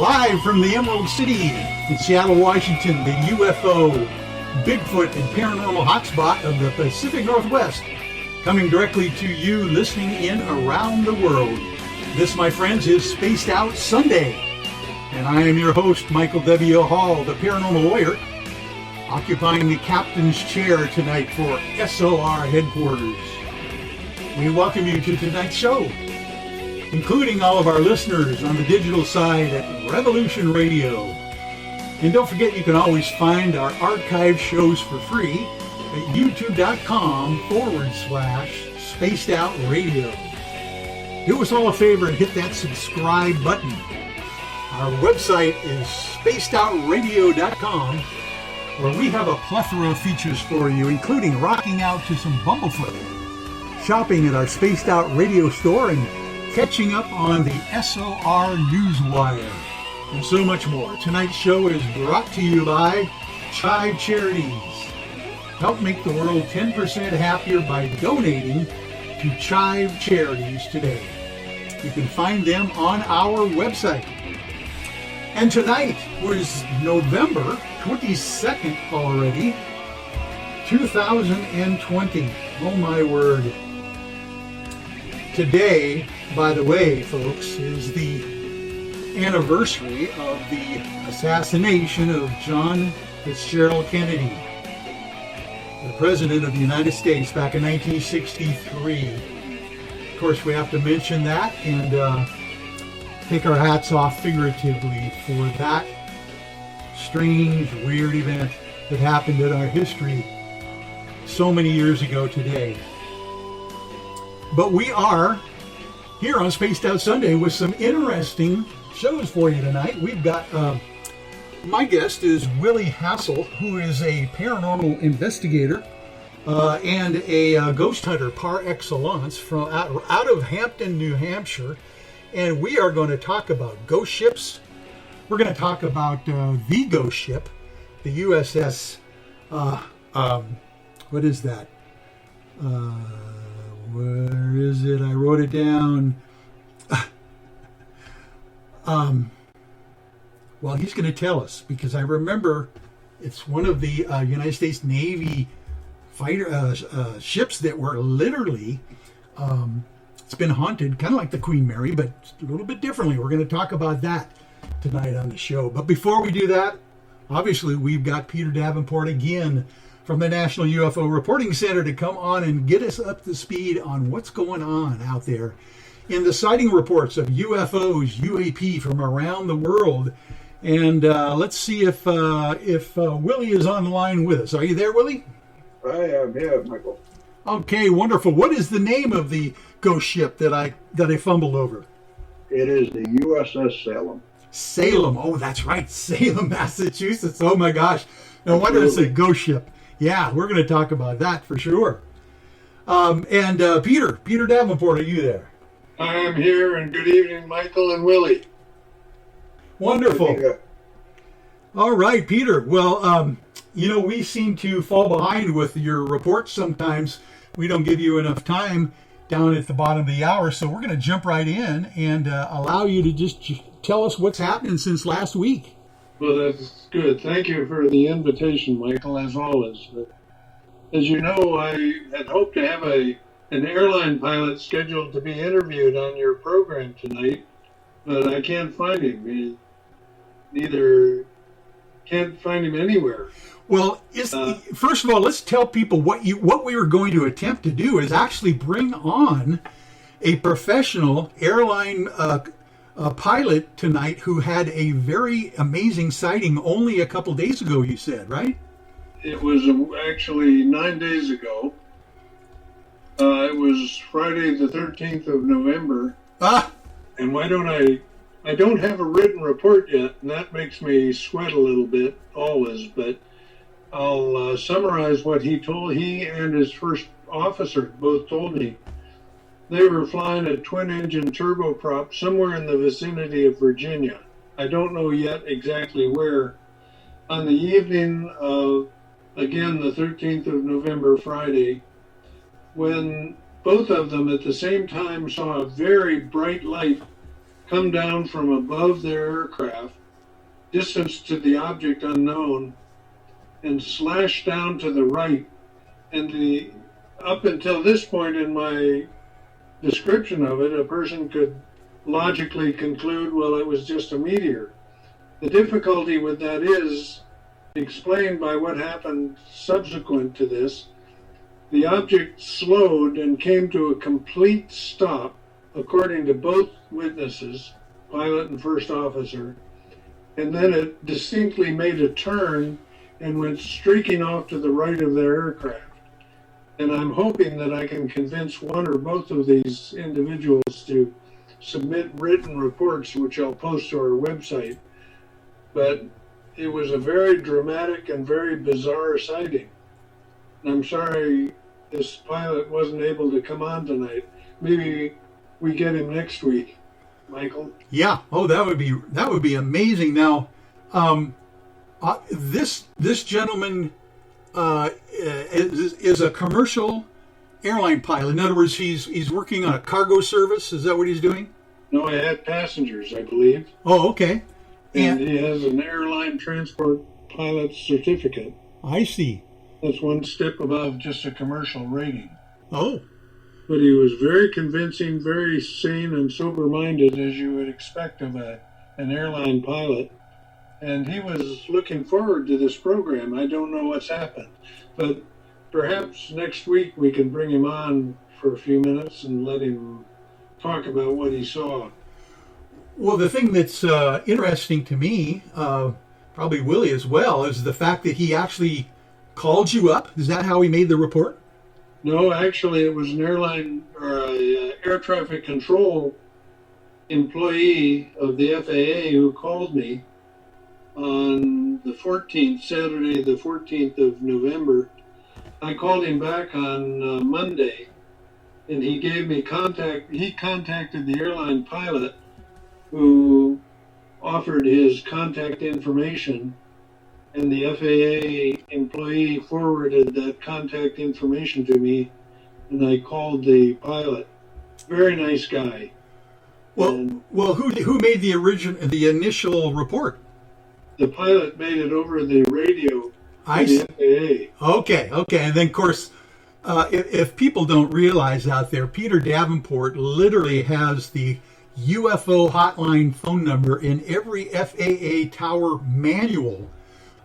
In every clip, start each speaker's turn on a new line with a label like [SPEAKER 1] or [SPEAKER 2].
[SPEAKER 1] Live from the Emerald City in Seattle, Washington, the UFO, Bigfoot, and paranormal hotspot of the Pacific Northwest, coming directly to you, listening in around the world. This, my friends, is Spaced Out Sunday, and I am your host, Michael W. Hall, the paranormal lawyer, occupying the captain's chair tonight for SOR headquarters. We welcome you to tonight's show, including all of our listeners on the digital side at Revolution Radio. And don't forget, you can always find our archive shows for free at youtube.com/Spaced Out Radio. Do us all a favor and hit that subscribe button. Our website is spacedoutradio.com, where we have a plethora of features for you, including rocking out to some Bumblefoot, shopping at our Spaced Out Radio store, and catching up on the SOR Newswire, and so much more. Tonight's show is brought to you by Chive Charities. Help make the world 10% happier by donating to Chive Charities today. You can find them on our website. And tonight was November 22nd already, 2020. Oh my word. Today, by the way, folks, is the anniversary of the assassination of John Fitzgerald Kennedy, the President of the United States, back in 1963. Of course, we have to mention that and take our hats off figuratively for that strange, weird event that happened in our history so many years ago today. But we are here on Spaced Out Sunday with some interesting shows for you tonight. We've got, my guest is Willy Hassell, who is a paranormal investigator and a ghost hunter par excellence from out of Hampton, New Hampshire. And we are going to talk about ghost ships. We're going to talk about the ghost ship, the USS, what is that? Where is it? I wrote it down. Well, he's going to tell us, because I remember it's one of the United States Navy fighter ships that were literally, it's been haunted, kind of like the Queen Mary, but a little bit differently. We're going to talk about that tonight on the show. But before we do that, obviously we've got Peter Davenport again from the National UFO Reporting Center to come on and get us up to speed on what's going on out there in the sighting reports of UFOs, UAP from around the world. And let's see if Willy is on the line with us. Are you there, Willy?
[SPEAKER 2] I am, yeah, Michael.
[SPEAKER 1] Okay, wonderful. What is the name of the ghost ship that I fumbled over?
[SPEAKER 2] It is the USS Salem.
[SPEAKER 1] Salem. Oh, that's right. Salem, Massachusetts. Oh, my gosh. No wonder it's a ghost ship. Yeah, we're going to talk about that for sure. And Peter Davenport, are you there?
[SPEAKER 3] I am here, and good evening, Michael and Willy.
[SPEAKER 1] Wonderful.
[SPEAKER 2] Yeah.
[SPEAKER 1] All right, Peter. Well, we seem to fall behind with your reports sometimes. We don't give you enough time down at the bottom of the hour, so we're going to jump right in and allow you to just tell us what's happening since last week.
[SPEAKER 3] Well, that's good. Thank you for the invitation, Michael, as always. But as you know, I had hoped to have an airline pilot scheduled to be interviewed on your program tonight, but I can't find him. Can't find him anywhere.
[SPEAKER 1] Well, first of all, let's tell people what we were going to attempt to do is actually bring on a professional airline pilot tonight who had a very amazing sighting only a couple days ago, you said, right?
[SPEAKER 3] It was actually 9 days ago. It was Friday the 13th of November. And why don't I don't have a written report yet, and that makes me sweat a little bit always, but I'll summarize what he and his first officer both told me. They were flying a twin-engine turboprop somewhere in the vicinity of Virginia. I don't know yet exactly where. On the evening of, again, the 13th of November, Friday, when both of them at the same time saw a very bright light come down from above their aircraft, distance to the object unknown, and slash down to the right. And up until this point in my description of it, a person could logically conclude, well, it was just a meteor. The difficulty with that is explained by what happened subsequent to this. The object slowed and came to a complete stop, according to both witnesses, pilot and first officer, and then it distinctly made a turn and went streaking off to the right of their aircraft. And I'm hoping that I can convince one or both of these individuals to submit written reports, which I'll post to our website. But it was a very dramatic and very bizarre sighting. And I'm sorry this pilot wasn't able to come on tonight. Maybe we get him next week, Michael.
[SPEAKER 1] Yeah. Oh, that would be amazing. Now, this gentleman is a commercial airline pilot. In other words, he's working on a cargo service. Is that what he's doing?
[SPEAKER 3] No, I had passengers, I believe.
[SPEAKER 1] Oh, okay.
[SPEAKER 3] And he has an airline transport pilot certificate.
[SPEAKER 1] I see.
[SPEAKER 3] That's one step above just a commercial rating.
[SPEAKER 1] Oh.
[SPEAKER 3] But he was very convincing, very sane and sober-minded, as you would expect of an airline pilot. And he was looking forward to this program. I don't know what's happened. But perhaps next week we can bring him on for a few minutes and let him talk about what he saw.
[SPEAKER 1] Well, the thing that's interesting to me, probably Willie as well, is the fact that he actually called you up. Is that how he made the report?
[SPEAKER 3] No, actually, it was an airline or a air traffic control employee of the FAA who called me on the 14th, Saturday, the 14th of November. I called him back on Monday, and he gave me contact. He contacted the airline pilot, who offered his contact information, and the FAA employee forwarded that contact information to me, and I called the pilot. Very nice guy.
[SPEAKER 1] Well, who made the initial report?
[SPEAKER 3] The pilot made it over the radio to the FAA.
[SPEAKER 1] Okay, and then of course, if people don't realize out there, Peter Davenport literally has the UFO hotline phone number in every FAA tower manual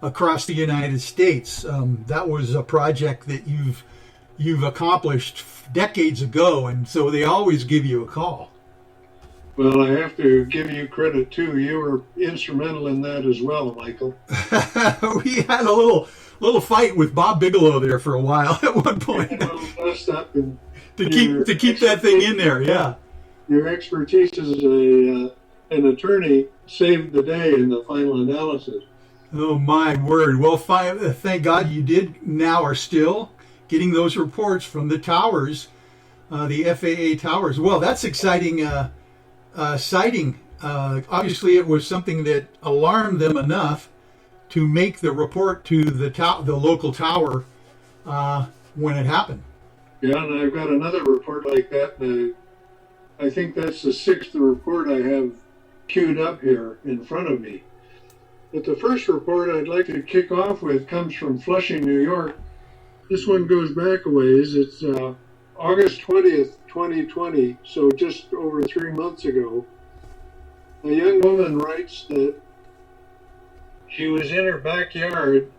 [SPEAKER 1] across the United States. That was a project that you've accomplished decades ago, and so they always give you a call.
[SPEAKER 3] Well, I have to give you credit too. You were instrumental in that as well, Michael.
[SPEAKER 1] We had a little fight with Bob Bigelow there for a while at one point.
[SPEAKER 3] A little bust up and
[SPEAKER 1] to keep that thing in there, yeah.
[SPEAKER 3] Your expertise as an attorney saved the day in the final analysis.
[SPEAKER 1] Oh, my word. Well, thank God you are still getting those reports from the towers, the FAA towers. Well, that's exciting sighting. Obviously, it was something that alarmed them enough to make the report to the local tower when it happened.
[SPEAKER 3] Yeah, and I've got another report like that. I think that's the 6th report I have queued up here in front of me. But the first report I'd like to kick off with comes from Flushing, New York. This one goes back a ways. It's August 20th, 2020, so just over 3 months ago. A young woman writes that she was in her backyard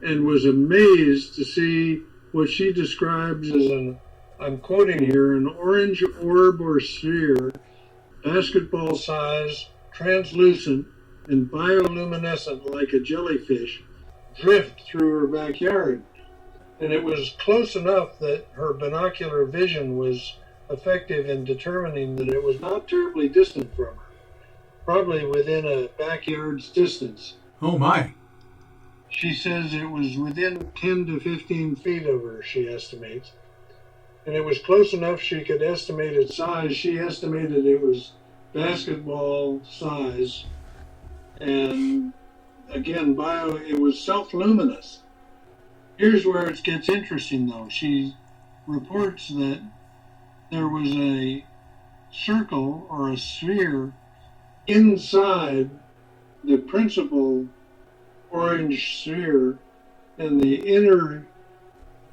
[SPEAKER 3] and was amazed to see what she describes as I'm quoting here, an orange orb or sphere, basketball size, translucent, and bioluminescent like a jellyfish, drift through her backyard. And it was close enough that her binocular vision was effective in determining that it was not terribly distant from her, probably within a backyard's distance.
[SPEAKER 1] Oh my.
[SPEAKER 3] She says it was within 10 to 15 feet of her, she estimates. And it was close enough she could estimate its size. She estimated it was basketball size. And again, it was self-luminous. Here's where it gets interesting, though. She reports that there was a circle or a sphere inside the principal orange sphere, and the inner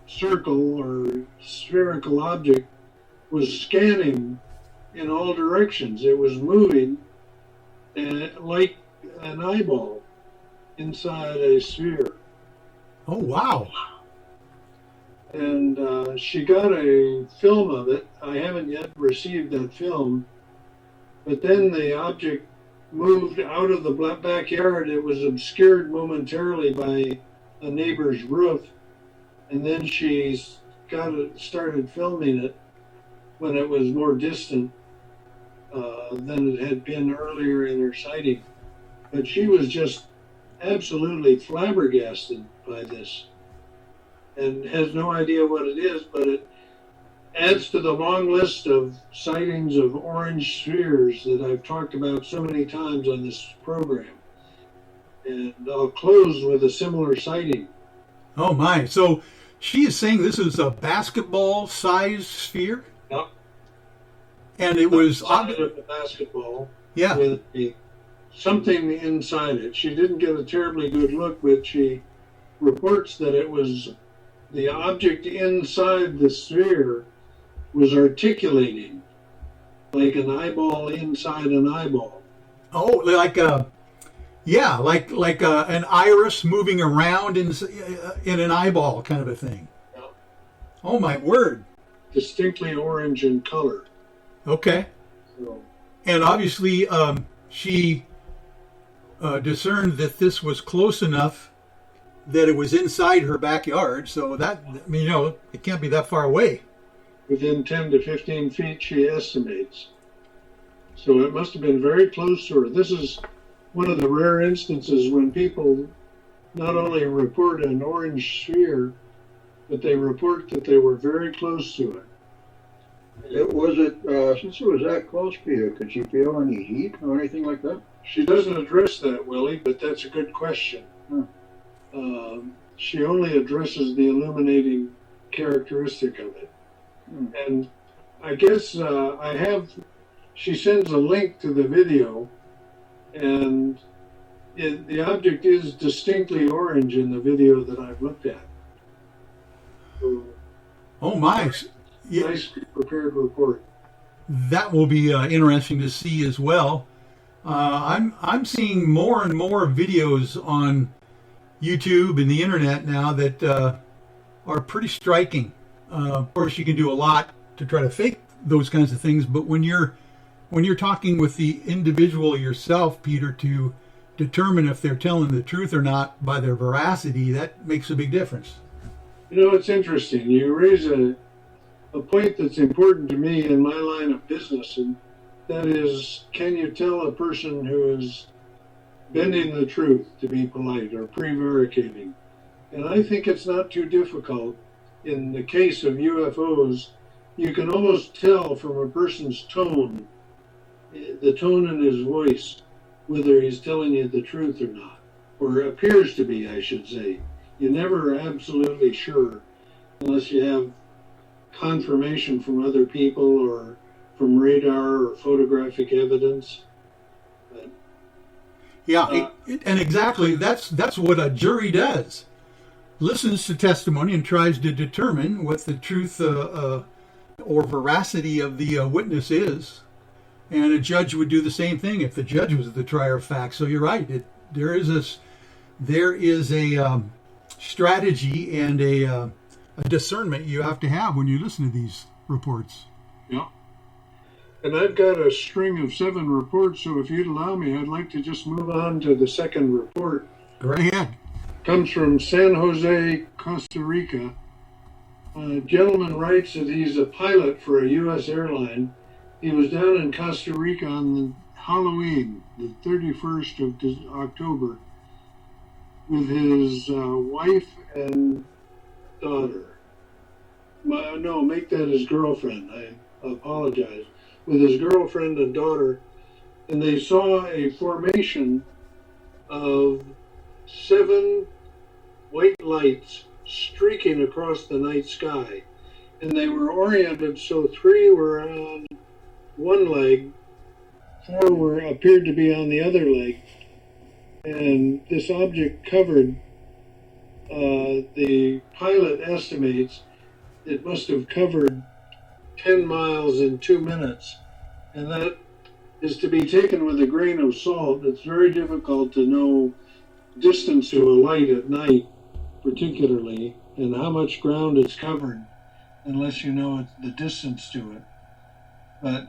[SPEAKER 3] circle or spherical object was scanning in all directions. It was moving like an eyeball inside a sphere.
[SPEAKER 1] Oh, wow.
[SPEAKER 3] And she got a film of it. I haven't yet received that film. But then the object moved out of the backyard. It was obscured momentarily by a neighbor's roof. And then she started filming it when it was more distant than it had been earlier in her sighting. But she was just absolutely flabbergasted by this and has no idea what it is, but it adds to the long list of sightings of orange spheres that I've talked about so many times on this program. And I'll close with a similar sighting.
[SPEAKER 1] Oh, my. So she is saying this is a basketball-sized sphere?
[SPEAKER 3] Yep.
[SPEAKER 1] And it was...
[SPEAKER 3] Outside of the basketball.
[SPEAKER 1] Yeah.
[SPEAKER 3] With something inside it. She didn't get a terribly good look, but she reports that it was the object inside the sphere was articulating like an eyeball inside an eyeball.
[SPEAKER 1] Oh, like a... Yeah, like an iris moving around in an eyeball kind of a thing.
[SPEAKER 3] Yeah.
[SPEAKER 1] Oh, my word.
[SPEAKER 3] Distinctly orange in color.
[SPEAKER 1] Okay.
[SPEAKER 3] So,
[SPEAKER 1] and obviously she discerned that this was close enough that it was inside her backyard. So that, I mean, it can't be that far away.
[SPEAKER 3] within 10 to 15 feet, she estimates. So it must have been very close to her. This is one of the rare instances when people not only report an orange sphere, but they report that they were very close to it.
[SPEAKER 2] Since it was that close to you, could she feel any heat or anything like that?
[SPEAKER 3] She doesn't address that, Willie, but that's a good question. She only addresses the illuminating characteristic of it. And I guess she sends a link to the video, and the object is distinctly orange in the video that I've looked at. So,
[SPEAKER 1] oh my!
[SPEAKER 3] Nice prepared report.
[SPEAKER 1] That will be interesting to see as well. I'm seeing more and more videos on YouTube and the internet now that are pretty striking. Of course, you can do a lot to try to fake those kinds of things, but when you're talking with the individual yourself, Peter, to determine if they're telling the truth or not by their veracity, that makes a big difference.
[SPEAKER 3] It's interesting. You raise a point that's important to me in my line of business, and that is, can you tell a person who is bending the truth, to be polite, or prevaricating? And I think it's not too difficult. In the case of UFOs, you can almost tell from a person's tone, the tone in his voice, whether he's telling you the truth or not, or appears to be, I should say. You're never absolutely sure unless you have confirmation from other people or from radar or photographic evidence. But,
[SPEAKER 1] and exactly that's what a jury does. Listens to testimony and tries to determine what the truth or veracity of the witness is. And a judge would do the same thing if the judge was the trier of fact. So you're right. There is a strategy and a discernment you have to have when you listen to these reports.
[SPEAKER 3] Yeah. And I've got a string of 7 reports, so if you'd allow me, I'd like to just move on to the second report.
[SPEAKER 1] Go right ahead.
[SPEAKER 3] Comes from San Jose, Costa Rica. A gentleman writes that he's a pilot for a U.S. airline. He was down in Costa Rica on Halloween, the 31st of October, with his wife and daughter. No, make that his girlfriend. I apologize. With his girlfriend and daughter, and they saw a formation of 7 white lights streaking across the night sky. And they were oriented so 3 were on one leg, 4 appeared to be on the other leg, and this object covered, the pilot estimates it must have covered 10 miles in 2 minutes, and that is to be taken with a grain of salt. It's very difficult to know distance to a light at night, particularly, and how much ground it's covered, unless you know the distance to it. But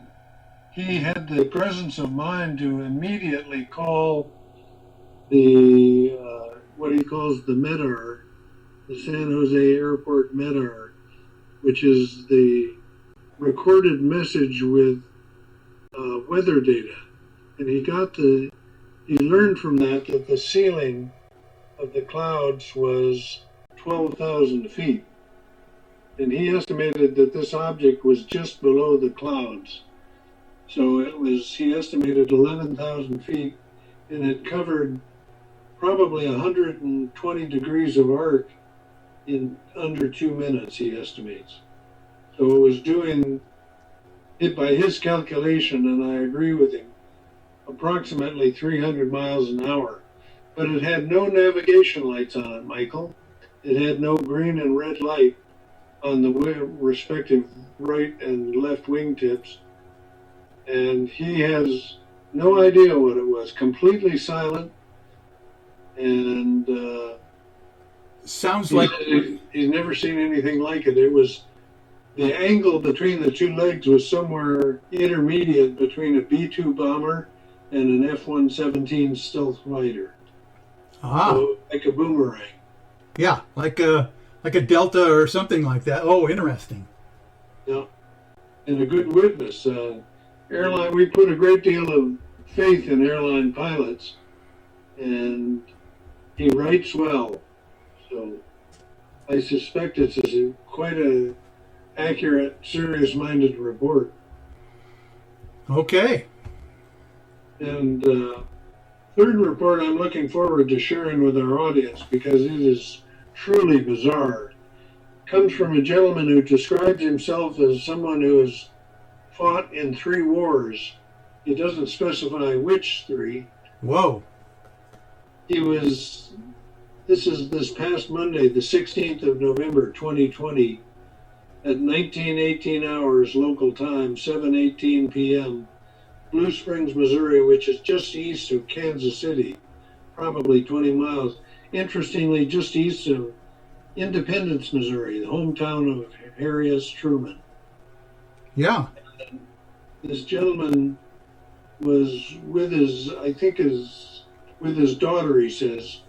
[SPEAKER 3] he had the presence of mind to immediately call the, what he calls the MEDAR, the San Jose Airport MEDAR, which is the recorded message with weather data. And he learned from that the ceiling of the clouds was 12,000 feet. And he estimated that this object was just below the clouds. So he estimated 11,000 feet, and it covered probably 120 degrees of arc in under 2 minutes, he estimates. So it was doing it by his calculation, and I agree with him, approximately 300 miles an hour. But it had no navigation lights on it, Michael. It had no green and red light on the respective right and left wingtips. And he has no idea what it was, completely silent. And
[SPEAKER 1] sounds like
[SPEAKER 3] he's never seen anything like it. It was, the angle between the two legs was somewhere intermediate between a B-2 bomber and an F-117 stealth fighter. So, like a boomerang.
[SPEAKER 1] Yeah, like a Delta or something like that. Oh, interesting.
[SPEAKER 3] Yeah, and a good witness. We put a great deal of faith in airline pilots, and he writes well. So I suspect it's quite a accurate, serious-minded report.
[SPEAKER 1] Okay.
[SPEAKER 3] And third report I'm looking forward to sharing with our audience because it is truly bizarre. It comes from a gentleman who describes himself as someone who has fought in 3 wars. He doesn't specify which 3.
[SPEAKER 1] Whoa.
[SPEAKER 3] This is this past Monday, the 16th of November, 2020, at 19:18 hours local time, 7:18 p.m., Blue Springs, Missouri, which is just east of Kansas City, probably 20 miles. Interestingly, just east of Independence, Missouri, the hometown of Harry S. Truman.
[SPEAKER 1] Yeah.
[SPEAKER 3] This gentleman was with his daughter, he says,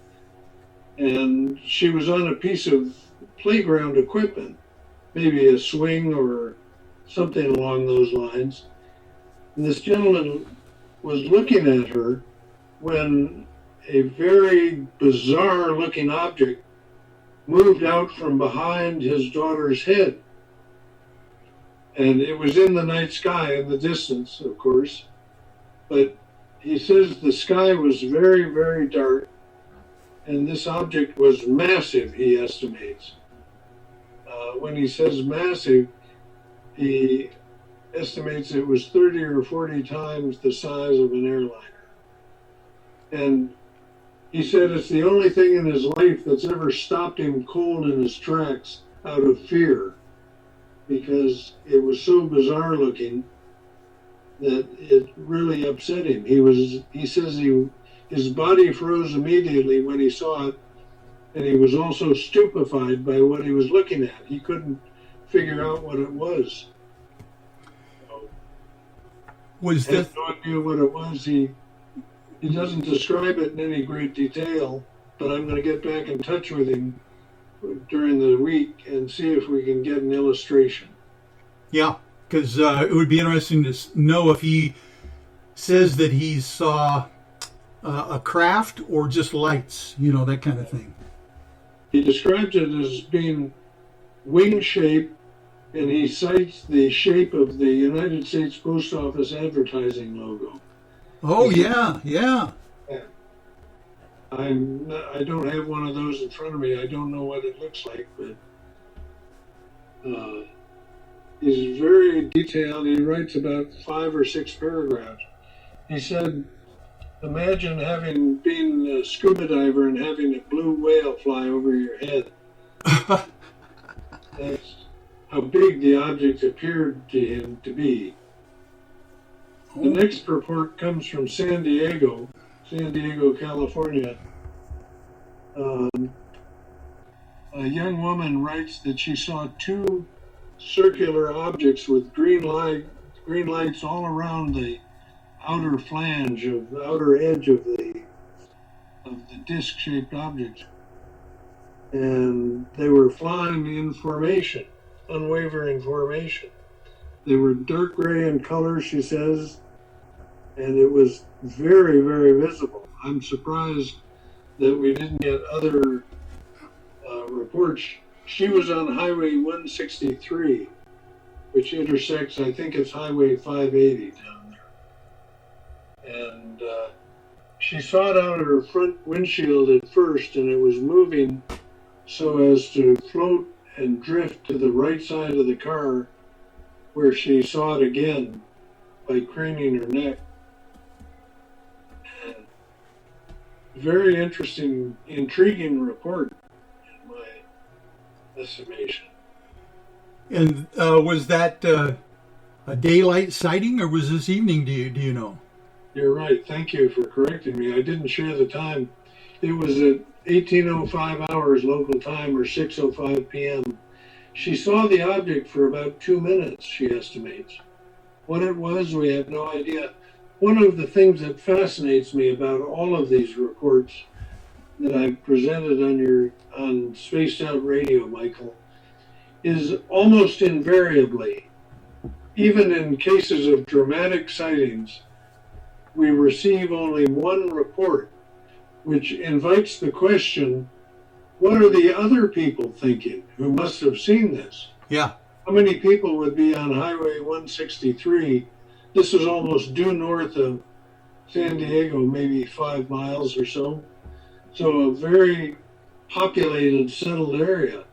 [SPEAKER 3] and she was on a piece of playground equipment, maybe a swing or something along those lines. And this gentleman was looking at her when a very bizarre looking object moved out from behind his daughter's head. And it was in the night sky in the distance, of course. But he says the sky was very, very dark. And this object was massive, he estimates. When he says massive, he estimates it was 30 or 40 times the size of an airliner. And he said it's the only thing in his life that's ever stopped him cold in his tracks out of fear, because it was so bizarre looking that it really upset him. He says his body froze immediately when he saw it, and he was also stupefied by what he was looking at. He couldn't figure out what it was.
[SPEAKER 1] Was
[SPEAKER 3] I had no idea what it was. He doesn't describe it in any great detail, but I'm going to get back in touch with him during the week and see if we can get an illustration.
[SPEAKER 1] Yeah, because it would be interesting to know if he says that he saw a craft or just lights, that kind of thing.
[SPEAKER 3] He describes it as being wing-shaped, and he cites the shape of the United States Post Office advertising logo.
[SPEAKER 1] Oh, yeah.
[SPEAKER 3] I don't have one of those in front of me. I don't know what it looks like, but he's very detailed. He writes about 5 or 6 paragraphs. He said, imagine being a scuba diver and having a blue whale fly over your head. That's how big the object appeared to him to be. The next report comes from San Diego, California. A young woman writes that she saw two circular objects with green lights all around the outer edge of the disc-shaped object. And they were flying in formation, unwavering formation. They were dark gray in color, she says, and it was very, very visible. I'm surprised that we didn't get other reports. She was on Highway 163, which intersects, I think it's Highway 580 down there. And she saw it out of her front windshield at first, and it was moving so as to float and drift to the right side of the car, where she saw it again by craning her neck. And very interesting, intriguing report in my estimation.
[SPEAKER 1] And was that a daylight sighting, or was this evening? Do you know?
[SPEAKER 3] You're right. Thank you for correcting me. I didn't share the time. It was at 18:05 hours local time, or 6:05 p.m. She saw the object for about 2 minutes, she estimates. What it was, we have no idea. One of the things that fascinates me about all of these reports that I've presented on Spaced Out Radio, Michael, is almost invariably, even in cases of dramatic sightings, we receive only one report, which invites the question, what are the other people thinking who must have seen this?
[SPEAKER 1] Yeah.
[SPEAKER 3] How many people would be on Highway 163? This is almost due north of San Diego, maybe 5 miles or so. So a very populated, settled area.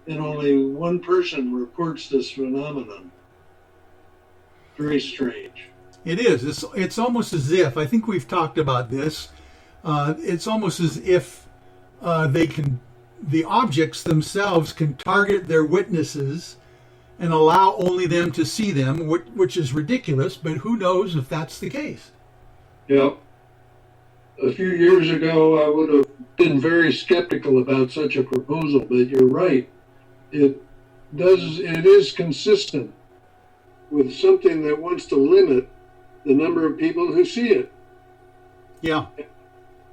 [SPEAKER 3] And only one person reports this phenomenon. Very strange.
[SPEAKER 1] It is. It's almost as if, I think we've talked about this, it's almost as if the objects themselves can target their witnesses and allow only them to see them, which is ridiculous, but who knows if that's the case.
[SPEAKER 3] Yeah. A few years ago, I would have been very skeptical about such a proposal, but you're right. It is consistent with something that wants to limit the number of people who see it.
[SPEAKER 1] Yeah.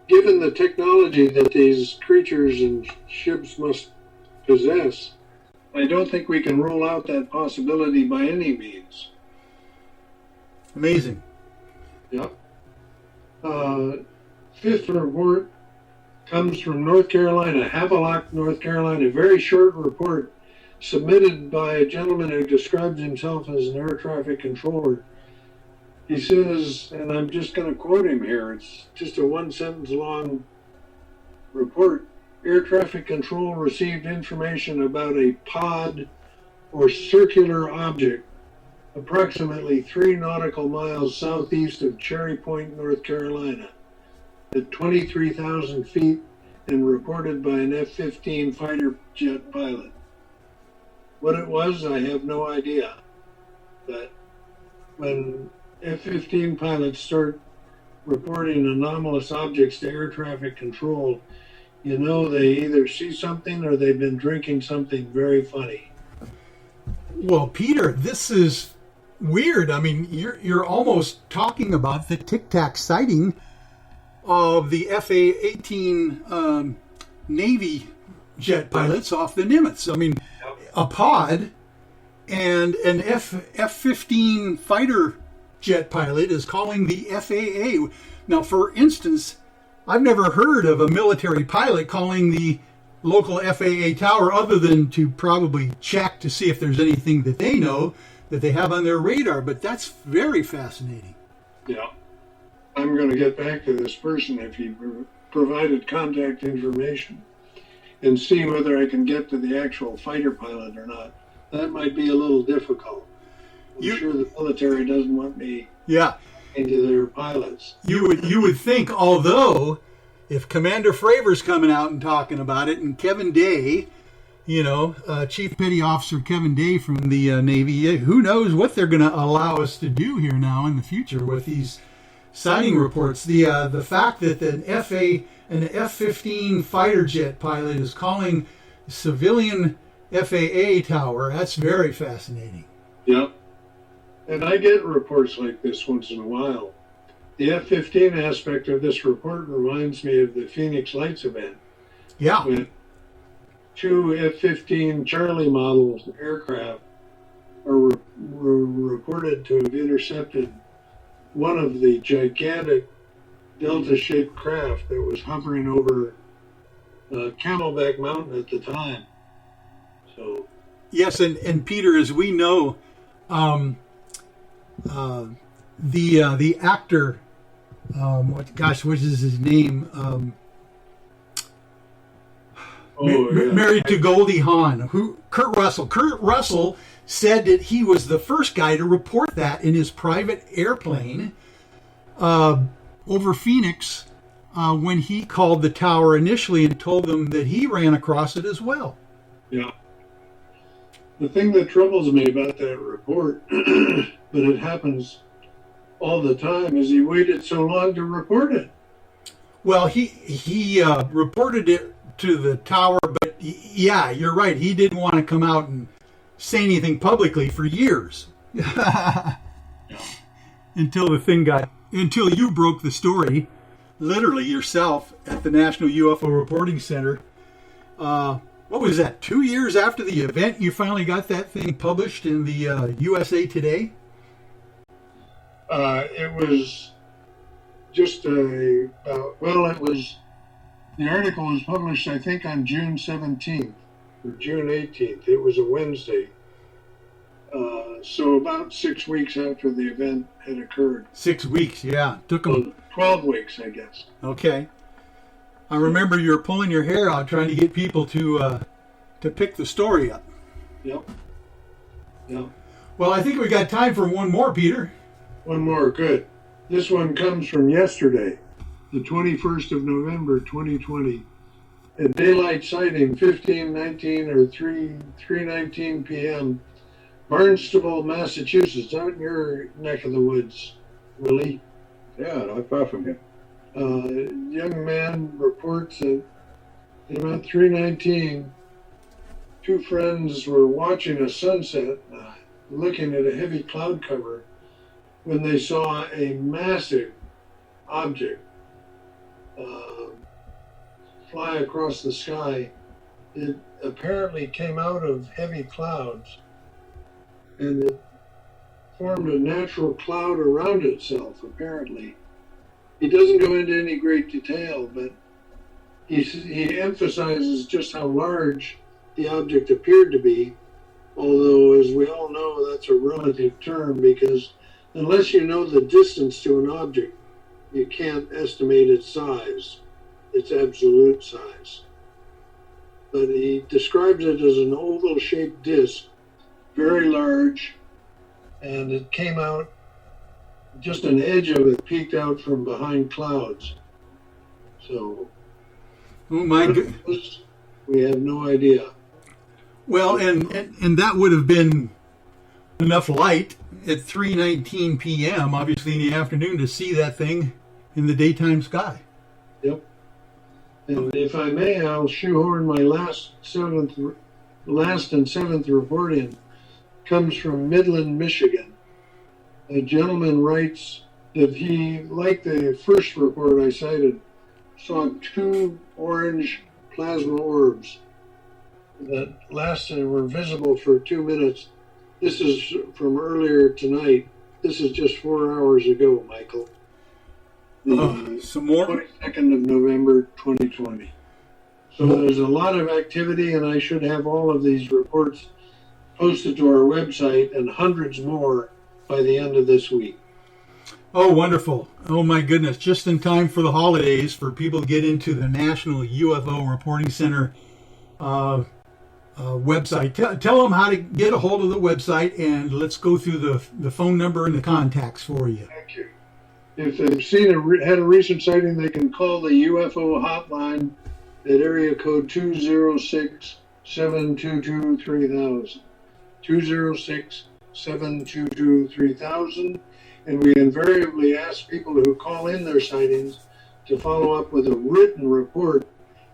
[SPEAKER 3] Given the technology that these creatures and ships must possess, I don't think we can rule out that possibility by any means.
[SPEAKER 1] Amazing.
[SPEAKER 3] Yeah. Fifth report comes from North Carolina, Havelock, North Carolina. A very short report submitted by a gentleman who describes himself as an air traffic controller. He says, and I'm just going to quote him here, it's just a one-sentence long report. Air traffic control received information about a pod or circular object approximately 3 nautical miles southeast of Cherry Point, North Carolina, at 23,000 feet and reported by an F-15 fighter jet pilot. What it was, I have no idea. But when F-15 pilots start reporting anomalous objects to air traffic control, you know they either see something or they've been drinking something very funny.
[SPEAKER 1] Well, Peter, this is weird. I mean, you're almost talking about the Tic Tac sighting of the FA-18 Navy jet pilots off the Nimitz. I mean, a pod and an F-15 fighter jet pilot is calling the FAA. Now, for instance, I've never heard of a military pilot calling the local FAA tower other than to probably check to see if there's anything that they know that they have on their radar, but that's very fascinating.
[SPEAKER 3] Yeah. I'm going to get back to this person if he provided contact information and see whether I can get to the actual fighter pilot or not. That might be a little difficult. I'm sure the military doesn't want me to their pilots.
[SPEAKER 1] You would think, although, if Commander Fravor's coming out and talking about it, and Kevin Day, Chief Petty Officer Kevin Day from the Navy, who knows what they're going to allow us to do here now in the future with these sighting reports. The fact that an F-15 fighter jet pilot is calling civilian FAA tower, that's very fascinating.
[SPEAKER 3] Yep. And I get reports like this once in a while. The F-15 aspect of this report reminds me of the Phoenix Lights event.
[SPEAKER 1] Yeah.
[SPEAKER 3] When 2 F-15 Charlie model aircraft were reported to have intercepted one of the gigantic delta-shaped craft that was hovering over Camelback Mountain at the time. So.
[SPEAKER 1] Yes, and Peter, as we know, the actor, what is his name? Married to Goldie Hawn, Kurt Russell. Kurt Russell said that he was the first guy to report that in his private airplane over Phoenix when he called the tower initially and told them that he ran across it as well.
[SPEAKER 3] Yeah. The thing that troubles me about that report, but it happens all the time, is he waited so long to report it.
[SPEAKER 1] Well, he reported it to the tower, but yeah, you're right. He didn't want to come out and say anything publicly for years.
[SPEAKER 3] Yeah.
[SPEAKER 1] Until you broke the story, literally yourself, at the National UFO Reporting Center. What was that, 2 years after the event, you finally got that thing published in the USA Today?
[SPEAKER 3] It was just the article was published, I think, on June 17th or June 18th. It was a Wednesday. So about 6 weeks after the event had occurred.
[SPEAKER 1] 6 weeks, yeah. Took them
[SPEAKER 3] 12 weeks, I guess.
[SPEAKER 1] Okay. I remember you were pulling your hair out trying to get people to pick the story up.
[SPEAKER 3] Yep.
[SPEAKER 1] Well, I think we got time for one more, Peter.
[SPEAKER 3] One more, good. This one comes from yesterday, the 21st of November, 2020. A daylight sighting, 15:19 or 3:19 p.m., Barnstable, Massachusetts, out in your neck of the woods, Willie.
[SPEAKER 2] Yeah, not far from here.
[SPEAKER 3] Young man reports that at about 3:19, two friends were watching a sunset, looking at a heavy cloud cover, when they saw a massive object fly across the sky. It apparently came out of heavy clouds, and it formed a natural cloud around itself, apparently. He doesn't go into any great detail, but he emphasizes just how large the object appeared to be, although, as we all know, that's a relative term, because unless you know the distance to an object, you can't estimate its size, its absolute size. But he describes it as an oval-shaped disc, very large, and it came out, just an edge of it peeked out from behind clouds. So,
[SPEAKER 1] oh my goodness,
[SPEAKER 3] we have no idea.
[SPEAKER 1] Well, and that would have been enough light at 3:19 p.m., obviously in the afternoon, to see that thing in the daytime sky.
[SPEAKER 3] Yep. And if I may, I'll shoehorn my last and seventh report in. Comes from Midland, Michigan. A gentleman writes that he, like the first report I cited, saw 2 orange plasma orbs that were visible for 2 minutes. This is from earlier tonight. This is just 4 hours ago, Michael.
[SPEAKER 1] Some more?
[SPEAKER 3] 22nd of November, 2020. So there's a lot of activity, and I should have all of these reports posted to our website and hundreds more by the end of this week.
[SPEAKER 1] Oh, wonderful. Oh, my goodness. Just in time for the holidays for people to get into the National UFO Reporting Center website. Tell them how to get a hold of the website, and let's go through the phone number and the contacts for you.
[SPEAKER 3] Thank you. if they've had a recent sighting, they can call the UFO hotline at area code 206-722-3000. 206-722-3000. And we invariably ask people who call in their sightings to follow up with a written report,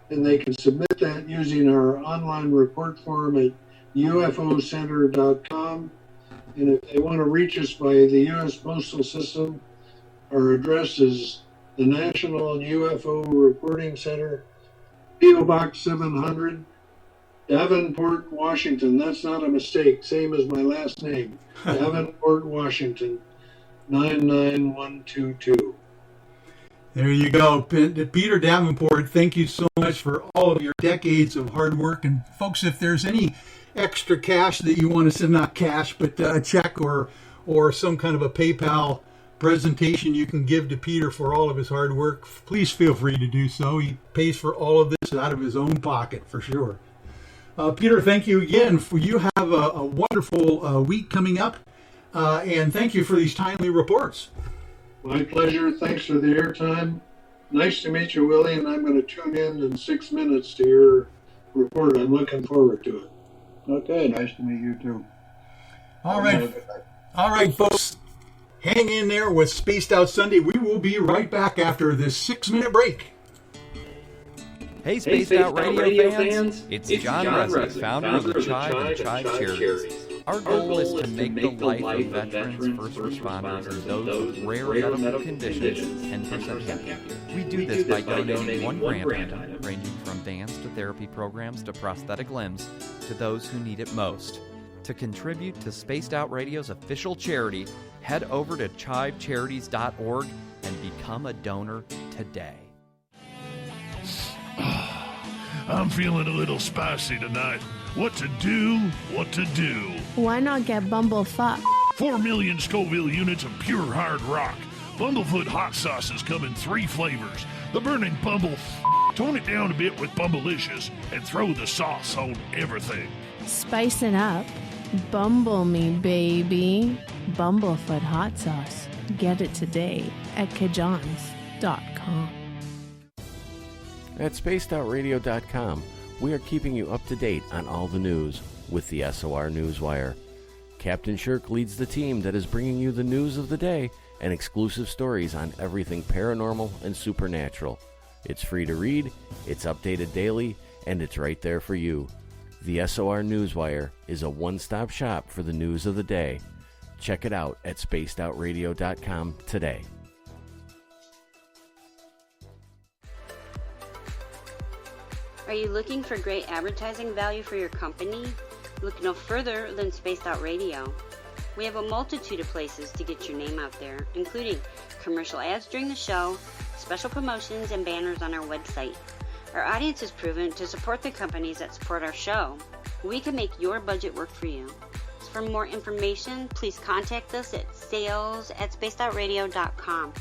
[SPEAKER 3] and they can submit that using our online report form at ufocenter.com. And if they want to reach us by the U.S. Postal System, our address is the National UFO Reporting Center, P.O. Box 700, Davenport, Washington. That's not a mistake, same as my last name. Davenport, Washington, 99122.
[SPEAKER 1] There you go. Peter Davenport, thank you so much for all of your decades of hard work. And folks, if there's any extra cash that you want to send, not cash, but a check or some kind of a PayPal presentation you can give to Peter for all of his hard work, please feel free to do so. He pays for all of this out of his own pocket for sure. Peter, thank you again. You have a wonderful week coming up, and thank you for these timely reports.
[SPEAKER 3] My pleasure. Thanks for the airtime. Nice to meet you, Willie, and I'm going to tune in 6 minutes to your report. I'm looking forward to it.
[SPEAKER 2] Okay, nice to meet you too.
[SPEAKER 1] All right, folks. Hang in there with Spaced Out Sunday. We will be right back after this 6-minute break.
[SPEAKER 4] Hey, Spaced Out Radio fans. It's John Resnick, founder of the Chive and Chive Charities. Our goal is to make the life of veterans, first responders, and those with rare medical conditions 10% happier. We do this by donating one grant item, ranging from dance to therapy programs to prosthetic limbs, to those who need it most. To contribute to Spaced Out Radio's official charity, head over to chivecharities.org and become a donor today.
[SPEAKER 5] I'm feeling a little spicy tonight. What to do?
[SPEAKER 6] Why not get Bumblefuck?
[SPEAKER 5] 4 million Scoville units of pure hard rock. Bumblefoot hot sauces come in 3 flavors. The burning Bumble. Tone it down a bit with Bumblicious and throw the sauce on everything.
[SPEAKER 6] Spice it up. Bumble me, baby. Bumblefoot hot sauce. Get it today at kajans.com.
[SPEAKER 7] At spacedoutradio.com, we are keeping you up to date on all the news with the SOR Newswire. Captain Shirk leads the team that is bringing you the news of the day and exclusive stories on everything paranormal and supernatural. It's free to read, it's updated daily, and it's right there for you. The SOR Newswire is a one-stop shop for the news of the day. Check it out at spacedoutradio.com today.
[SPEAKER 8] Are you looking for great advertising value for your company? Look no further than Spaced Out Radio. We have a multitude of places to get your name out there, including commercial ads during the show, special promotions, and banners on our website. Our audience is proven to support the companies that support our show. We can make your budget work for you. So for more information, please contact us at sales@spacedoutradio.com.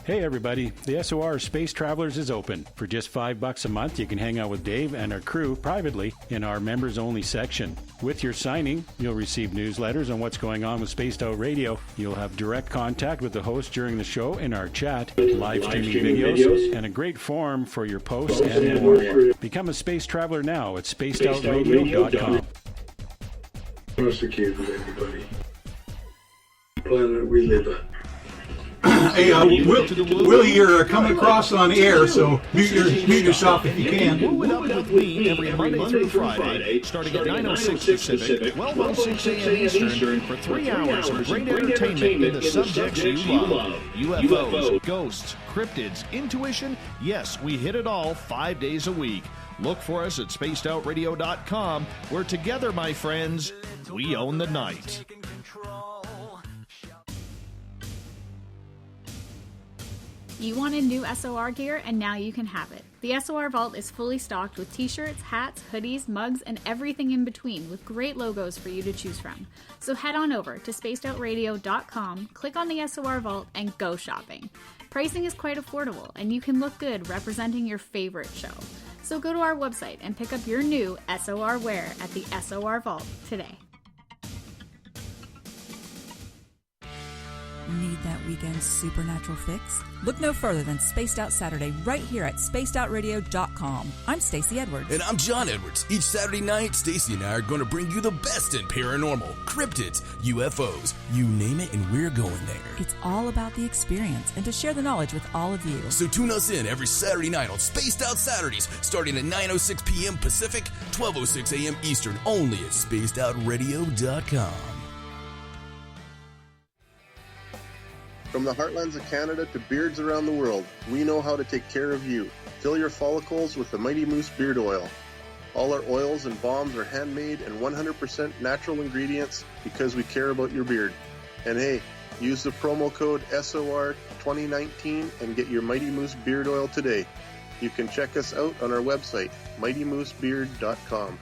[SPEAKER 9] Hey everybody, the SOR Space Travelers is open. For just $5 a month, you can hang out with Dave and our crew privately in our members-only section. With your signing, you'll receive newsletters on what's going on with Spaced Out Radio. You'll have direct contact with the host during the show in our chat, live streaming videos, and a great forum for your posts and more. Become a space traveler now at spacedoutradio.com.
[SPEAKER 3] Domesticated everybody. Planet we live on.
[SPEAKER 1] Hey, Willie, you're coming across on air, so mute yourself if you can.
[SPEAKER 10] Move it up with me every Monday through Friday, starting at 9:06 Pacific, 12:06 a.m. Eastern, for 3 hours of great entertainment in the subjects you love. UFOs, ghosts, cryptids, intuition. Yes, we hit it all 5 days a week. Look for us at spacedoutradio.com, where together, my friends, we own the night.
[SPEAKER 11] You wanted new SOR gear, and now you can have it. The SOR Vault is fully stocked with t-shirts, hats, hoodies, mugs, and everything in between, with great logos for you to choose from. So head on over to spacedoutradio.com, click on the SOR Vault, and go shopping. Pricing is quite affordable, and you can look good representing your favorite show. So go to our website and pick up your new SOR wear at the SOR Vault today.
[SPEAKER 12] Need that weekend supernatural fix? Look no further than Spaced Out Saturday right here at spacedoutradio.com. I'm Stacey Edwards.
[SPEAKER 13] And I'm John Edwards. Each Saturday night, Stacey and I are going to bring you the best in paranormal, cryptids, UFOs, you name it, and we're going there.
[SPEAKER 12] It's all about the experience and to share the knowledge with all of you.
[SPEAKER 13] So tune us in every Saturday night on Spaced Out Saturdays, starting at 9:06 p.m. Pacific, 12:06 a.m. Eastern, only at spacedoutradio.com.
[SPEAKER 14] From the heartlands of Canada to beards around the world, we know how to take care of you. Fill your follicles with the Mighty Moose Beard Oil. All our oils and balms are handmade and 100% natural ingredients because we care about your beard. And hey, use the promo code SOR2019 and get your Mighty Moose Beard Oil today. You can check us out on our website, mightymoosebeard.com.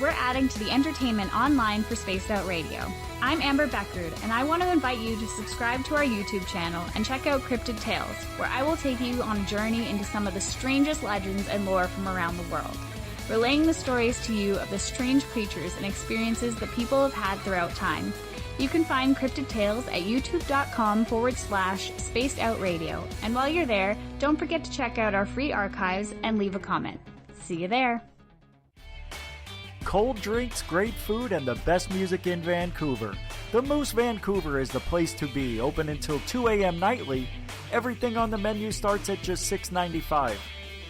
[SPEAKER 11] We're adding to the entertainment online for Spaced Out Radio. I'm Amber Beckrud, and I want to invite you to subscribe to our YouTube channel and check out Cryptid Tales, where I will take you on a journey into some of the strangest legends and lore from around the world, relaying the stories to you of the strange creatures and experiences that people have had throughout time. You can find Cryptid Tales at youtube.com/Spaced Out Radio, and while you're there, don't forget to check out our free archives and leave a comment. See you there.
[SPEAKER 15] Cold drinks, great food, and the best music in Vancouver. The Moose Vancouver is the place to be, open until 2 a.m. nightly. Everything on the menu starts at just $6.95.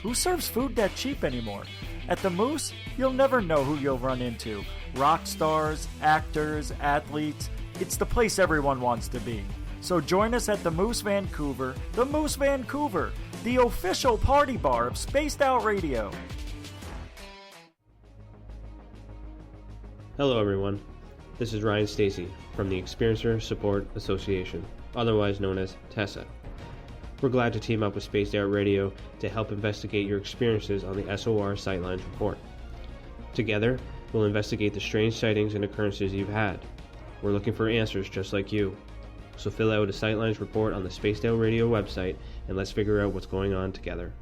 [SPEAKER 15] Who serves food that cheap anymore? At the Moose, you'll never know who you'll run into. Rock stars, actors, athletes. It's the place everyone wants to be. So join us at the Moose Vancouver, the official party bar of Spaced Out Radio.
[SPEAKER 16] Hello everyone, this is Ryan Stacy from the Experiencer Support Association, otherwise known as TESSA. We're glad to team up with Spaced Out Radio to help investigate your experiences on the SOR Sightlines Report. Together, we'll investigate the strange sightings and occurrences you've had. We're looking for answers just like you. So fill out a Sightlines report on the Spaced Out Radio website and let's figure out what's going on together.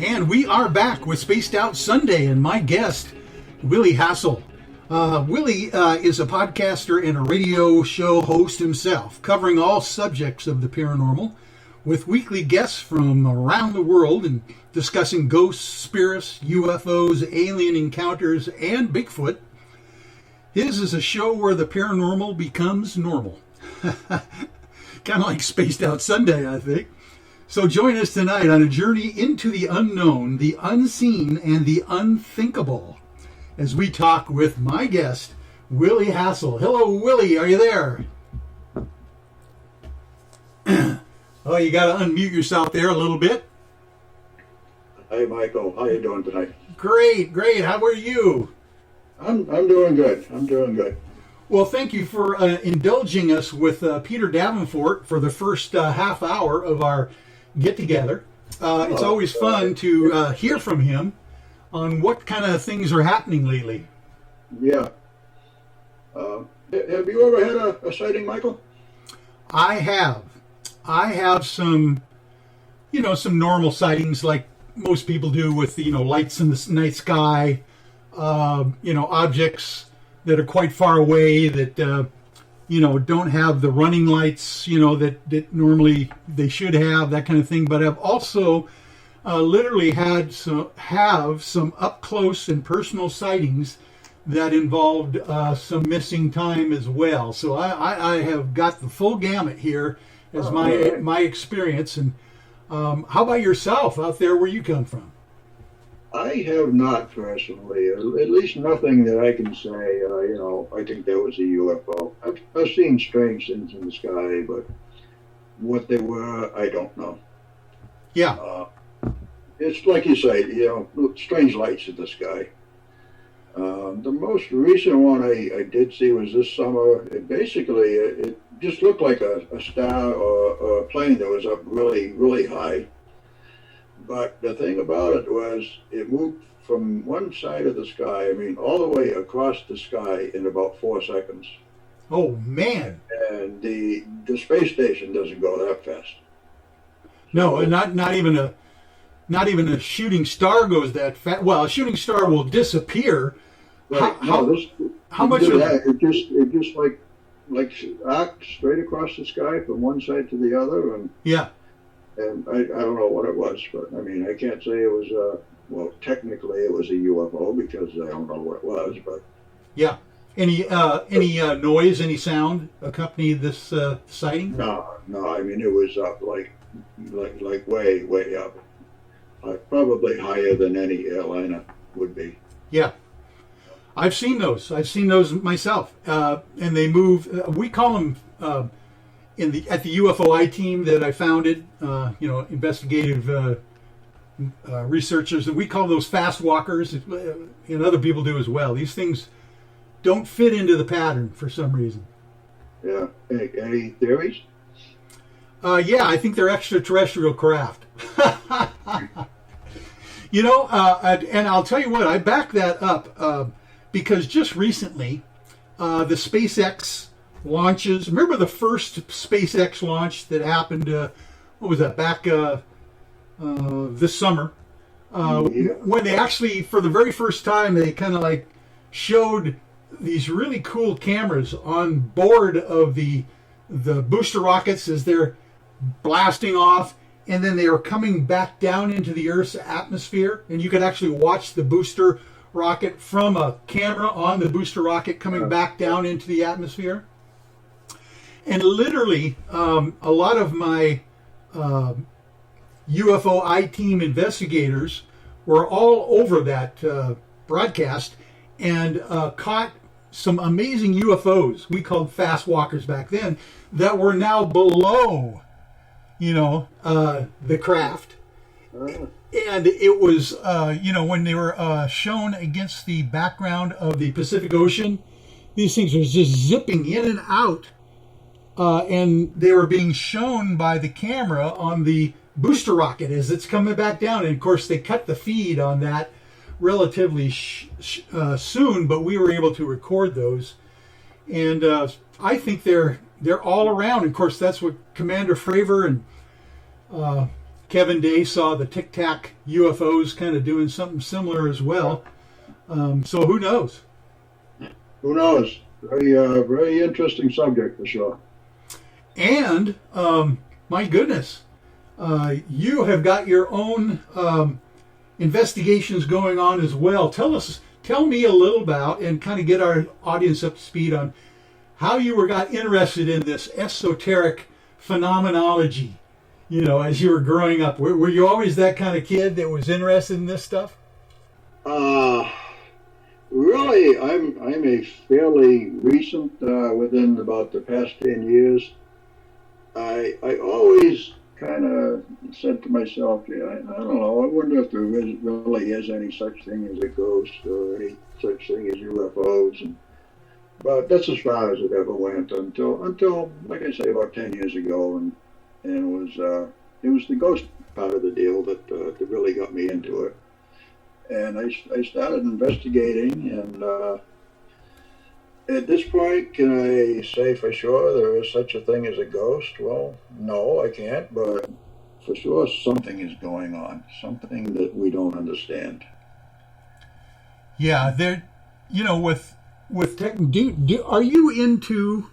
[SPEAKER 1] And we are back with Spaced Out Sunday, and my guest, Willy Hassell. Willy is a podcaster and a radio show host himself, covering all subjects of the paranormal, with weekly guests from around the world and discussing ghosts, spirits, UFOs, alien encounters, and Bigfoot. His is a show where the paranormal becomes normal. Kind of like Spaced Out Sunday, I think. So join us tonight on a journey into the unknown, the unseen, and the unthinkable as we talk with my guest, Willy Hassell. Hello, Willy. Are you there? Oh, you got to unmute yourself there a little bit.
[SPEAKER 2] Hey, Michael. How you doing tonight?
[SPEAKER 1] Great, great. How are you?
[SPEAKER 2] I'm doing good. I'm doing good.
[SPEAKER 1] Well, thank you for indulging us with Peter Davenport for the first half hour of our get-together. It's always fun to hear from him on what kind of things are happening lately.
[SPEAKER 2] Yeah. Have you ever had a sighting, Michael?
[SPEAKER 1] I have. I have some, some normal sightings like most people do with, lights in the night sky, objects that are quite far away that, don't have the running lights, that normally they should have, that kind of thing. But I've also literally have some up close and personal sightings that involved some missing time as well. So I have got the full gamut here as my experience. And how about yourself out there where you come from?
[SPEAKER 2] I have not personally, at least nothing that I can say, I think that was a UFO. I've seen strange things in the sky, but What they were, I don't know.
[SPEAKER 1] Yeah.
[SPEAKER 2] It's like you say, strange lights in the sky. The most recent one I did see was this summer. It just looked like a star or a plane that was up really, really high. But the thing about it was it moved from one side of the sky, all the way across the sky in about 4 seconds.
[SPEAKER 1] Oh, man.
[SPEAKER 2] And the space station doesn't go that fast.
[SPEAKER 1] No, and not even a shooting star goes that fast. Well, a shooting star will disappear.
[SPEAKER 2] Right.
[SPEAKER 1] How much of
[SPEAKER 2] that? It just like arced straight across the sky from one side to the other, and
[SPEAKER 1] yeah.
[SPEAKER 2] And I don't know what it was, but I can't say it was technically it was a UFO because I don't know what it was, but
[SPEAKER 1] yeah. Any noise, any sound accompany this sighting?
[SPEAKER 2] No. It was up like way up, probably higher than any airliner would be.
[SPEAKER 1] Yeah, I've seen those. Myself, and they move. We call them at the UFOI team that I founded. Investigative researchers, and we call those fast walkers, and other people do as well. These things don't fit into the pattern for some reason.
[SPEAKER 2] Yeah. Any theories?
[SPEAKER 1] Yeah, I think they're extraterrestrial craft. And I'll tell you what, I back that up because just recently, the SpaceX launches. Remember the first SpaceX launch that happened? What was that? Back this summer, when they actually, for the very first time, they kind of like showed these really cool cameras on board of the booster rockets as they're blasting off, and then they were coming back down into the Earth's atmosphere, and you could actually watch the booster rocket from a camera on the booster rocket coming back down into the atmosphere. And literally, a lot of my UFO I-team investigators were all over that broadcast and caught some amazing UFOs, we called fast walkers back then, that were now below, the craft. And it was, when they were shown against the background of the Pacific Ocean, these things were just zipping in and out. And they were being shown by the camera on the booster rocket as it's coming back down. And of course, they cut the feed on that relatively soon, but we were able to record those. And I think they're all around. Of course, that's what Commander Fravor and Kevin Day saw, the Tic Tac UFOs kind of doing something similar as well. So who knows?
[SPEAKER 2] Who knows? Very interesting subject for sure.
[SPEAKER 1] And my goodness, you have got your own investigations going on as well. Tell me a little about, and kind of get our audience up to speed on how you got interested in this esoteric phenomenology. As you were growing up, were you always that kind of kid that was interested in this stuff?
[SPEAKER 2] Really, I'm a fairly recent, within about the past 10 years. I always kind of said to myself, I don't know, I wonder if there really is any such thing as a ghost or any such thing as UFOs. But that's as far as it ever went until like I say, about 10 years ago, and it was the ghost part of the deal that really got me into it. And I started investigating, and at this point, can I say for sure there is such a thing as a ghost? Well, no, I can't, but for sure something is going on, something that we don't understand.
[SPEAKER 1] Yeah, are you into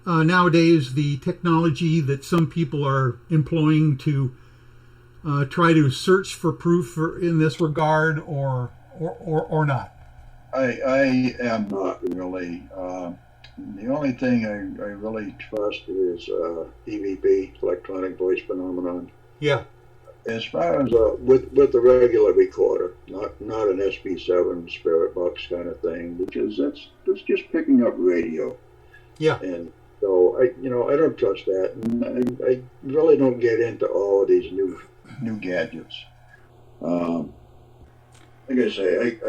[SPEAKER 1] nowadays the technology that some people are employing to try to search for proof in this regard, or not?
[SPEAKER 2] I am not really. The only thing I really trust is EVP, electronic voice phenomenon.
[SPEAKER 1] Yeah.
[SPEAKER 2] As far as with the regular recorder, not an SB7 Spirit Box kind of thing, because that's just picking up radio.
[SPEAKER 1] Yeah.
[SPEAKER 2] And So I don't trust that, and I really don't get into all of these new gadgets. Like I say,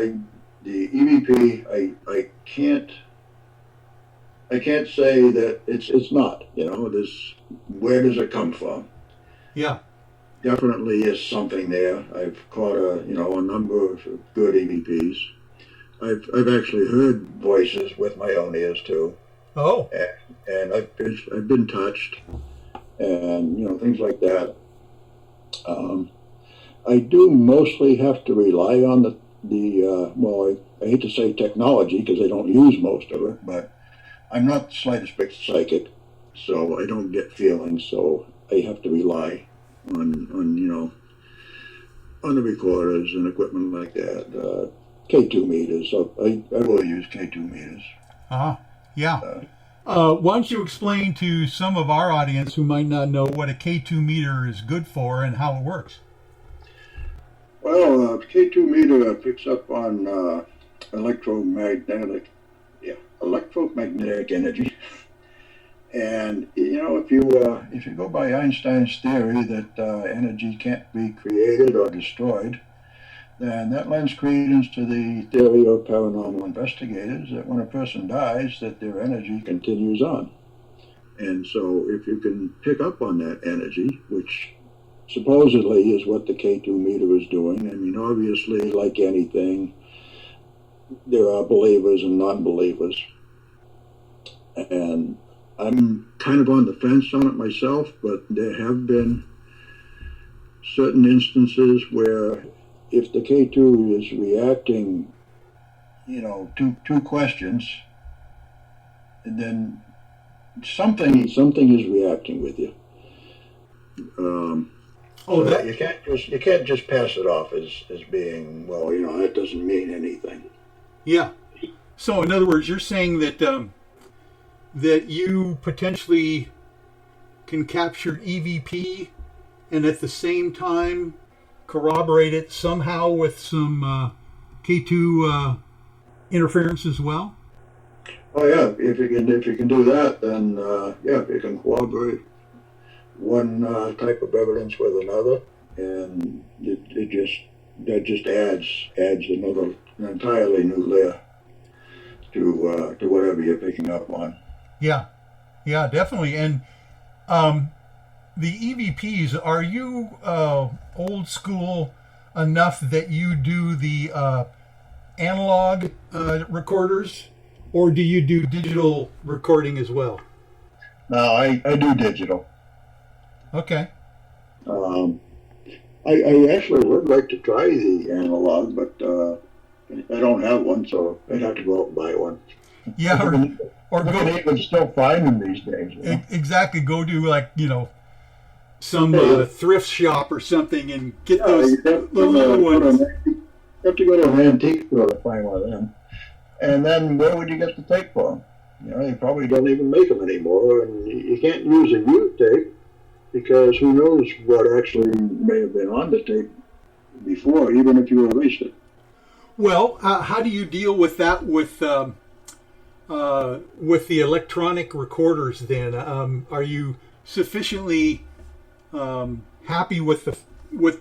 [SPEAKER 2] the EVP, I can't say that it's not. Where does it come from?
[SPEAKER 1] Yeah.
[SPEAKER 2] Definitely is something there. I've caught a number of good EVPs. I've actually heard voices with my own ears too.
[SPEAKER 1] Oh.
[SPEAKER 2] And I've been touched, and things like that. I do mostly have to rely on the I hate to say technology because I don't use most of it, but I'm not the slightest bit psychic, so I don't get feelings. So I have to rely on the recorders and equipment like that. K2 meters. So I will use K2 meters.
[SPEAKER 1] Yeah. Why don't you explain to some of our audience who might not know what a K2 meter is good for and how it works?
[SPEAKER 2] Well, K2 meter picks up on electromagnetic energy. And if you go by Einstein's theory that energy can't be created or destroyed, then that lends credence to the theory of paranormal investigators that when a person dies, that their energy continues on. And so if you can pick up on that energy, which supposedly is what the K2 meter is doing, I mean, obviously, like anything, there are believers and non-believers. And I'm kind of on the fence on it myself, but there have been certain instances where if the K2 is reacting, to two questions, and then something is reacting with you. You can't just pass it off as being, that doesn't mean anything.
[SPEAKER 1] Yeah. So in other words, you're saying that that you potentially can capture EVP and at the same time corroborate it somehow with some K2 interference as well?
[SPEAKER 2] Oh yeah, if you can do that, then if you can corroborate one type of evidence with another, and that just adds an entirely new layer to whatever you're picking up on.
[SPEAKER 1] Yeah, definitely. And the EVPs, are you old school enough that you do the analog recorders, or do you do digital recording as well?
[SPEAKER 2] No, I do digital.
[SPEAKER 1] Okay.
[SPEAKER 2] I actually would like to try the analog, but I don't have one, so I'd have to go out and buy one.
[SPEAKER 1] Yeah, or
[SPEAKER 2] go. You can still find them these days.
[SPEAKER 1] Exactly. Go to some thrift shop or something and get those little ones.
[SPEAKER 2] You have to go to an antique store to find one of them. And then where would you get the tape for them? They probably don't even make them anymore, and you can't use a used tape because who knows what actually may have been on the tape before, even if you erased it.
[SPEAKER 1] Well, how do you deal with that with the electronic recorders then? Are you sufficiently happy with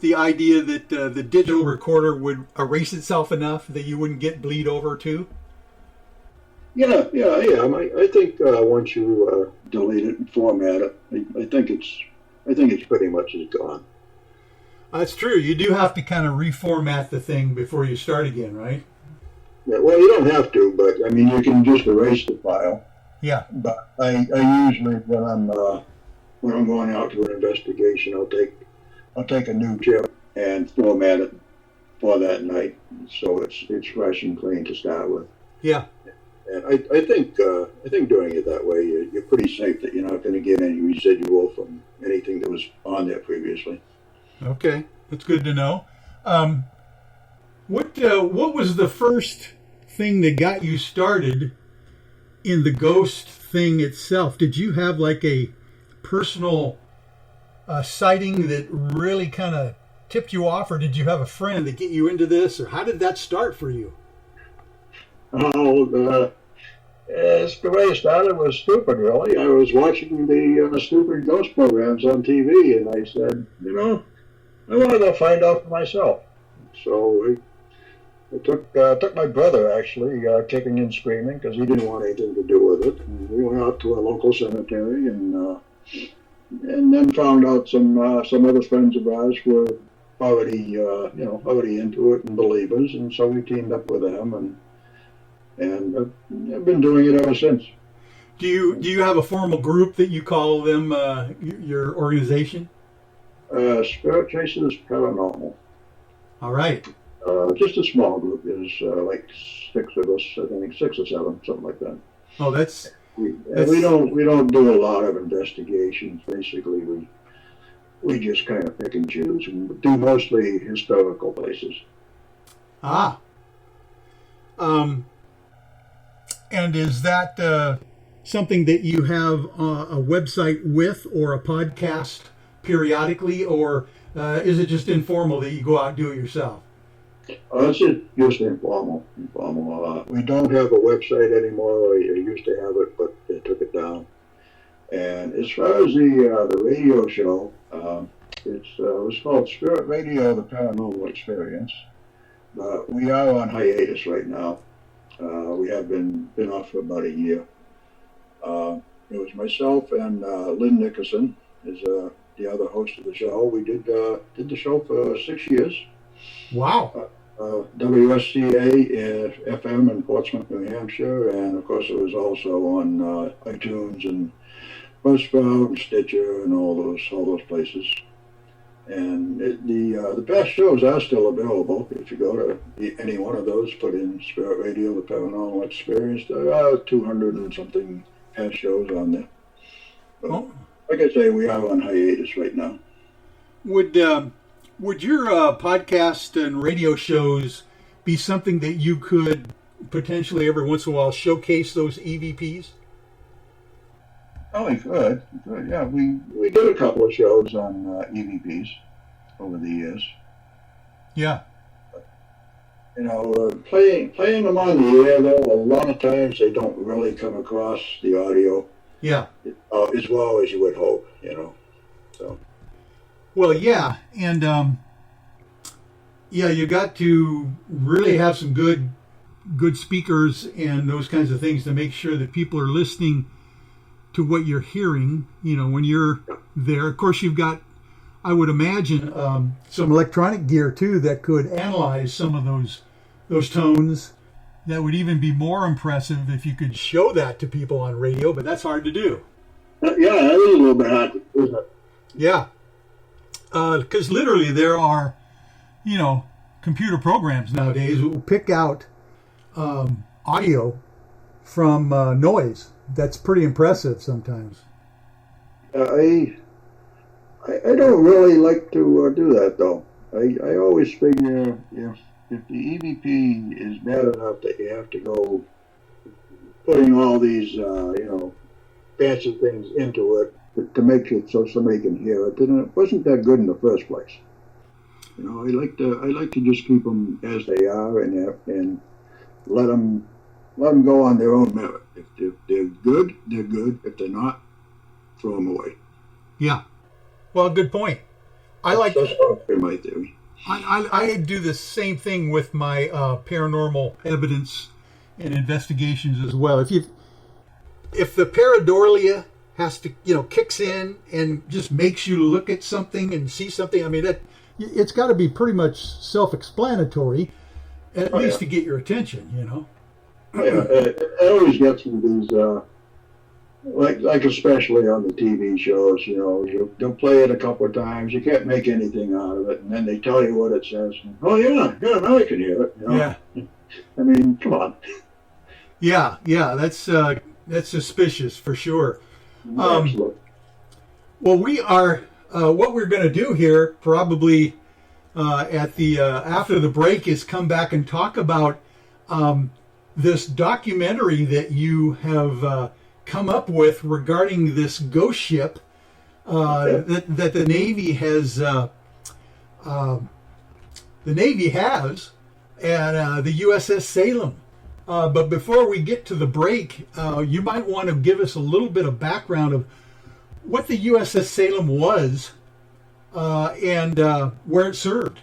[SPEAKER 1] the idea that the digital recorder would erase itself enough that you wouldn't get bleed over too?
[SPEAKER 2] Yeah, I am. I think once you delete it and format it, I think it's pretty much gone.
[SPEAKER 1] That's true. You do have to kind of reformat the thing before you start again, right?
[SPEAKER 2] Yeah, well, you don't have to, but I mean, you can just erase the file.
[SPEAKER 1] Yeah.
[SPEAKER 2] But I usually, when I'm going out to an investigation, I'll take a new chip and format it for that night, so it's fresh and clean to start with.
[SPEAKER 1] Yeah.
[SPEAKER 2] And I think doing it that way, you're pretty safe that you're not going to get any residual from anything that was on there previously.
[SPEAKER 1] Okay, that's good to know. What was the first thing that got you started in the ghost thing itself? Did you have like a personal sighting that really kind of tipped you off, or did you have a friend that get you into this, or how did that start for you?
[SPEAKER 2] It's the way it started was stupid, really. I was watching the stupid ghost programs on TV, and I said, I want to go find out for myself. So I took my brother, actually, kicking and screaming, because he didn't want anything to do with it. And we went out to a local cemetery, and then found out some other friends of ours were already into it and believers, and so we teamed up with them, and I've been doing it ever since.
[SPEAKER 1] Do you have a formal group that you call them your organization?
[SPEAKER 2] Spirit Chasers Paranormal.
[SPEAKER 1] All right.
[SPEAKER 2] Just a small group. There's like 6 of us. I think 6 or 7, something like that.
[SPEAKER 1] Oh, that's.
[SPEAKER 2] We don't do a lot of investigations. Basically, we just kind of pick and choose and do mostly historical places.
[SPEAKER 1] Ah. And is that something that you have a website with, or a podcast periodically, or is it just informal that you go out and do it yourself?
[SPEAKER 2] It's just informal. We don't have a website anymore. I used to have it, but they took it down. And as far as the radio show, it was called Spirit Radio: The Paranormal Experience. We are on hiatus right now. We have been off for about a year. It was myself and Lynn Nickerson is the other host of the show. We did the show for 6 years.
[SPEAKER 1] Wow.
[SPEAKER 2] WSCA FM in Portsmouth, New Hampshire, and of course it was also on iTunes and Buzzsprout and Stitcher and all those places. And the past shows are still available. If you go to any one of those, put in Spirit Radio: The Paranormal Experience, there are 200 and something past shows on there. But, like I say, we are on hiatus right now.
[SPEAKER 1] Would your podcast and radio shows be something that you could potentially every once in a while showcase those EVPs?
[SPEAKER 2] Oh, we could. Yeah, we did a couple of shows on EVPs over the years.
[SPEAKER 1] Yeah.
[SPEAKER 2] Playing them on the air, though, a lot of times they don't really come across the audio.
[SPEAKER 1] Yeah.
[SPEAKER 2] As well as you would hope, So.
[SPEAKER 1] Well, yeah, and you got to really have some good speakers and those kinds of things to make sure that people are listening to what you're hearing, when you're there. Of course, you've got, I would imagine, some electronic gear, too, that could analyze some of those tones. That would even be more impressive if you could show that to people on radio, but that's hard to do.
[SPEAKER 2] Yeah, that is a little bit hard to do, isn't it?
[SPEAKER 1] Yeah. Because literally there are, computer programs nowadays that will pick out audio from noise. That's pretty impressive sometimes.
[SPEAKER 2] I don't really like to do that, though. I always figure if the EVP is bad enough that you have to go putting all these, fancy things into it to make it so somebody can hear it, then it wasn't that good in the first place. I like to just keep them as they are and let them go on their own merit. If they're good, they're good. If they're not, throw them away.
[SPEAKER 1] Yeah. Well, good point.
[SPEAKER 2] That's my theory.
[SPEAKER 1] I do the same thing with my paranormal evidence and investigations as well. If the pareidolia has to, kicks in and just makes you look at something and see something, I mean, it's got to be pretty much self-explanatory, at least to get your attention,
[SPEAKER 2] It always gets me these, like especially on the TV shows, you'll play it a couple of times, you can't make anything out of it, and then they tell you what it says. And, oh yeah, now I can hear it.
[SPEAKER 1] Yeah.
[SPEAKER 2] I mean, come on.
[SPEAKER 1] Yeah, that's suspicious for sure. Well, we are. What we're going to do here, probably at the after the break, is come back and talk about this documentary that you have come up with regarding this ghost ship that the Navy has. The Navy has, and the USS Salem. But before we get to the break, you might want to give us a little bit of background of what the USS Salem was and where it served.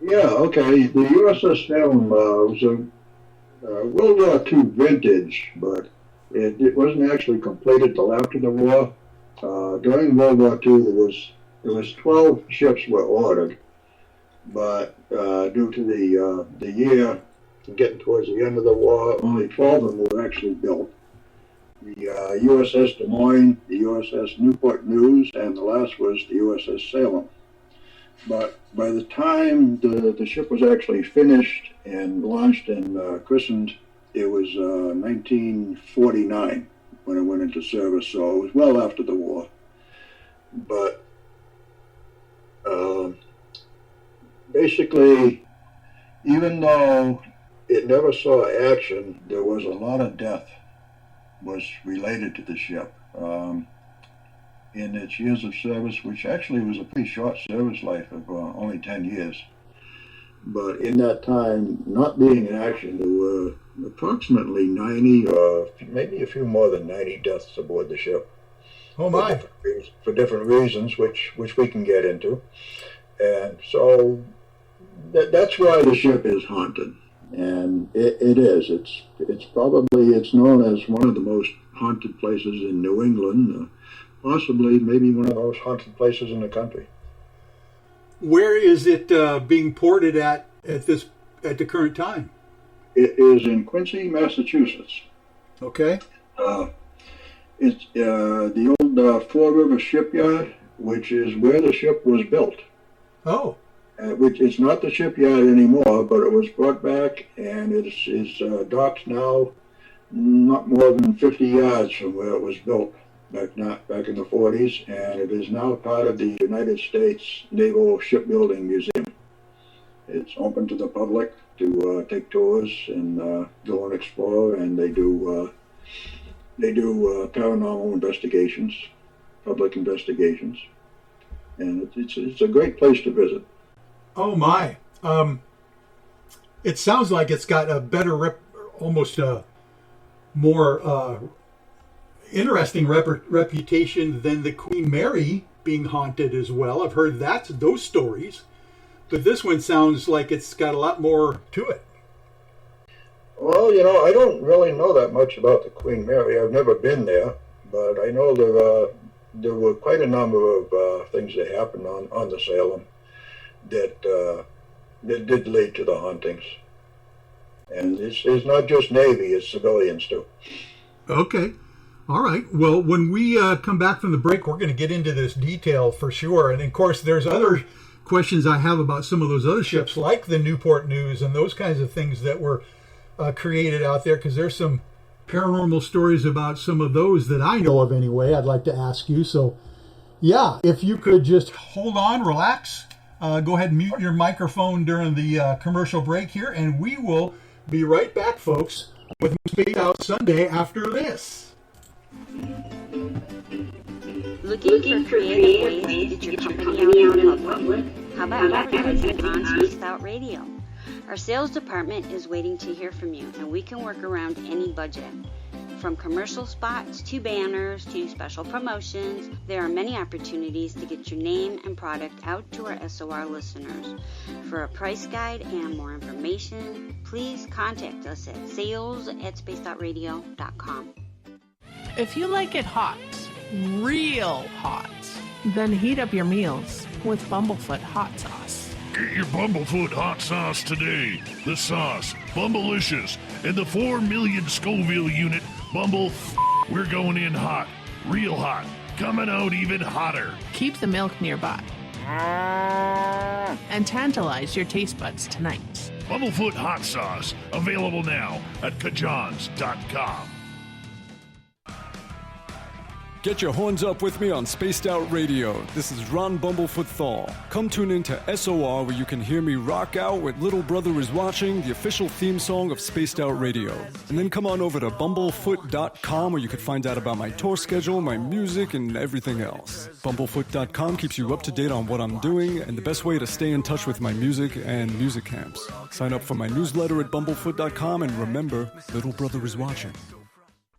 [SPEAKER 2] Yeah, okay. The USS Salem was a World War II vintage, but it wasn't actually completed till after the war. During World War II, there was 12 ships were ordered, but due to the year getting towards the end of the war, only 12 of them were actually built. The USS Des Moines, the USS Newport News, and the last was the USS Salem. But by the time the ship was actually finished and launched and christened, it was 1949 when it went into service, so it was well after the war. But basically, even though it never saw action, there was a lot of death was related to the ship. In its years of service, which actually was a pretty short service life of only 10 years. But in that time, not being in action, there were approximately 90 or maybe a few more than 90 deaths aboard the ship.
[SPEAKER 1] Oh my!
[SPEAKER 2] For different reasons, which we can get into. And so that's why the ship is haunted. And it is. It's known as one of the most haunted places in New England, possibly maybe one of the most haunted places in the country.
[SPEAKER 1] Where is it being ported at the current time?
[SPEAKER 2] It is in Quincy, Massachusetts.
[SPEAKER 1] Okay.
[SPEAKER 2] It's the old Four River Shipyard, which is where the ship was built.
[SPEAKER 1] Oh.
[SPEAKER 2] Which is not the shipyard anymore, but it was brought back, and it is docked now not more than 50 yards from where it was built back in the 40s, and it is now part of the United States Naval Shipbuilding Museum. It's open to the public to take tours and go and explore, and they do paranormal investigations, public investigations, and it's a great place to visit.
[SPEAKER 1] Oh my! It sounds like it's got a better, almost more interesting reputation than the Queen Mary being haunted as well. I've heard those stories, but this one sounds like it's got a lot more to it.
[SPEAKER 2] Well, I don't really know that much about the Queen Mary. I've never been there, but I know there were quite a number of things that happened on the Salem that did lead to the hauntings. And it's not just Navy, it's civilians too.
[SPEAKER 1] Okay. All right. Well, when we come back from the break, we're going to get into this detail for sure. And of course, there's other questions I have about some of those other ships, like the Newport News and those kinds of things that were created out there, because there's some paranormal stories about some of those that I know of anyway, I'd like to ask you. So, yeah, if you could just hold on, relax, go ahead and mute your microphone during the commercial break here, and we will be right back, folks, with Spaced Out Sunday after this.
[SPEAKER 8] Looking for creative ways to get your company out in public? How about advertising on Spaced Out Radio? Our sales department is waiting to hear from you, and we can work around any budget. From commercial spots to banners to special promotions, there are many opportunities to get your name and product out to our SOR listeners. For a price guide and more information, please contact us at sales@spacedoutradio.com.
[SPEAKER 6] If you like it hot, real hot, then heat up your meals with Bumblefoot hot sauce.
[SPEAKER 5] Get your Bumblefoot hot sauce today. The sauce, Bumblicious, and the 4 million Scoville unit Bumble. We're going in hot, real hot, coming out even hotter.
[SPEAKER 6] Keep the milk nearby and tantalize your taste buds tonight.
[SPEAKER 5] Bumblefoot hot sauce, available now at kajans.com.
[SPEAKER 17] Get your horns up with me on Spaced Out Radio. This is Ron Bumblefoot Thal. Come tune in to SOR where you can hear me rock out with Little Brother is Watching, the official theme song of Spaced Out Radio. And then come on over to bumblefoot.com where you can find out about my tour schedule, my music, and everything else. Bumblefoot.com keeps you up to date on what I'm doing and the best way to stay in touch with my music and music camps. Sign up for my newsletter at bumblefoot.com and remember, Little Brother is watching.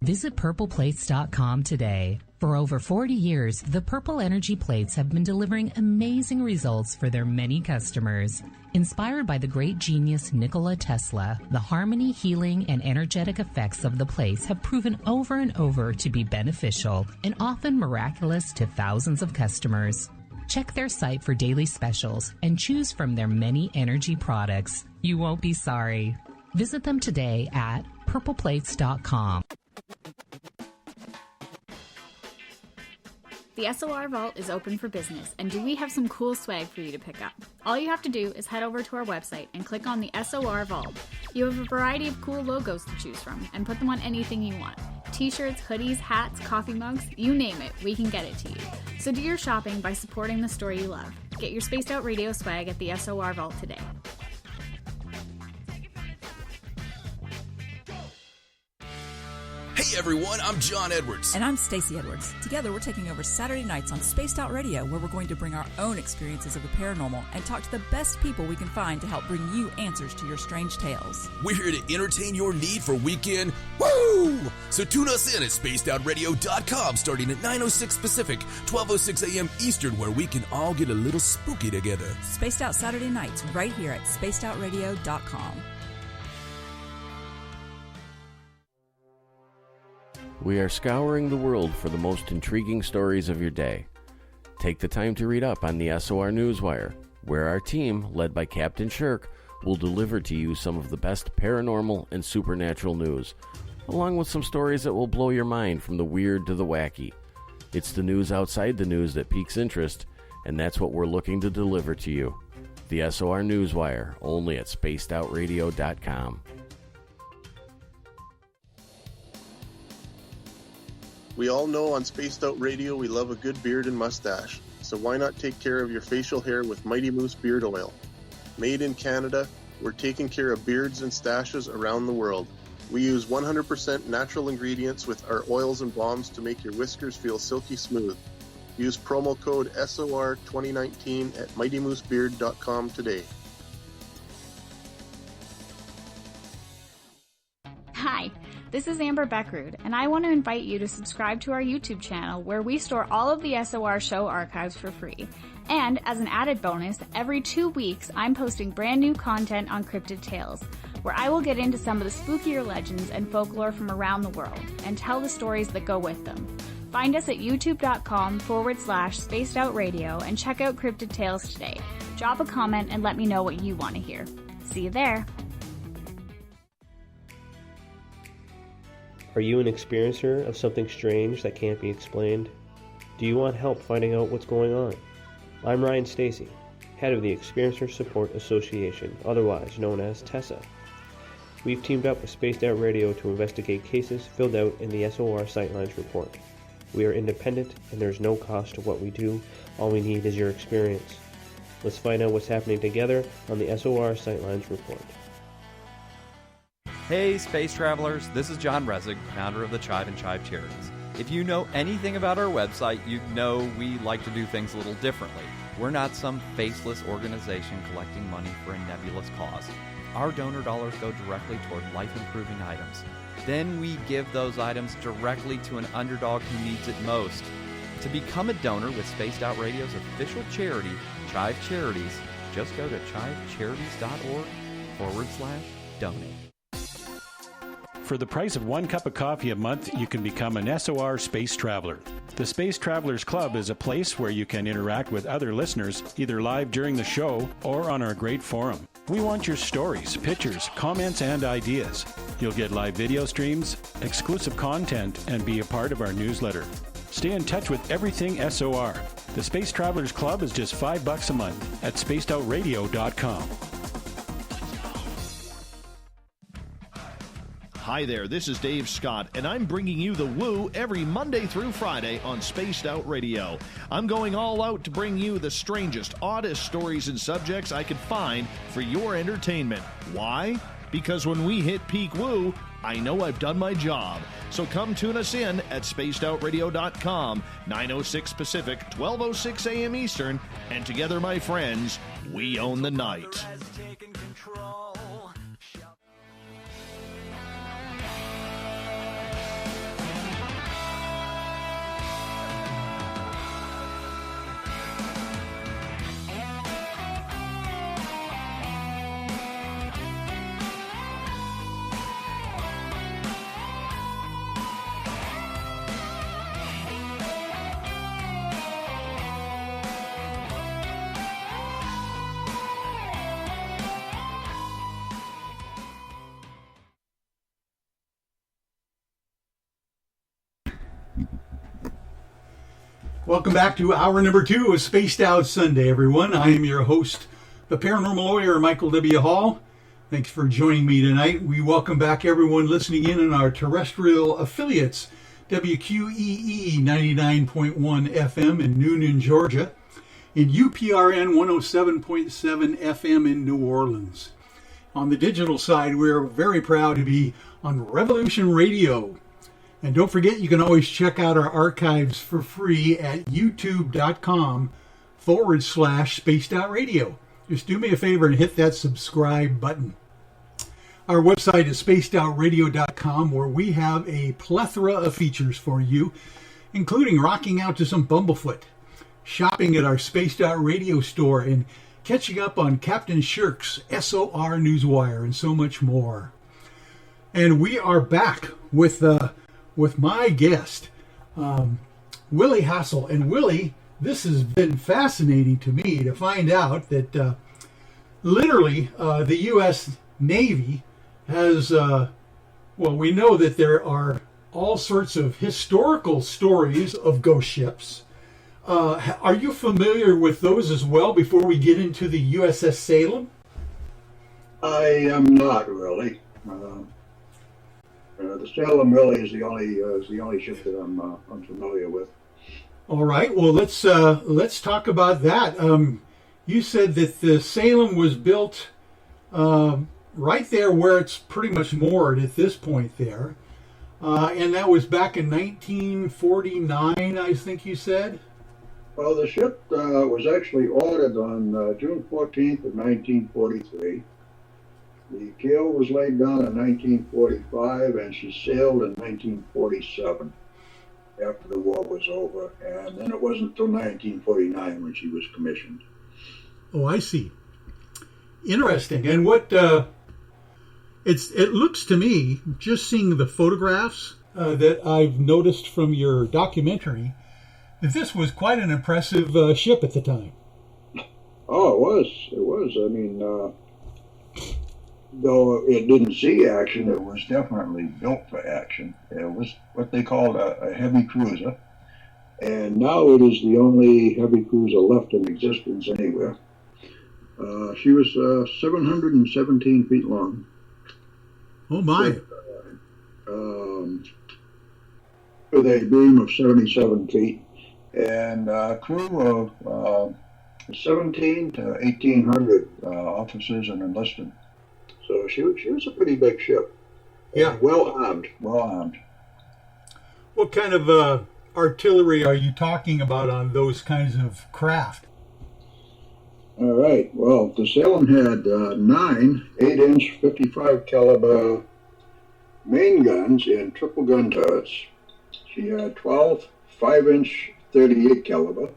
[SPEAKER 18] Visit purpleplates.com today. For over 40 years, the Purple Energy Plates have been delivering amazing results for their many customers. Inspired by the great genius Nikola Tesla, the harmony, healing, and energetic effects of the plates have proven over and over to be beneficial and often miraculous to thousands of customers. Check their site for daily specials and choose from their many energy products. You won't be sorry. Visit them today at purpleplates.com.
[SPEAKER 11] The SOR Vault is open for business, and do we have some cool swag for you to pick up? All you have to do is head over to our website and click on the SOR Vault. You have a variety of cool logos to choose from, and put them on anything you want. T-shirts, hoodies, hats, coffee mugs, you name it, we can get it to you. So do your shopping by supporting the store you love. Get your Spaced Out Radio swag at the SOR Vault today.
[SPEAKER 13] Hey everyone, I'm John Edwards.
[SPEAKER 12] And I'm Stacey Edwards. Together we're taking over Saturday nights on Spaced Out Radio, where we're going to bring our own experiences of the paranormal and talk to the best people we can find to help bring you answers to your strange tales.
[SPEAKER 13] We're here to entertain your need for weekend woo! So tune us in at spacedoutradio.com starting at 9:06 Pacific, 12:06 a.m. Eastern, where we can all get a little spooky together.
[SPEAKER 12] Spaced Out Saturday nights right here at spacedoutradio.com.
[SPEAKER 7] We are scouring the world for the most intriguing stories of your day. Take the time to read up on the SOR Newswire, where our team, led by Captain Shirk, will deliver to you some of the best paranormal and supernatural news, along with some stories that will blow your mind from the weird to the wacky. It's the news outside the news that piques interest, and that's what we're looking to deliver to you. The SOR Newswire, only at spacedoutradio.com.
[SPEAKER 14] We all know on Spaced Out Radio we love a good beard and mustache, so why not take care of your facial hair with Mighty Moose Beard Oil? Made in Canada, we're taking care of beards and stashes around the world. We use 100% natural ingredients with our oils and balms to make your whiskers feel silky smooth. Use promo code SOR2019 at MightyMooseBeard.com today.
[SPEAKER 11] Hi, this is Amber Beckrud, and I want to invite you to subscribe to our YouTube channel where we store all of the SOR show archives for free. And as an added bonus, every 2 weeks I'm posting brand new content on Cryptid Tales, where I will get into some of the spookier legends and folklore from around the world and tell the stories that go with them. Find us at youtube.com/Spaced Out Radio and check out Cryptid Tales today. Drop a comment and let me know what you want to hear. See you there.
[SPEAKER 16] Are you an experiencer of something strange that can't be explained? Do you want help finding out what's going on? I'm Ryan Stacy, head of the Experiencer Support Association, otherwise known as TESA. We've teamed up with Spaced Out Radio to investigate cases filled out in the SOR Sightlines report. We are independent and there's no cost to what we do. All we need is your experience. Let's find out what's happening together on the SOR Sightlines report.
[SPEAKER 4] Hey, space travelers, this is John Resig, founder of the Chive and Chive Charities. If you know anything about our website, you know we like to do things a little differently. We're not some faceless organization collecting money for a nebulous cause. Our donor dollars go directly toward life-improving items. Then we give those items directly to an underdog who needs it most. To become a donor with Spaced Out Radio's official charity, Chive Charities, just go to chivecharities.org/donate.
[SPEAKER 9] For the price of 1 cup of coffee a month, you can become an SOR Space Traveler. The Space Travelers Club is a place where you can interact with other listeners, either live during the show or on our great forum. We want your stories, pictures, comments, and ideas. You'll get live video streams, exclusive content, and be a part of our newsletter. Stay in touch with everything SOR. The Space Travelers Club is just $5 a month at spacedoutradio.com.
[SPEAKER 10] Hi there, this is Dave Scott, and I'm bringing you the Woo every Monday through Friday on Spaced Out Radio. I'm going all out to bring you the strangest, oddest stories and subjects I could find for your entertainment. Why? Because when we hit peak Woo, I know I've done my job. So come tune us in at spacedoutradio.com, 9:06 Pacific, 12:06 a.m. Eastern, and together, my friends, we own the night.
[SPEAKER 1] Welcome back to hour number 2 of Spaced Out Sunday, everyone. I am your host, the paranormal lawyer, Michael W. Hall. Thanks for joining me tonight. We welcome back everyone listening in on our terrestrial affiliates, WQEE 99.1 FM in Noonan, Georgia, and UPRN 107.7 FM in New Orleans. On the digital side, we're very proud to be on Revolution Radio. And don't forget, you can always check out our archives for free at youtube.com/spacedoutradio. Just do me a favor and hit that subscribe button. Our website is spacedoutradio.com, where we have a plethora of features for you, including rocking out to some Bumblefoot, shopping at our Spaced Out Radio store, and catching up on Captain Shirk's SOR Newswire, and so much more. And we are back with my guest, Willy Hassell. And Willy, this has been fascinating to me to find out that literally the U.S. Navy has, we know that there are all sorts of historical stories of ghost ships. Are you familiar with those as well before we get into the USS Salem?
[SPEAKER 2] I am not really. The Salem really is the only ship that I'm familiar with.
[SPEAKER 1] All right. Well, let's talk about that. You said that the Salem was built right there where it's pretty much moored at this point there, and that was back in 1949, I think you said.
[SPEAKER 2] Well, the ship was actually ordered on June 14th of 1943. The keel was laid down in 1945, and she sailed in 1947 after the war was over. And then it wasn't until 1949 when she was commissioned.
[SPEAKER 1] Oh, I see. Interesting. And what it looks to me, just seeing the photographs that I've noticed from your documentary, that this was quite an impressive ship at the time.
[SPEAKER 2] Oh, it was. It was. I mean, though it didn't see action, it was definitely built for action. It was what they called a heavy cruiser, and now it is the only heavy cruiser left in existence anywhere. She was 717 feet long.
[SPEAKER 1] Oh my!
[SPEAKER 2] With a beam of 77 feet, and a crew of 17 to 1,800 officers and enlisted. So she was a pretty big ship.
[SPEAKER 1] Yeah.
[SPEAKER 2] Well armed.
[SPEAKER 1] What kind of artillery are you talking about on those kinds of craft?
[SPEAKER 2] All right. Well, the Salem had 9 8-inch 55 caliber main guns in triple gun turrets. She had 12 5-inch 38 caliber,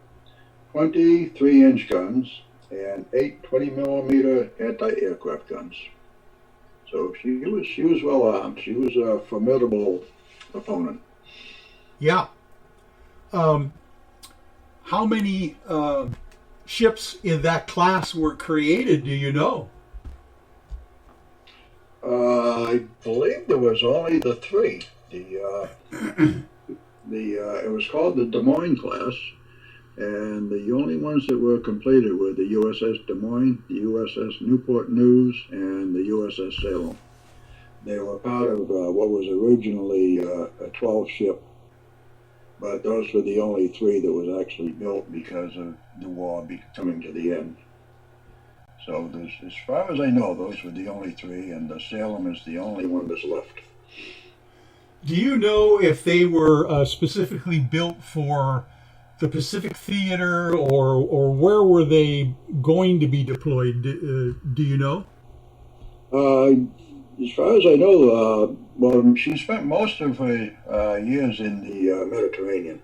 [SPEAKER 2] 20 3-inch guns, and 8 20 millimeter anti-aircraft guns. So she was well armed. She was a formidable opponent.
[SPEAKER 1] Yeah. How many ships in that class were created? Do you know?
[SPEAKER 2] I believe there was only the 3. It was called the Des Moines class, and the only ones that were completed were the USS Des Moines, the USS Newport News, and the USS Salem. They were part of what was originally a 12-ship, but those were the only 3 that was actually built because of the war coming to the end. So as far as I know, those were the only 3, and the Salem is the only one that's left.
[SPEAKER 1] Do you know if they were specifically built for the Pacific Theater, or where were they going to be deployed? Do you know?
[SPEAKER 2] As far as I know, well, she spent most of her years in the Mediterranean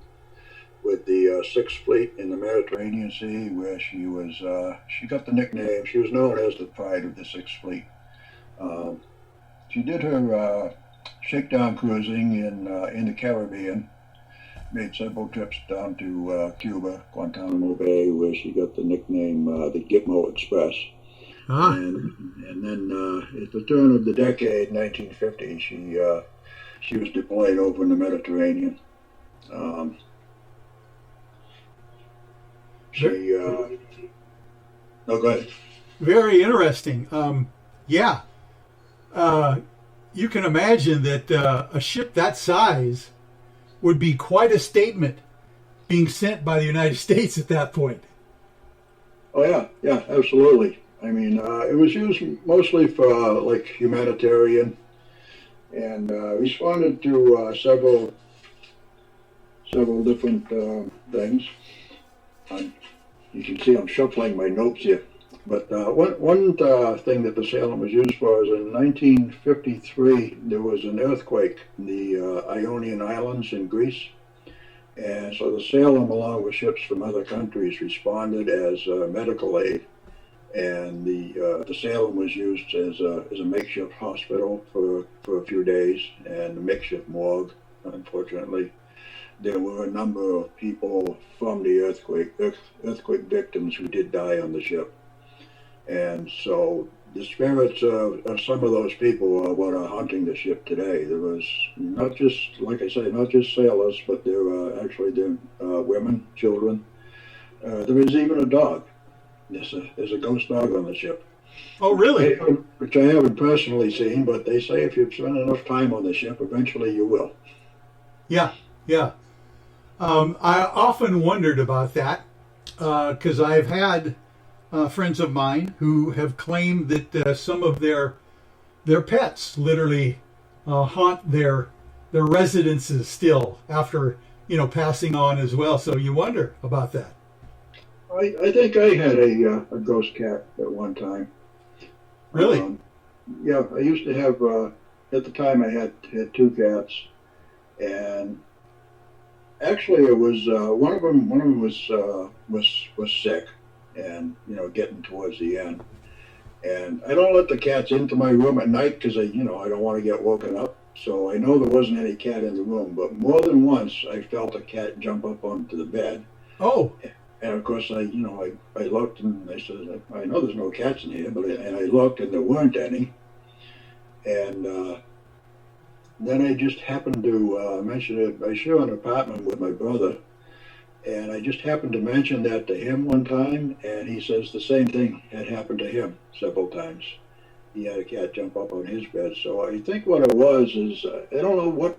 [SPEAKER 2] with the Sixth Fleet in the Mediterranean Sea, where she was. She got the nickname. She was known as the Pride of the Sixth Fleet. She did her shakedown cruising in the Caribbean. Made several trips down to Cuba, Guantanamo Bay, where she got the nickname the Gitmo Express. And then at the turn of the decade, 1950, she was deployed over in the Mediterranean. No, go ahead.
[SPEAKER 1] Very interesting. Yeah. You can imagine that a ship that size would be quite a statement being sent by the United States at that point.
[SPEAKER 2] Oh, yeah, absolutely. I mean, it was used mostly for like humanitarian, and responded to several different things. You can see I'm shuffling my notes here. But one thing that the Salem was used for is in 1953, there was an earthquake in the Ionian Islands in Greece. And so the Salem, along with ships from other countries, responded as medical aid. And the Salem was used as a makeshift hospital for a few days, and a makeshift morgue, unfortunately. There were a number of people from the earthquake victims who did die on the ship. And so the spirits of some of those people are what are haunting the ship today. There was not just, like I say, not just sailors, but there were actually women, children. There was even a dog. There's a ghost dog on the ship.
[SPEAKER 1] Oh, really?
[SPEAKER 2] Which I haven't personally seen, but they say if you spend enough time on the ship, eventually you will.
[SPEAKER 1] Yeah. I often wondered about that because I've had friends of mine who have claimed that some of their pets literally haunt their residences still after passing on as well. So you wonder about that.
[SPEAKER 2] I think I had a ghost cat at one time.
[SPEAKER 1] Really?
[SPEAKER 2] Yeah, I used to have. At the time, I had 2 cats, and actually, it was one of them was sick, and getting towards the end. And I don't let the cats into my room at night because I don't want to get woken up. So I know there wasn't any cat in the room, but more than once I felt a cat jump up onto the bed.
[SPEAKER 1] Oh.
[SPEAKER 2] And of course I looked and I said, I know there's no cats in here, and I looked and there weren't any. And then I just happened to mention it. I share an apartment with my brother, and I just happened to mention that to him one time, and he says the same thing had happened to him several times. He had a cat jump up on his bed. So I think what it was is, I don't know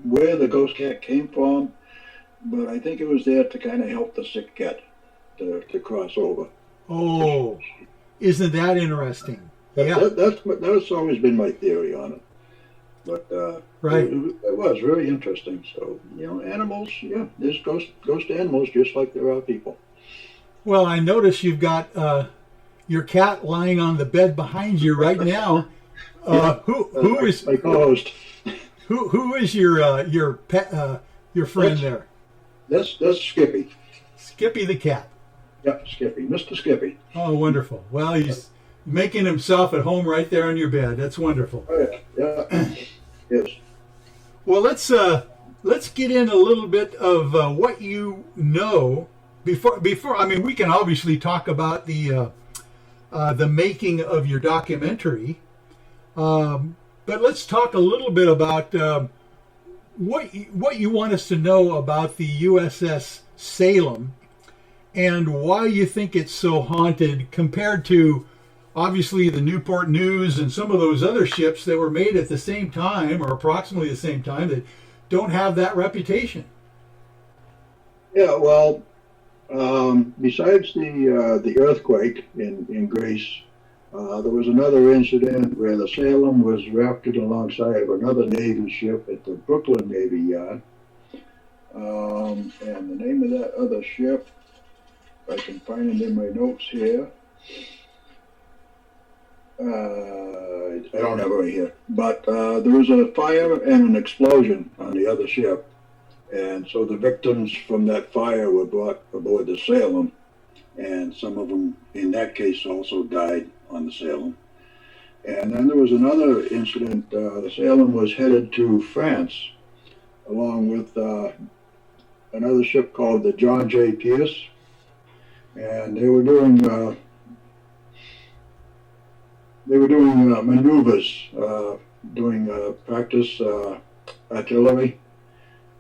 [SPEAKER 2] where the ghost cat came from, but I think it was there to kind of help the sick cat to cross over.
[SPEAKER 1] Oh, isn't that interesting?
[SPEAKER 2] That's always been my theory on it. But
[SPEAKER 1] right.
[SPEAKER 2] It was very interesting. So, animals, there's ghost animals just like there are people.
[SPEAKER 1] Well, I notice you've got your cat lying on the bed behind you right now. Who is
[SPEAKER 2] my co-host?
[SPEAKER 1] Who is your pet? Your friend there?
[SPEAKER 2] That's Skippy.
[SPEAKER 1] Skippy the cat.
[SPEAKER 2] Yep, Skippy, Mr. Skippy.
[SPEAKER 1] Oh, wonderful. Well, he's making himself at home right there on your bed. That's wonderful.
[SPEAKER 2] Oh, yeah. Yes.
[SPEAKER 1] Well, let's get in a little bit of what you know before. I mean, we can obviously talk about the making of your documentary, but let's talk a little bit about what you want us to know about the USS Salem and why you think it's so haunted compared to obviously the Newport News and some of those other ships that were made at the same time or approximately the same time that don't have that reputation.
[SPEAKER 2] Yeah, well, besides the earthquake in Greece, there was another incident where the Salem was rafted alongside of another Navy ship at the Brooklyn Navy Yard. And the name of that other ship, if I can find it in my notes here, I don't have it right here, but there was a fire and an explosion on the other ship. And so the victims from that fire were brought aboard the Salem, and some of them, in that case, also died on the Salem. And then there was another incident. The Salem was headed to France, along with another ship called the John J. Pierce, and they were doing maneuvers, doing practice artillery.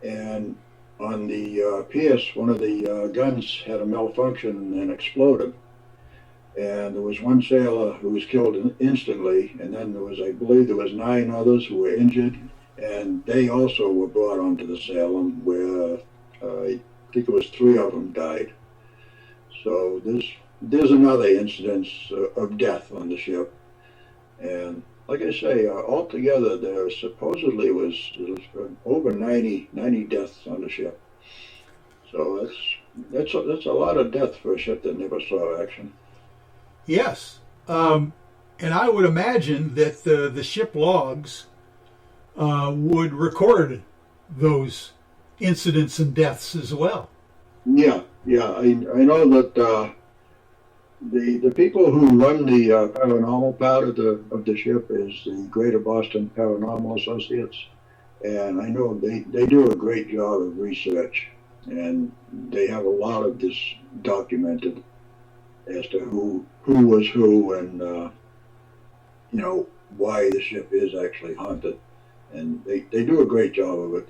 [SPEAKER 2] And on the Pierce, one of the guns had a malfunction and exploded. And there was one sailor who was killed instantly, and then there was, I believe, 9 others who were injured, and they also were brought onto the Salem, where I think it was 3 of them died. So there's another incidence of death on the ship, and like I say, altogether there supposedly was over 90 deaths on the ship. So that's a lot of death for a ship that never saw action.
[SPEAKER 1] Yes, and I would imagine that the ship logs would record those incidents and deaths as well.
[SPEAKER 2] Yeah. I know that the people who run the paranormal part of the ship is the Greater Boston Paranormal Associates, and I know they do a great job of research, and they have a lot of this documented as to who was who, and why the ship is actually haunted, and they do a great job of it.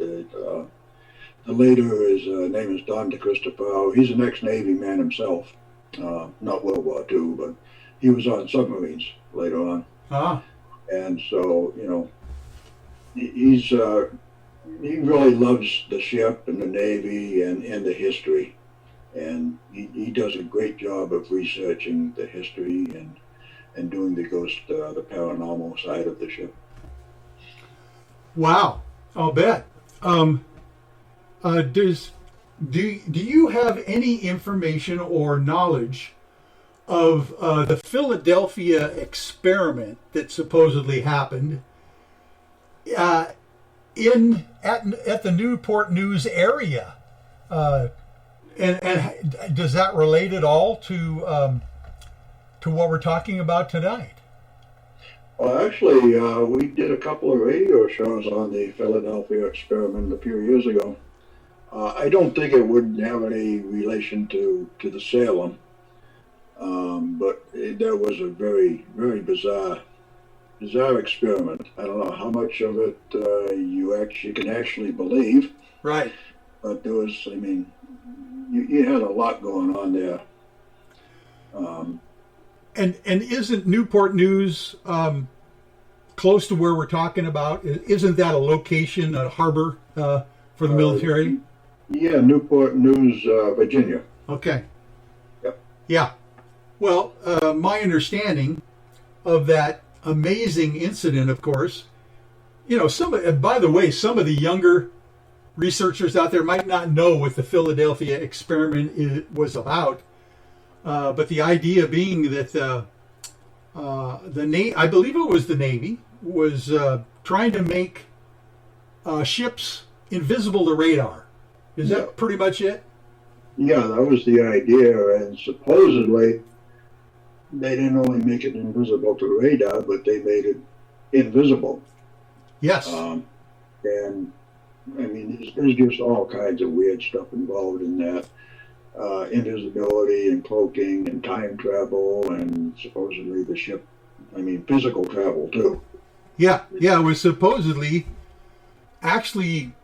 [SPEAKER 2] The leader, his name is Don DeCristofaro. He's an ex-Navy man himself. Not World War II, but he was on submarines later on. And so, he really loves the ship and the Navy and the history. And he does a great job of researching the history and doing the paranormal side of the ship.
[SPEAKER 1] Wow, I'll bet. Do you have any information or knowledge of the Philadelphia experiment that supposedly happened at the Newport News area? And does that relate at all to what we're talking about tonight?
[SPEAKER 2] Well, actually, we did a couple of radio shows on the Philadelphia experiment a few years ago. I don't think it would have any relation to the Salem, but that was a very, very bizarre experiment. I don't know how much of it you can actually believe.
[SPEAKER 1] Right.
[SPEAKER 2] But there was, you had a lot going on there.
[SPEAKER 1] And isn't Newport News close to where we're talking about? Isn't that a location, a harbor for the military?
[SPEAKER 2] Yeah, Newport News, Virginia.
[SPEAKER 1] Okay.
[SPEAKER 2] Yep.
[SPEAKER 1] Yeah. Well, my understanding of that amazing incident, of course, by the way, some of the younger researchers out there might not know what the Philadelphia experiment was about, but the idea being that I believe it was the Navy, was trying to make ships invisible to radar. Is that pretty much it?
[SPEAKER 2] Yeah, that was the idea, and supposedly they didn't only make it invisible to radar, but they made it invisible.
[SPEAKER 1] Yes.
[SPEAKER 2] And there's just all kinds of weird stuff involved in that. Invisibility and cloaking and time travel, and supposedly the ship, physical travel too.
[SPEAKER 1] Yeah, it was supposedly actually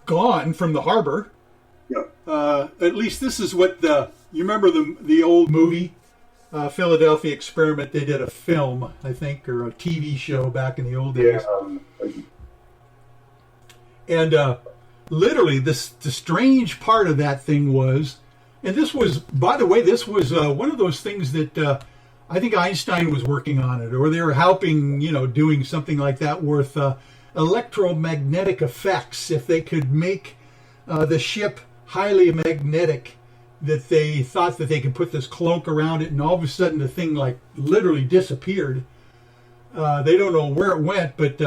[SPEAKER 1] gone from the harbor.
[SPEAKER 2] Yep.
[SPEAKER 1] At least this is what you remember the old movie Philadelphia experiment. They did a film, I think, or a TV show back in the old days. And literally, the strange part of that thing was, and this was, by the way, this was one of those things that I think Einstein was working on it, or they were helping, doing something like that with electromagnetic effects. If they could make the ship highly magnetic, that they thought that they could put this cloak around it, and all of a sudden the thing like literally disappeared. They don't know where it went, but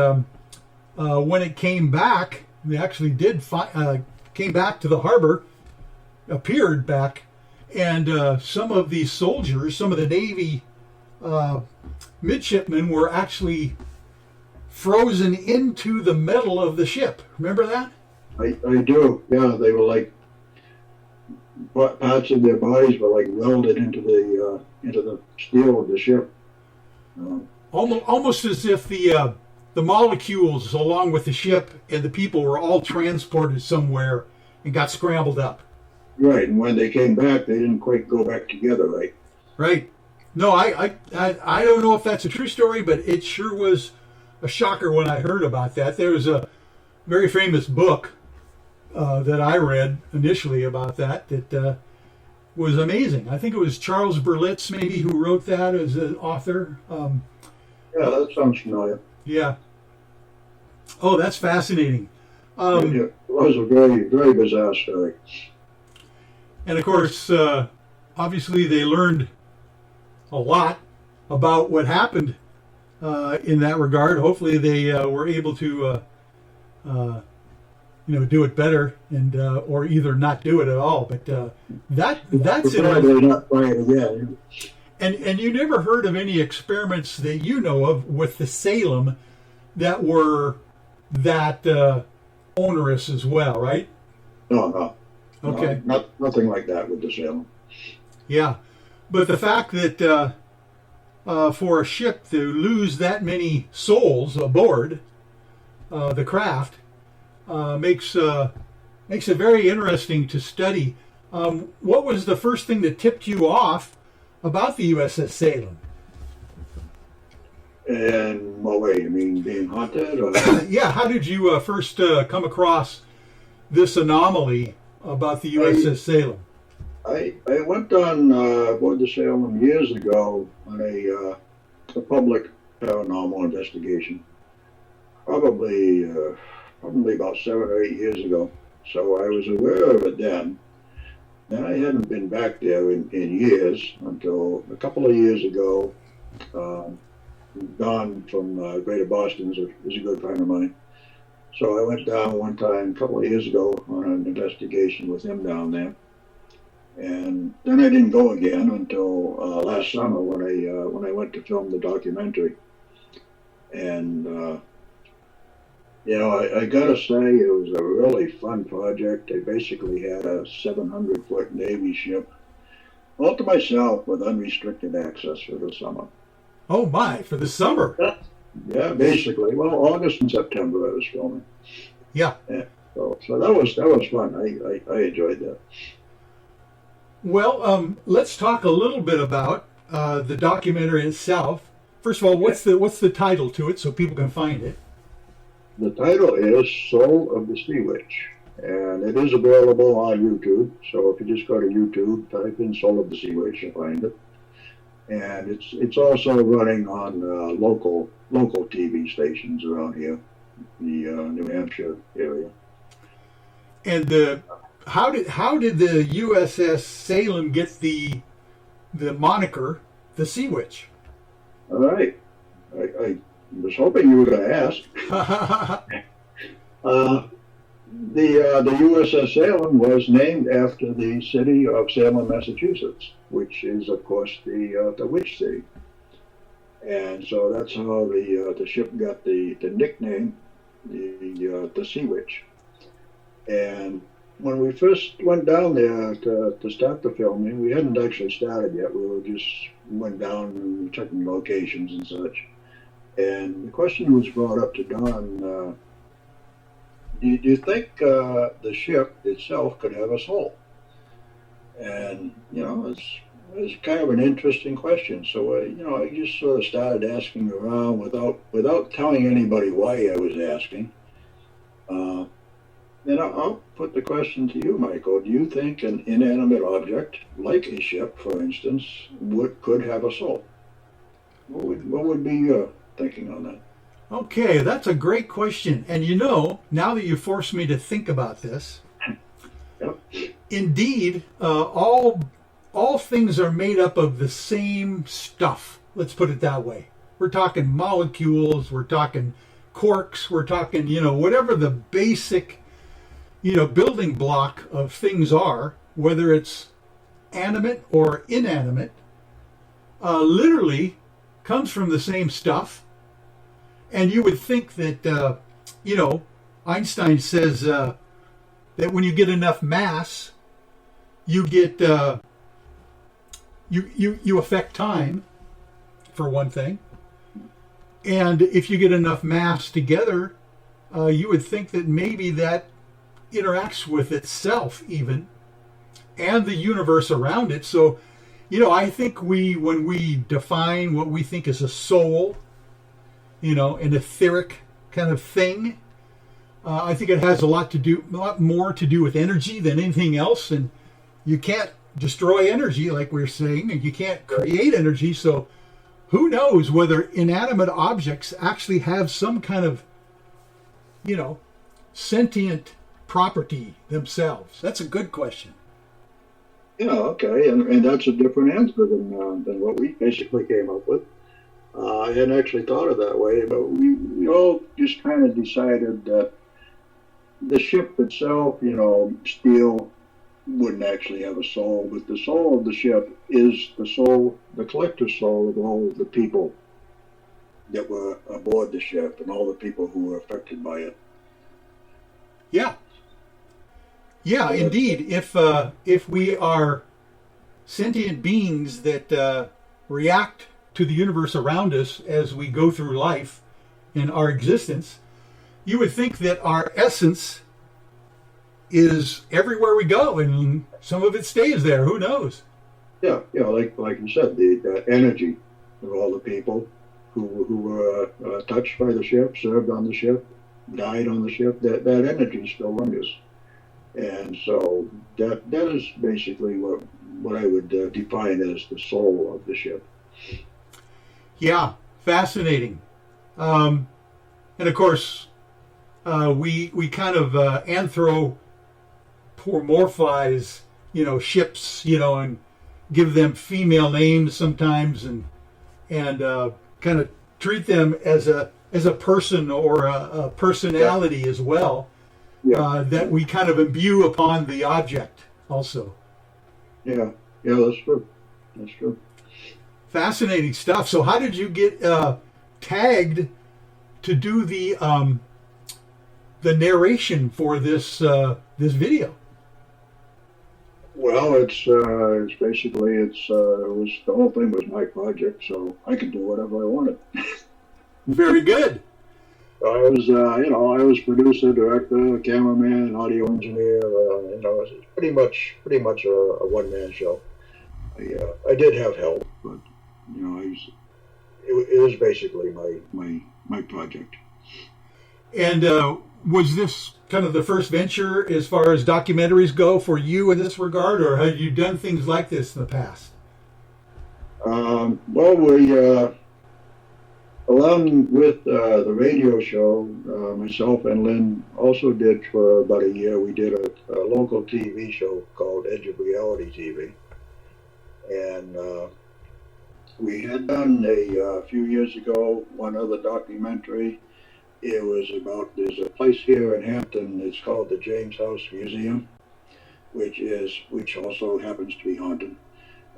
[SPEAKER 1] when it came back, they actually did came back to the harbor, appeared back, and some of these soldiers, some of the Navy midshipmen were actually frozen into the metal of the ship. Remember that?
[SPEAKER 2] I do. Yeah, they were like parts of their bodies were like welded into the steel of the ship.
[SPEAKER 1] Almost as if the molecules along with the ship and the people were all transported somewhere and got scrambled up.
[SPEAKER 2] Right, and when they came back, they didn't quite go back together, right?
[SPEAKER 1] Right. No, I don't know if that's a true story, but it sure was a shocker when I heard about that. There was a very famous book that I read initially about that was amazing. I think it was Charles Berlitz maybe who wrote that as an author.
[SPEAKER 2] Yeah, that sounds familiar.
[SPEAKER 1] Yeah. Oh, that's fascinating.
[SPEAKER 2] It was a very, very bizarre story.
[SPEAKER 1] And of course, obviously they learned a lot about what happened in that regard. Hopefully they were able to do it better, and or either not do it at all. But that's
[SPEAKER 2] probably not right again.
[SPEAKER 1] And you never heard of any experiments that you know of with the Salem that were that onerous as well, right?
[SPEAKER 2] No.
[SPEAKER 1] Okay.
[SPEAKER 2] No, nothing like that with the Salem.
[SPEAKER 1] Yeah, but the fact that for a ship to lose that many souls aboard the craft makes it very interesting to study. What was the first thing that tipped you off about the USS Salem?
[SPEAKER 2] And what way? You mean being haunted? Or?
[SPEAKER 1] Yeah, how did you first come across this anomaly about the USS Salem?
[SPEAKER 2] I went on board the Salem years ago on a public paranormal investigation. Probably about 7 or 8 years ago. So I was aware of it then. And I hadn't been back there in years until a couple of years ago. Don from Greater Boston is a good friend of mine. So I went down one time a couple of years ago on an investigation with him down there. And then I didn't go again until last summer when I went to film the documentary. And I gotta say, it was a really fun project. I basically had a 700-foot Navy ship all to myself with unrestricted access for the summer.
[SPEAKER 1] Oh my, for the summer?
[SPEAKER 2] Yeah, basically. Well, August and September I was filming.
[SPEAKER 1] Yeah.
[SPEAKER 2] So that was fun. I enjoyed that.
[SPEAKER 1] Well, let's talk a little bit about the documentary itself. First of all, what's the title to it so people can find it?
[SPEAKER 2] The title is Soul of the SeaWitch, and it is available on YouTube. So if you just go to YouTube, type in Soul of the SeaWitch, you'll find it. And it's also running on local TV stations around here, the New Hampshire area.
[SPEAKER 1] And how did the USS Salem get the moniker the SeaWitch?
[SPEAKER 2] All right, I was hoping you were going to ask. The USS Salem was named after the city of Salem, Massachusetts, which is, of course, the witch city. And so that's how the ship got the nickname, the SeaWitch. And when we first went down there to start the filming, we hadn't actually started yet. We went down and checking locations and such. And the question was brought up to Don, do you think the ship itself could have a soul? And, It's kind of an interesting question. So, I just sort of started asking around without telling anybody why I was asking. Then I'll put the question to you, Michael. Do you think an inanimate object, like a ship, for instance, could have a soul? What would be your thinking on that?
[SPEAKER 1] Okay, that's a great question. And now that you forced me to think about this,
[SPEAKER 2] yep.
[SPEAKER 1] Indeed, all things are made up of the same stuff. Let's put it that way. We're talking molecules, we're talking quarks, we're talking, whatever the basic, building block of things are, whether it's animate or inanimate, literally comes from the same stuff. And you would think that, Einstein says that when you get enough mass, you get, you affect time, for one thing. And if you get enough mass together, you would think that maybe that interacts with itself even, and the universe around it. So, I think when we define what we think is a soul, an etheric kind of thing, I think it has a lot more to do with energy than anything else. And you can't destroy energy, like we're saying, and you can't create energy. So who knows whether inanimate objects actually have some kind of, sentient property themselves? That's a good question.
[SPEAKER 2] Yeah, okay, and that's a different answer than what we basically came up with. I hadn't actually thought of that way, but we all just kind of decided that the ship itself, steel, wouldn't actually have a soul, but the soul of the ship is the soul, the collective soul of all the people that were aboard the ship and all the people who were affected by it.
[SPEAKER 1] Yeah. Yeah, indeed. If we are sentient beings that react to the universe around us as we go through life in our existence, you would think that our essence is everywhere we go, and some of it stays there. Who knows?
[SPEAKER 2] Yeah, like you said, the energy of all the people who were touched by the ship, served on the ship, died on the ship. That energy still lingers, and so that is basically what I would define as the soul of the ship.
[SPEAKER 1] Yeah, fascinating. And of course, we kind of anthropomorphize, ships, and give them female names sometimes, and kind of treat them as a person or a personality as well. Yeah. That we kind of imbue upon the object also.
[SPEAKER 2] Yeah, that's true. That's true.
[SPEAKER 1] Fascinating stuff. So how did you get tagged to do the narration for this video?
[SPEAKER 2] Well, it's basically it was the whole thing was my project, so I could do whatever I wanted.
[SPEAKER 1] Very good.
[SPEAKER 2] I was producer, director, cameraman, audio engineer. It's pretty much a one-man show. I did have help, but it was basically my project.
[SPEAKER 1] And was this kind of the first venture as far as documentaries go for you in this regard, or have you done things like this in the past?
[SPEAKER 2] Well, we along with the radio show, myself and Lynn also did for about a year. We did a local TV show called Edge of Reality TV, and we had done a few years ago one other documentary. It was about, there's a place here in Hampton, it's called the James House Museum, which also happens to be haunted.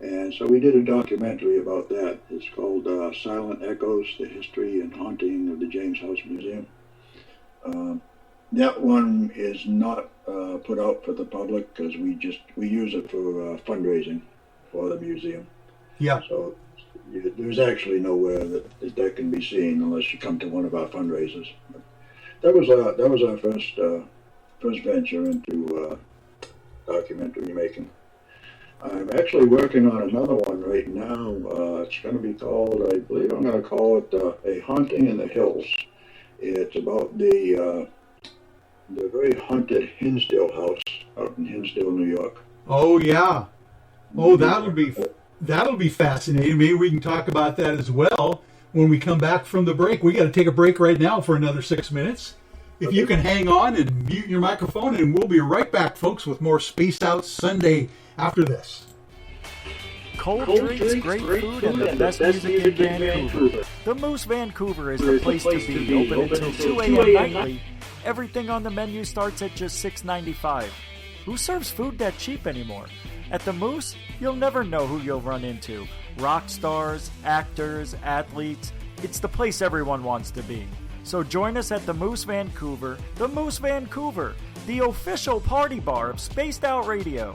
[SPEAKER 2] And so we did a documentary about that. It's called Silent Echoes, The History and Haunting of the James House Museum. That one is not put out for the public because we use it for fundraising for the museum.
[SPEAKER 1] Yeah.
[SPEAKER 2] So there's actually nowhere that can be seen unless you come to one of our fundraisers. But that was our first venture into documentary making. I'm actually working on another one right now. It's going to be called, I believe I'm going to call it A Haunting in the Hills. It's about the very haunted Hinsdale house out in Hinsdale, New York.
[SPEAKER 1] Oh, yeah. Oh, that'll be fascinating. Maybe we can talk about that as well when we come back from the break. We got to take a break right now for another 6 minutes. If you can hang on and mute your microphone, and we'll be right back, folks, with more Spaced Out Sunday after this.
[SPEAKER 15] Cold drinks, great food, and the best music in Vancouver. The Moose Vancouver is the place to be. Open until 2 a.m. nightly. Everything on the menu starts at just $6.95. Who serves food that cheap anymore? At the Moose, you'll never know who you'll run into. Rock stars, actors, athletes. It's the place everyone wants to be. So join us at the Moose Vancouver, the official party bar of Spaced Out Radio.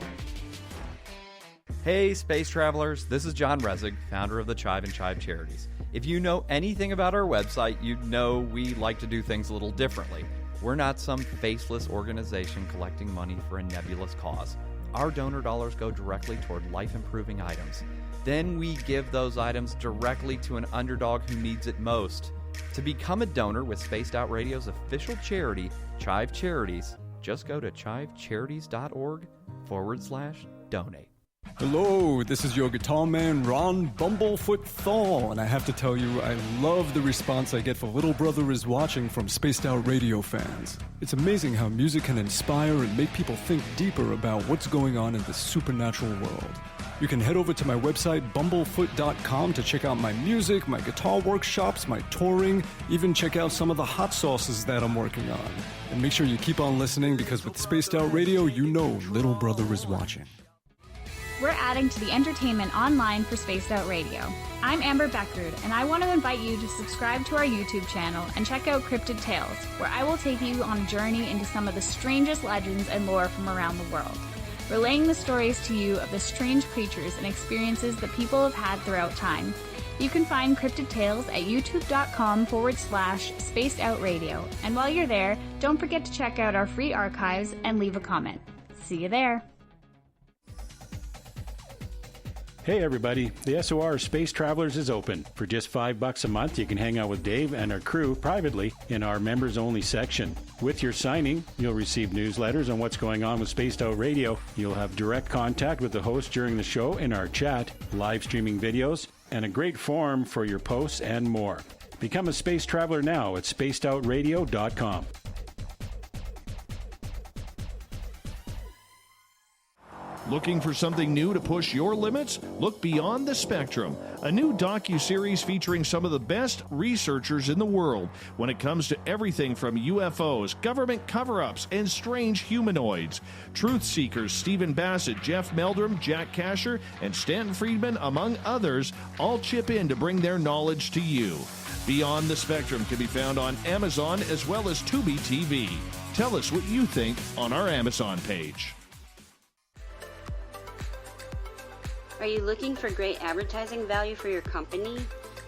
[SPEAKER 4] Hey, space travelers, this is John Resig, founder of the Chive and Chive Charities. If you know anything about our website, you know we like to do things a little differently. We're not some faceless organization collecting money for a nebulous cause. Our donor dollars go directly toward life-improving items. Then we give those items directly to an underdog who needs it most. To become a donor with Spaced Out Radio's official charity, Chive Charities, just go to chivecharities.org/donate.
[SPEAKER 17] Hello, this is your guitar man, Ron Bumblefoot Thaw, and I have to tell you, I love the response I get for Little Brother Is Watching from Spaced Out Radio fans. It's amazing how music can inspire and make people think deeper about what's going on in the supernatural world. You can head over to my website, bumblefoot.com, to check out my music, my guitar workshops, my touring, even check out some of the hot sauces that I'm working on. And make sure you keep on listening, because with Spaced Out Radio, you know Little Brother is watching.
[SPEAKER 11] We're adding to the entertainment online for Spaced Out Radio. I'm Amber Beckrud, and I want to invite you to subscribe to our YouTube channel and check out Cryptid Tales, where I will take you on a journey into some of the strangest legends and lore from around the world, relaying the stories to you of the strange creatures and experiences that people have had throughout time. You can find Cryptid Tales at youtube.com/Spaced Out Radio. And while you're there, don't forget to check out our free archives and leave a comment. See you there.
[SPEAKER 9] Hey everybody, the SOR Space Travelers is open. For just $5 a month, you can hang out with Dave and our crew privately in our members-only section. With your signing, you'll receive newsletters on what's going on with Spaced Out Radio. You'll have direct contact with the host during the show in our chat, live streaming videos, and a great forum for your posts and more. Become a space traveler now at spacedoutradio.com.
[SPEAKER 10] Looking for something new to push your limits? Look Beyond the Spectrum, a new docu-series featuring some of the best researchers in the world when it comes to everything from UFOs, government cover-ups, and strange humanoids. Truth seekers Stephen Bassett, Jeff Meldrum, Jack Kasher, and Stanton Friedman, among others, all chip in to bring their knowledge to you. Beyond the Spectrum can be found on Amazon as well as Tubi TV. Tell us what you think on our Amazon page.
[SPEAKER 8] Are you looking for great advertising value for your company?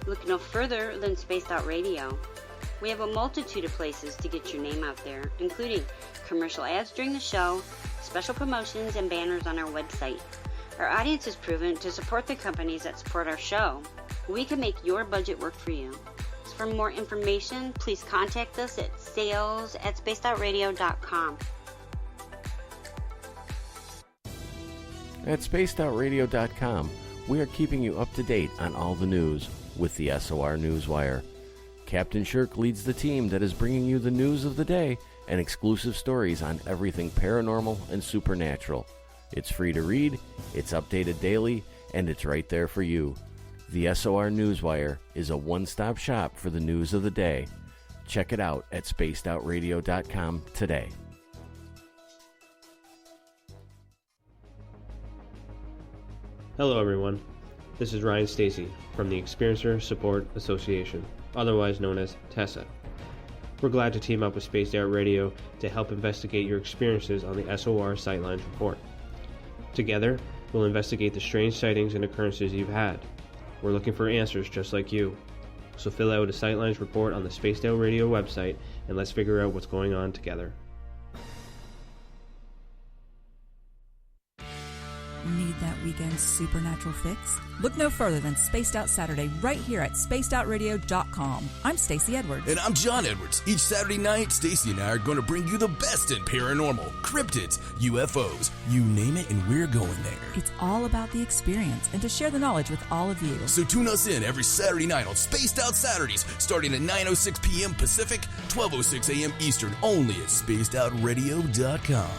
[SPEAKER 8] Look no further than Spaced Out Radio. We have a multitude of places to get your name out there, including commercial ads during the show, special promotions, and banners on our website. Our audience is proven to support the companies that support our show. We can make your budget work for you. So for more information, please contact us at sales@spacedoutradio.com.
[SPEAKER 7] At spacedoutradio.com, we are keeping you up to date on all the news with the SOR Newswire. Captain Shirk leads the team that is bringing you the news of the day and exclusive stories on everything paranormal and supernatural. It's free to read, it's updated daily, and it's right there for you. The SOR Newswire is a one-stop shop for the news of the day. Check it out at spacedoutradio.com today.
[SPEAKER 16] Hello everyone, this is Ryan Stacy from the Experiencer Support Association, otherwise known as TESA. We're glad to team up with Spaced Out Radio to help investigate your experiences on the SOR Sightlines Report. Together, we'll investigate the strange sightings and occurrences you've had. We're looking for answers just like you. So fill out a Sightlines report on the Spaced Out Radio website and let's figure out what's going on together.
[SPEAKER 12] Need that weekend's supernatural fix? Look no further than Spaced Out Saturday right here at spacedoutradio.com. I'm Stacey Edwards.
[SPEAKER 13] And I'm John Edwards. Each Saturday night, Stacey and I are going to bring you the best in paranormal, cryptids, UFOs, you name it, and we're going there.
[SPEAKER 12] It's all about the experience and to share the knowledge with all of you.
[SPEAKER 13] So tune us in every Saturday night on Spaced Out Saturdays, starting at 9:06 p.m. Pacific, 12:06 a.m. Eastern, only at spacedoutradio.com.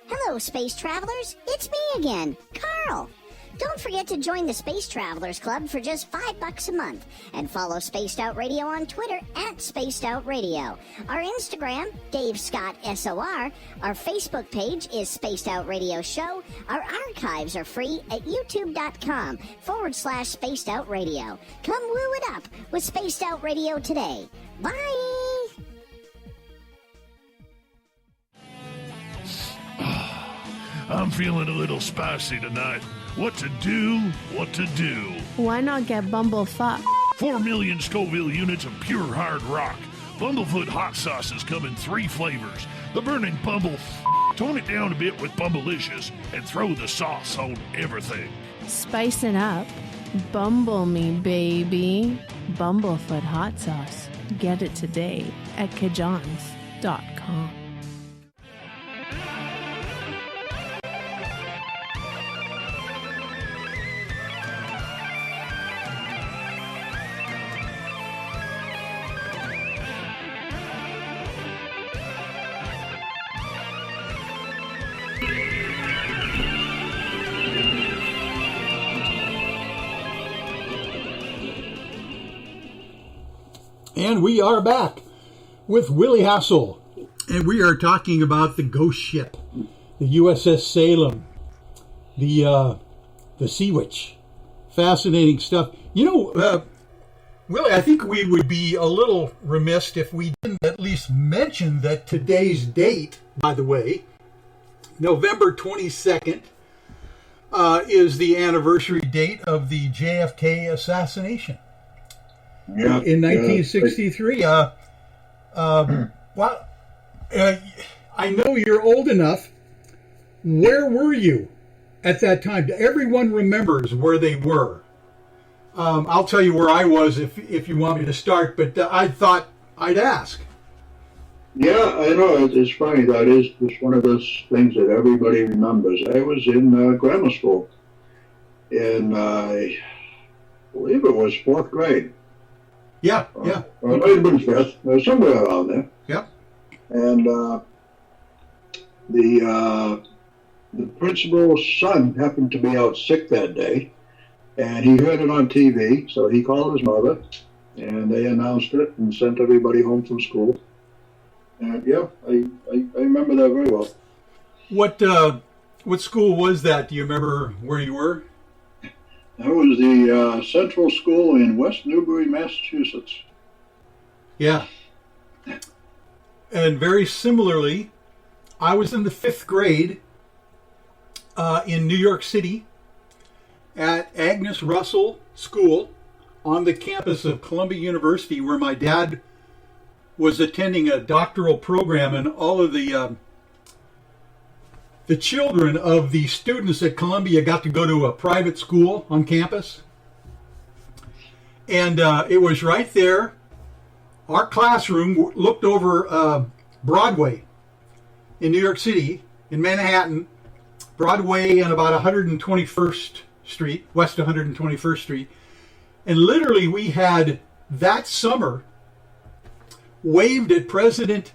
[SPEAKER 19] Hello, space travelers. It's me again, Carl. Don't forget to join the Space Travelers Club for just $5 a month and follow Spaced Out Radio on Twitter at Spaced Out Radio. Our Instagram, Dave Scott SOR. Our Facebook page is Spaced Out Radio Show. Our archives are free at youtube.com/Spaced Out Radio. Come woo it up with Spaced Out Radio today. Bye!
[SPEAKER 5] I'm feeling a little spicy tonight. What to do? What to do?
[SPEAKER 6] Why not get bumblefucked?
[SPEAKER 5] 4 million Scoville units of pure hard rock. Bumblefoot hot sauces come in 3 flavors. The burning bumble. Tone it down a bit with Bumblicious and throw the sauce on everything.
[SPEAKER 6] Spice it up. Bumble me, baby. Bumblefoot hot sauce. Get it today at kajans.com.
[SPEAKER 1] And we are back with Willy Hassell. And we are talking about the ghost ship, the USS Salem, the SeaWitch. Fascinating stuff. You know, Willy, I think we would be a little remiss if we didn't at least mention that today's date, by the way, November 22nd, is the anniversary date of the JFK assassination.
[SPEAKER 2] Yeah,
[SPEAKER 1] in 1963. I know you're old enough. Where were you at that time? Everyone remembers where they were. I'll tell you where I was if you want me to start, but I thought I'd ask.
[SPEAKER 2] Yeah, I know. It's funny. That is just one of those things that everybody remembers. I was in grammar school, and I believe it was 4th grade.
[SPEAKER 1] Yeah.
[SPEAKER 2] It might have been 5th, somewhere around there.
[SPEAKER 1] Yeah.
[SPEAKER 2] And the principal's son happened to be out sick that day, and he heard it on TV, so he called his mother, and they announced it and sent everybody home from school. And yeah, I remember that very well.
[SPEAKER 1] What school was that? Do you remember where you were?
[SPEAKER 2] That was the Central School in West Newbury, Massachusetts.
[SPEAKER 1] Yeah. And very similarly, I was in the 5th grade in New York City at Agnes Russell School on the campus of Columbia University, where my dad was attending a doctoral program, and all of the children of the students at Columbia got to go to a private school on campus. And it was right there. Our classroom looked over Broadway in New York City, in Manhattan, Broadway and about 121st Street, west 121st Street. And literally we had that summer waved at President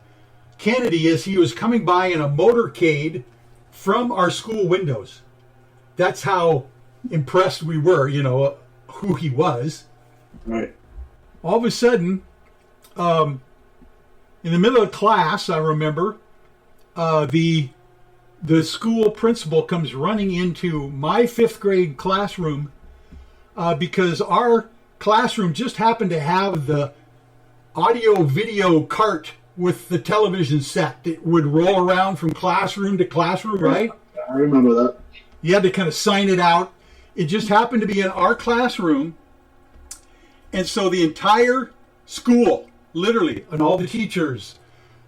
[SPEAKER 1] Kennedy as he was coming by in a motorcade from our school windows. That's how impressed we were, who he was.
[SPEAKER 2] Right.
[SPEAKER 1] All of a sudden, in the middle of class, I remember, the school principal comes running into my 5th grade classroom because our classroom just happened to have the audio-video cart with the television set that would roll around from classroom to classroom, right?
[SPEAKER 2] I remember that.
[SPEAKER 1] You had to kind of sign it out. It just happened to be in our classroom. And so the entire school, literally, and all the teachers,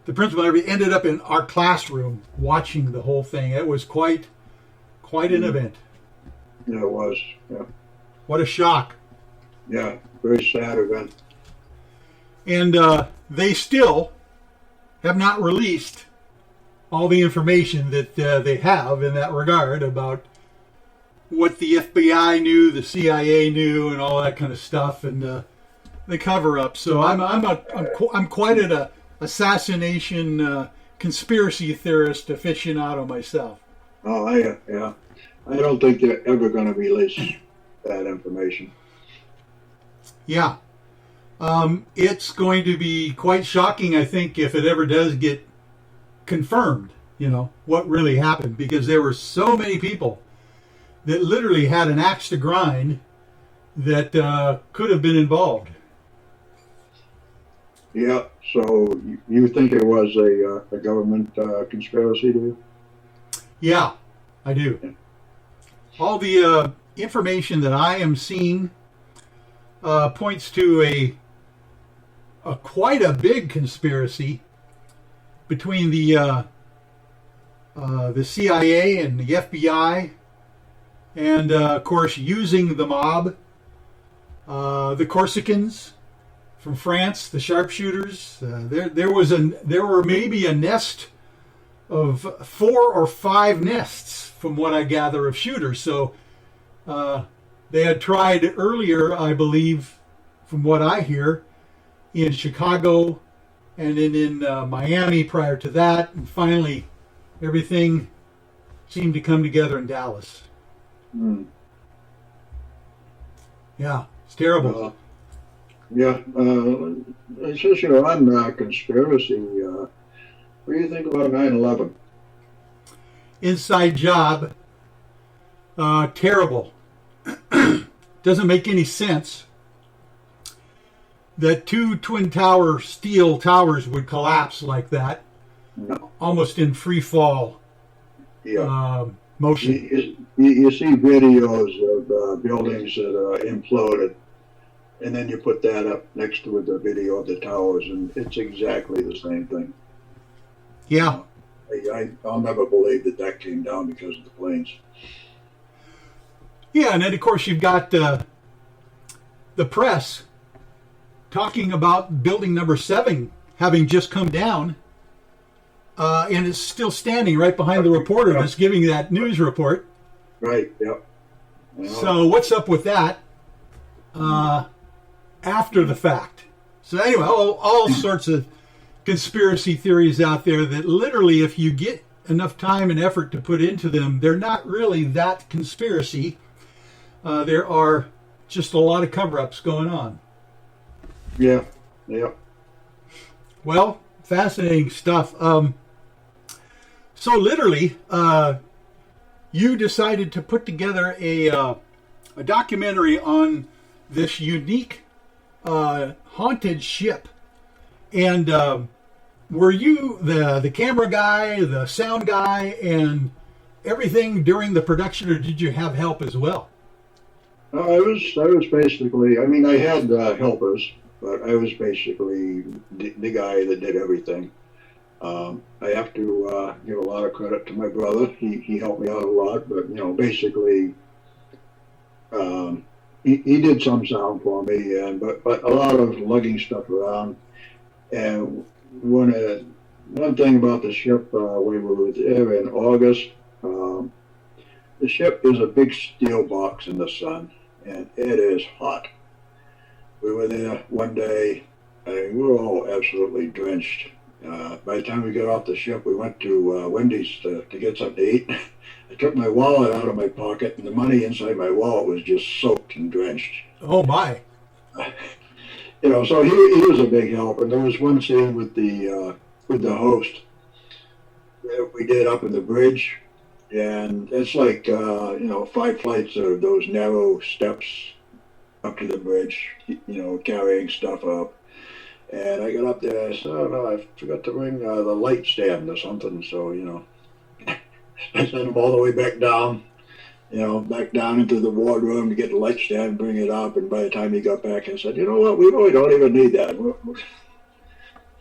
[SPEAKER 1] the principal ended up in our classroom watching the whole thing. It was quite an event.
[SPEAKER 2] Yeah, it was. Yeah.
[SPEAKER 1] What a shock.
[SPEAKER 2] Yeah, very sad event.
[SPEAKER 1] And they still have not released all the information that they have in that regard about what the FBI knew, the CIA knew, and all that kind of stuff, and the cover-up. So I'm quite an assassination conspiracy theorist aficionado myself.
[SPEAKER 2] Oh, yeah. I don't think they're ever going to release that information.
[SPEAKER 1] Yeah. It's going to be quite shocking, I think, if it ever does get confirmed, what really happened, because there were so many people that literally had an axe to grind that could have been involved.
[SPEAKER 2] Yeah, so you think it was a government conspiracy, do you?
[SPEAKER 1] Yeah, I do. All the information that I am seeing points to a quite a big conspiracy between the CIA and the FBI, and of course using the mob, the Corsicans from France, the sharpshooters. There were maybe a nest of 4 or 5 nests, from what I gather, of shooters. So they had tried earlier, I believe, from what I hear, in Chicago and then in Miami prior to that, and finally everything seemed to come together in Dallas.
[SPEAKER 2] Mm.
[SPEAKER 1] Yeah, it's terrible.
[SPEAKER 2] Since you're on conspiracy, what do you think about 9/11?
[SPEAKER 1] Inside job. Terrible. Doesn't make any sense that 2 twin tower steel towers would collapse like that.
[SPEAKER 2] No.
[SPEAKER 1] Almost in free fall motion.
[SPEAKER 2] You see videos of buildings that imploded, and then you put that up next to the video of the towers, and it's exactly the same thing.
[SPEAKER 1] Yeah.
[SPEAKER 2] I'll never believe that came down because of the planes.
[SPEAKER 1] Yeah, and then of course you've got the press talking about building number 7 having just come down, and it's still standing right behind the reporter that's giving that news report.
[SPEAKER 2] Right, yep.
[SPEAKER 1] So what's up with that after the fact? So anyway, all sorts of conspiracy theories out there that literally, if you get enough time and effort to put into them, they're not really that conspiracy. There are just a lot of cover-ups going on.
[SPEAKER 2] Yeah.
[SPEAKER 1] Well, fascinating stuff. So literally, you decided to put together a documentary on this unique haunted ship. And were you the camera guy, the sound guy, and everything during the production, or did you have help as well?
[SPEAKER 2] I was basically, I had helpers, but I was basically the guy that did everything. I have to give a lot of credit to my brother. He helped me out a lot, but basically, he did some sound for me, but a lot of lugging stuff around. And one thing about the ship, when we were there in August, the ship is a big steel box in the sun, and it is hot. We were there one day, and we were all absolutely drenched. By the time we got off the ship, we went to Wendy's to get something to eat. I took my wallet out of my pocket, and the money inside my wallet was just soaked and drenched.
[SPEAKER 1] Oh, my.
[SPEAKER 2] So he was a big help. And there was one scene with the host that we did up in the bridge, and it's like 5 flights of those narrow steps up to the bridge, carrying stuff up. And I got up there, and I said, oh no, I forgot to bring the light stand or something. So I sent him all the way back down, back down into the wardroom to get the light stand, bring it up. And by the time he got back, I said, you know what, we really don't even need that.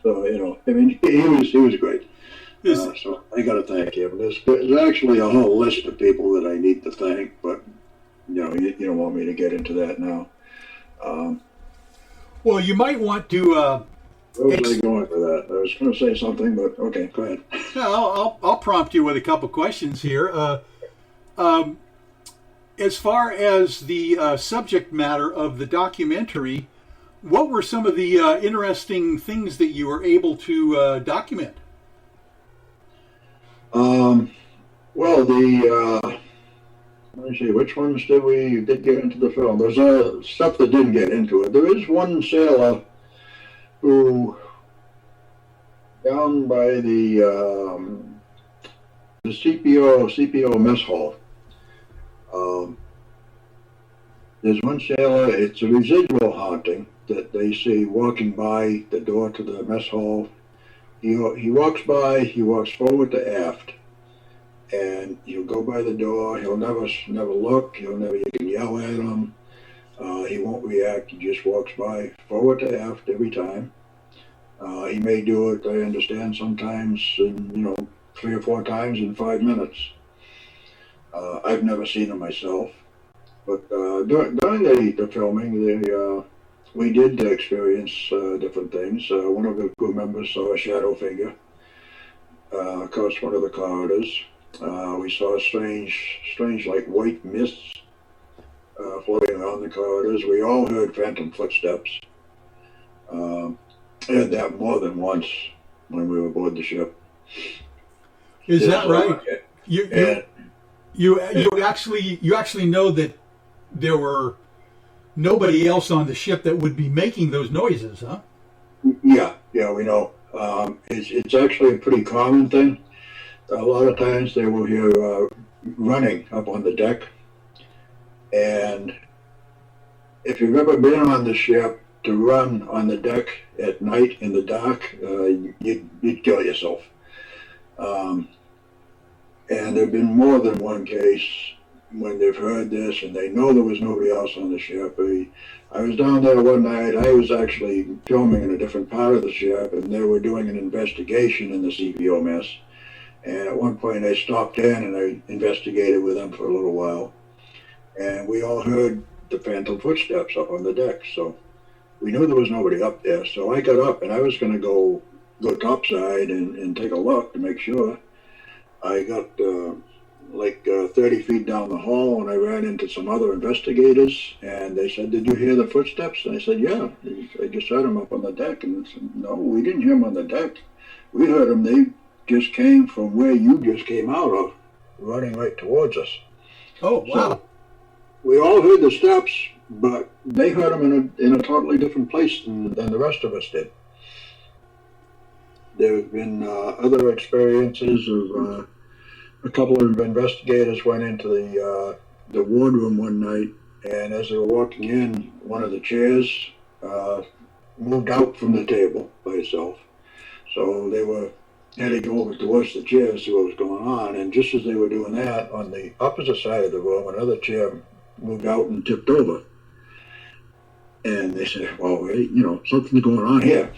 [SPEAKER 2] So, I mean, he was great. So I got to thank him. There's actually a whole list of people that I need to thank, but you don't want me to get into that now.
[SPEAKER 1] Well, you might want to.
[SPEAKER 2] Where was I going for that? I was going to say something, but okay, go ahead.
[SPEAKER 1] No, I'll prompt you with a couple questions here. As far as the subject matter of the documentary, what were some of the interesting things that you were able to document?
[SPEAKER 2] Well, let me see, which ones did get into the film? There's stuff that didn't get into it. There is one sailor who, down by the CPO mess hall, there's one sailor, it's a residual haunting that they see walking by the door to the mess hall. He walks by, he walks forward to aft, and he'll go by the door. He'll never look. You can yell at him. He won't react. He just walks by forward to aft every time. He may do it, I understand, sometimes in, 3 or 4 times in 5 minutes. I've never seen him myself, but during the filming, we did experience different things. One of the crew members saw a shadow figure across one of the corridors. We saw strange like white mists floating around the corridors. We all heard phantom footsteps. I had that more than once when we were aboard the ship.
[SPEAKER 1] Is that right? You actually know that there were nobody else on the ship that would be making those noises, huh?
[SPEAKER 2] Yeah, we know. It's actually a pretty common thing. A lot of times they will hear running up on the deck, and if you've ever been on the ship, to run on the deck at night in the dark, you'd kill yourself. And there have been more than one case when they've heard this and they know there was nobody else on the ship. I was down there one night. I was actually filming in a different part of the ship, and they were doing an investigation in the CPO mess. And at one point I stopped in and I investigated with them for a little while. And we all heard the phantom footsteps up on the deck. So we knew there was nobody up there. So I got up and I was going to go topside and take a look to make sure. I got 30 feet down the hall, and I ran into some other investigators, and they said, "Did you hear the footsteps?" And I said, "Yeah, I just heard them up on the deck." And they said, "No, we didn't hear them on the deck. We heard them. They just came from where you just came out of, running right towards us."
[SPEAKER 1] Oh, wow.
[SPEAKER 2] So we all heard the steps, but they heard them in a totally different place than the rest of us did. There have been other experiences of a couple of investigators went into the wardroom one night, and as they were walking in, one of the chairs moved out from the table by itself. So they were heading over towards the chair to see what was going on, and just as they were doing that, on the opposite side of the room, another chair moved out and tipped over. And they said, "Well, something's going on here."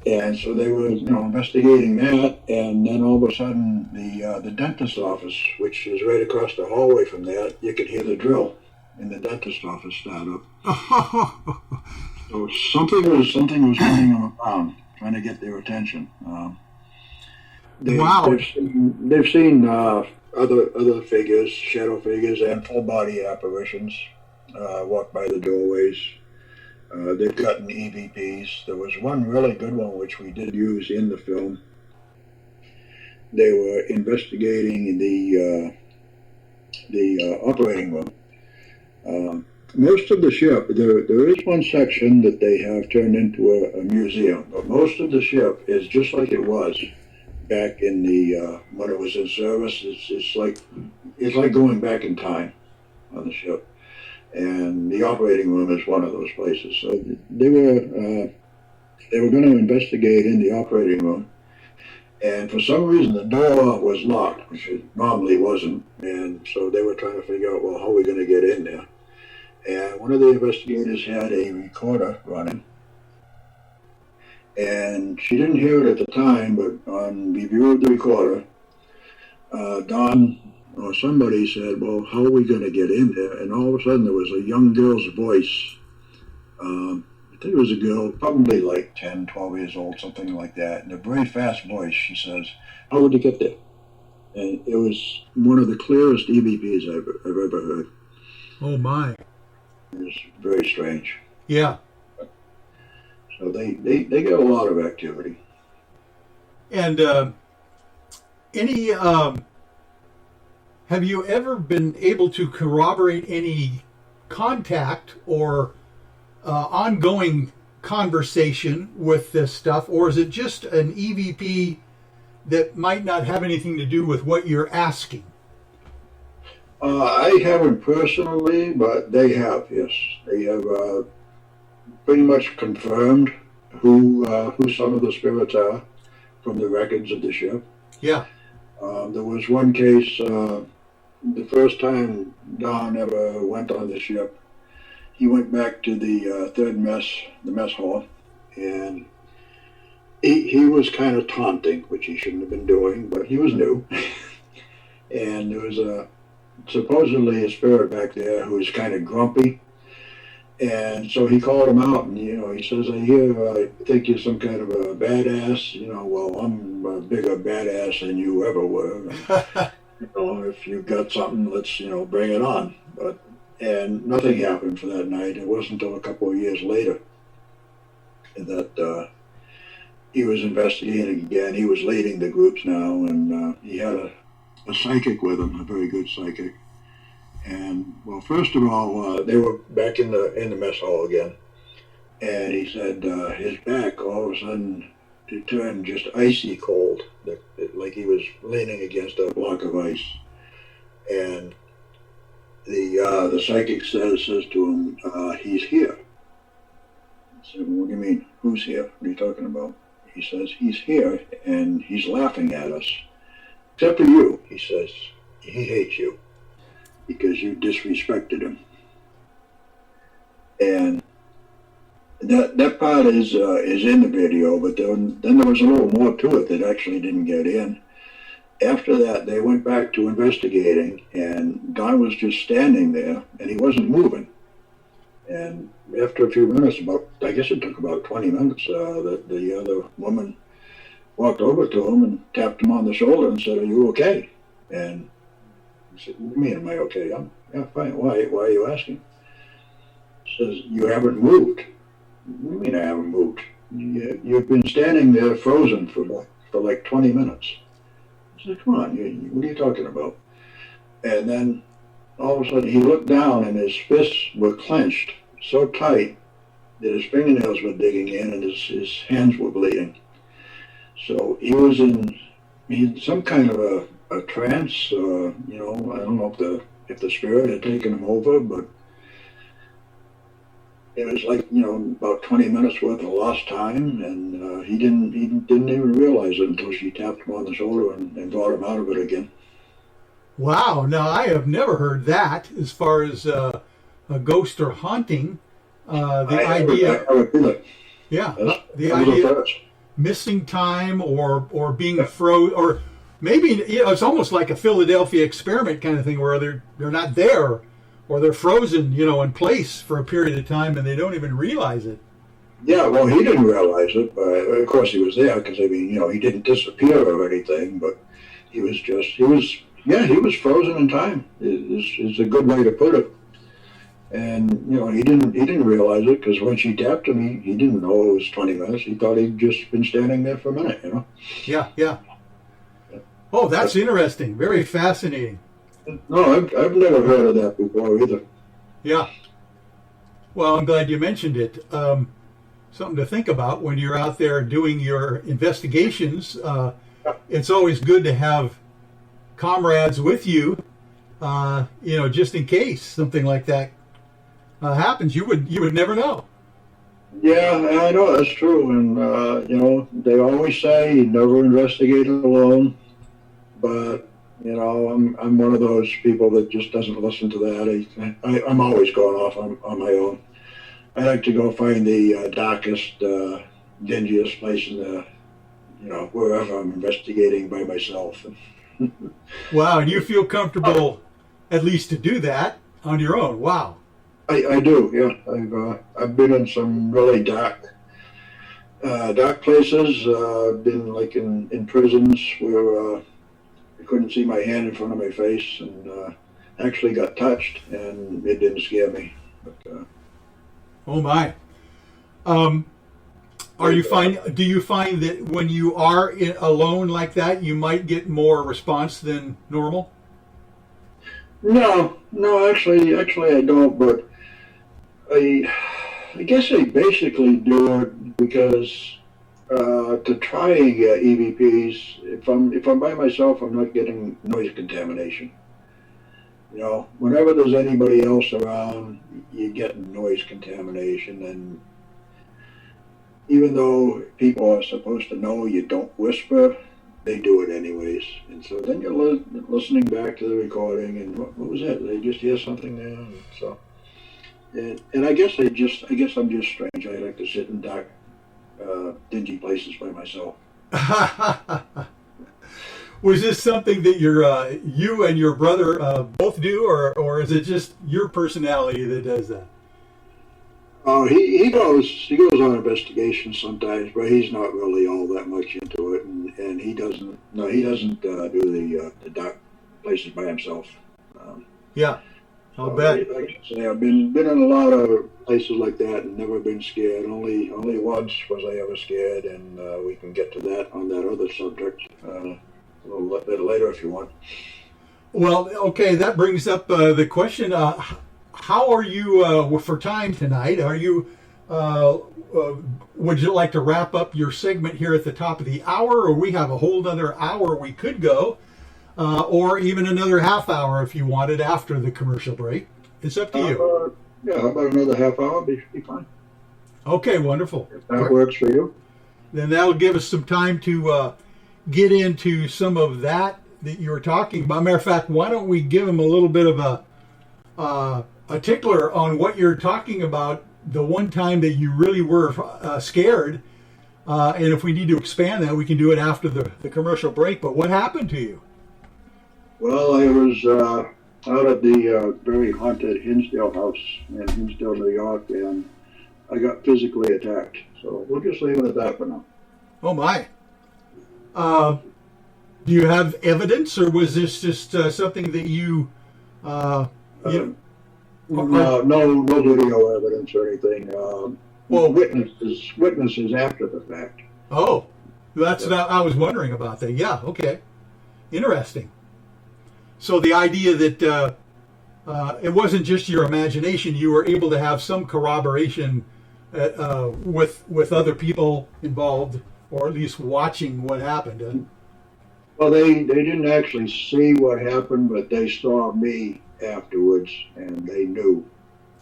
[SPEAKER 2] And so they were, investigating that, and then all of a sudden, the dentist's office, which is right across the hallway from there, you could hear the drill in the dentist's office start up. So something was running around, trying to get their attention.
[SPEAKER 1] Wow!
[SPEAKER 2] They've seen other figures, shadow figures, and full body apparitions walk by the doorways. They've gotten EVPs. There was one really good one which we did use in the film. They were investigating the operating room. Most of the ship, there is one section that they have turned into a museum, but most of the ship is just like it was back in when it was in service. It's like going back in time on the ship. And the operating room is one of those places. So they were going to investigate in the operating room, and for some reason the door was locked, which it normally wasn't. And so they were trying to figure out, well, how are we going to get in there? And one of the investigators had a recorder running, And she didn't hear it at the time, but on review of the recorder, Don or somebody said, well, how are we going to get in there? And all of a sudden there was a young girl's voice. I think it was a girl, probably like 10, 12 years old, something like that. In a very fast voice, she says, how would you get there? And it was one of the clearest EVPs I've ever heard.
[SPEAKER 1] Oh, my.
[SPEAKER 2] It was very strange.
[SPEAKER 1] Yeah.
[SPEAKER 2] So they get a lot of activity.
[SPEAKER 1] And have you ever been able to corroborate any contact or ongoing conversation with this stuff, or is it just an EVP that might not have anything to do with what you're asking?
[SPEAKER 2] I haven't personally, but they have, yes. They have pretty much confirmed who some of the spirits are from the records of the ship.
[SPEAKER 1] Yeah.
[SPEAKER 2] There was one case, the first time Don ever went on the ship, he went back to the third mess, the mess hall, and he was kind of taunting, which he shouldn't have been doing, but he was new. And there was supposedly a spirit back there who was kind of grumpy. And so he called him out, and, he says, I think you're some kind of a badass. Well, I'm a bigger badass than you ever were. If you've got something, let's, bring it on. And nothing happened for that night. It wasn't until a couple of years later that he was investigating again. He was leading the groups now, and he had a psychic with him, a very good psychic. And, well, first of all, they were back in the mess hall again. And he said his back, all of a sudden, it turned just icy cold, like he was leaning against a block of ice. And the psychic says to him, he's here. I said, well, what do you mean? Who's here? What are you talking about? He says, he's here, and he's laughing at us. Except for you, he says. He hates you because you disrespected him. And that part is in the video, but then there was a little more to it that actually didn't get in. After that, they went back to investigating, and Don was just standing there, and he wasn't moving. And after a few minutes, I guess it took about 20 minutes, the other woman walked over to him and tapped him on the shoulder and said, are you okay? And he said, what do you mean, am I okay? Yeah, fine. Why are you asking? He says, you haven't moved. What do you mean I haven't moved? You've been standing there frozen for like 20 minutes. I said, come on, what are you talking about? And then all of a sudden he looked down and his fists were clenched so tight that his fingernails were digging in and his hands were bleeding. So he was in some kind of a trance. I don't know if the spirit had taken him over, but it was like, about 20 minutes worth of lost time, and he didn't even realize it until she tapped him on the shoulder and brought him out of it again.
[SPEAKER 1] Wow. Now, I have never heard that as far as a ghost or haunting. The idea missing time or being frozen, or maybe it's almost like a Philadelphia experiment kind of thing where they're not there, or they're frozen, in place for a period of time and they don't even realize it.
[SPEAKER 2] Yeah, well, he didn't realize it, but of course he was there because, he didn't disappear or anything, but he was frozen in time, is a good way to put it. And, he didn't realize it because when she tapped him, he didn't know it was 20 minutes. He thought he'd just been standing there for a minute,
[SPEAKER 1] Yeah. Oh, that's interesting. Very fascinating.
[SPEAKER 2] No, I've never heard of that before either.
[SPEAKER 1] Yeah. Well, I'm glad you mentioned it. Something to think about when you're out there doing your investigations. It's always good to have comrades with you, just in case something like that happens. You would never know.
[SPEAKER 2] Yeah, I know that's true. And, they always say you never investigate alone. But, I'm one of those people that just doesn't listen to that. I'm always going off on my own. I like to go find the darkest, dingiest place in the, wherever I'm investigating by myself.
[SPEAKER 1] Wow, and you feel comfortable at least to do that on your own? Wow.
[SPEAKER 2] I do, yeah. I've been in some really dark places. Been like in prisons where I couldn't see my hand in front of my face, and actually got touched, and it didn't scare me. But,
[SPEAKER 1] oh my. Do you find that when you are alone like that, you might get more response than normal?
[SPEAKER 2] No, actually I don't. But I guess I basically do it because to try and get EVPs, if I'm by myself, I'm not getting noise contamination. Whenever there's anybody else around, you get noise contamination, and even though people are supposed to know you don't whisper, they do it anyways. And so then you're listening back to the recording, and what was that? Did they just hear something there? And so, and I guess I'm just strange. I like to sit in dark, dingy places by myself.
[SPEAKER 1] Was this something that you and your brother both do, or is it just your personality that does that?
[SPEAKER 2] Oh, he goes on investigations sometimes, but he's not really all that much into it, and he doesn't do the dark places by himself.
[SPEAKER 1] Yeah, I'll bet.
[SPEAKER 2] Like I say, I've been in a lot of places like that and never been scared. Only once was I ever scared, and we can get to that on that other subject a little bit later if you want.
[SPEAKER 1] Well, okay, that brings up the question. How are you for time tonight? Are you? Would you like to wrap up your segment here at the top of the hour, or we have a whole other hour we could go, or even another half hour if you wanted after the commercial break? It's up to you.
[SPEAKER 2] Yeah, how about another half hour? Be fine.
[SPEAKER 1] Okay, wonderful.
[SPEAKER 2] If that works for you.
[SPEAKER 1] Then that'll give us some time to get into some of that you were talking about. Matter of fact, why don't we give them a little bit of a tickler on what you're talking about, the one time that you really were scared, and if we need to expand that, we can do it after the commercial break. But what happened to you?
[SPEAKER 2] Well, I was out at the very haunted Hinsdale house in Hinsdale, New York, and I got physically attacked. So we'll just leave it at that for now.
[SPEAKER 1] Oh my. Do you have evidence, or was this just something that you
[SPEAKER 2] no video evidence or anything. Well, witnesses after the fact.
[SPEAKER 1] Oh, that's what I was wondering about that. Yeah, okay. Interesting. So the idea that it wasn't just your imagination, you were able to have some corroboration with other people involved, or at least watching what happened.
[SPEAKER 2] Well, they didn't actually see what happened, but they saw me afterwards, and they knew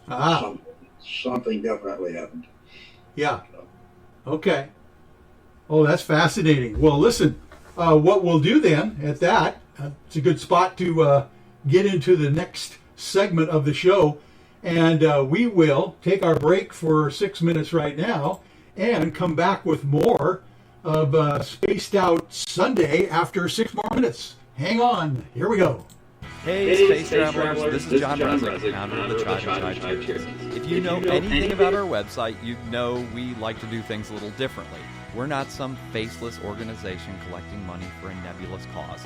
[SPEAKER 2] something definitely happened.
[SPEAKER 1] Yeah. Okay. Oh, that's fascinating. Well, listen, what we'll do then at that, it's a good spot to get into the next segment of the show, and we will take our break for 6 minutes right now and come back with more of Spaced Out Sunday after 6 more minutes. Hang on. Here we go.
[SPEAKER 4] Hey, Space Travelers, this is John Resnick, founder of the Chive Charities. If you know anything about our website, you know we like to do things a little differently. We're not some faceless organization collecting money for a nebulous cause.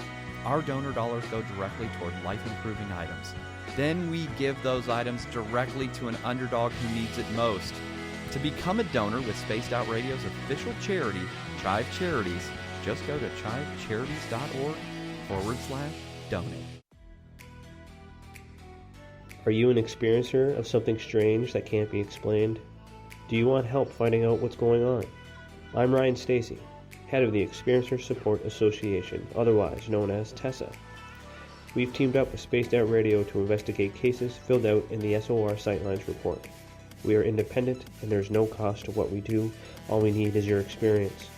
[SPEAKER 4] Our donor dollars go directly toward life-improving items. Then we give those items directly to an underdog who needs it most. To become a donor with Spaced Out Radio's official charity, Chive Charities, just go to chivecharities.org/donate.
[SPEAKER 16] Are you an experiencer of something strange that can't be explained? Do you want help finding out what's going on? I'm Ryan Stacy, head of the Experiencer Support Association, otherwise known as TESA. We've teamed up with Spaced Out Radio to investigate cases filled out in the SOR Sightlines report. We are independent and there's no cost to what we do. All we need is your experience.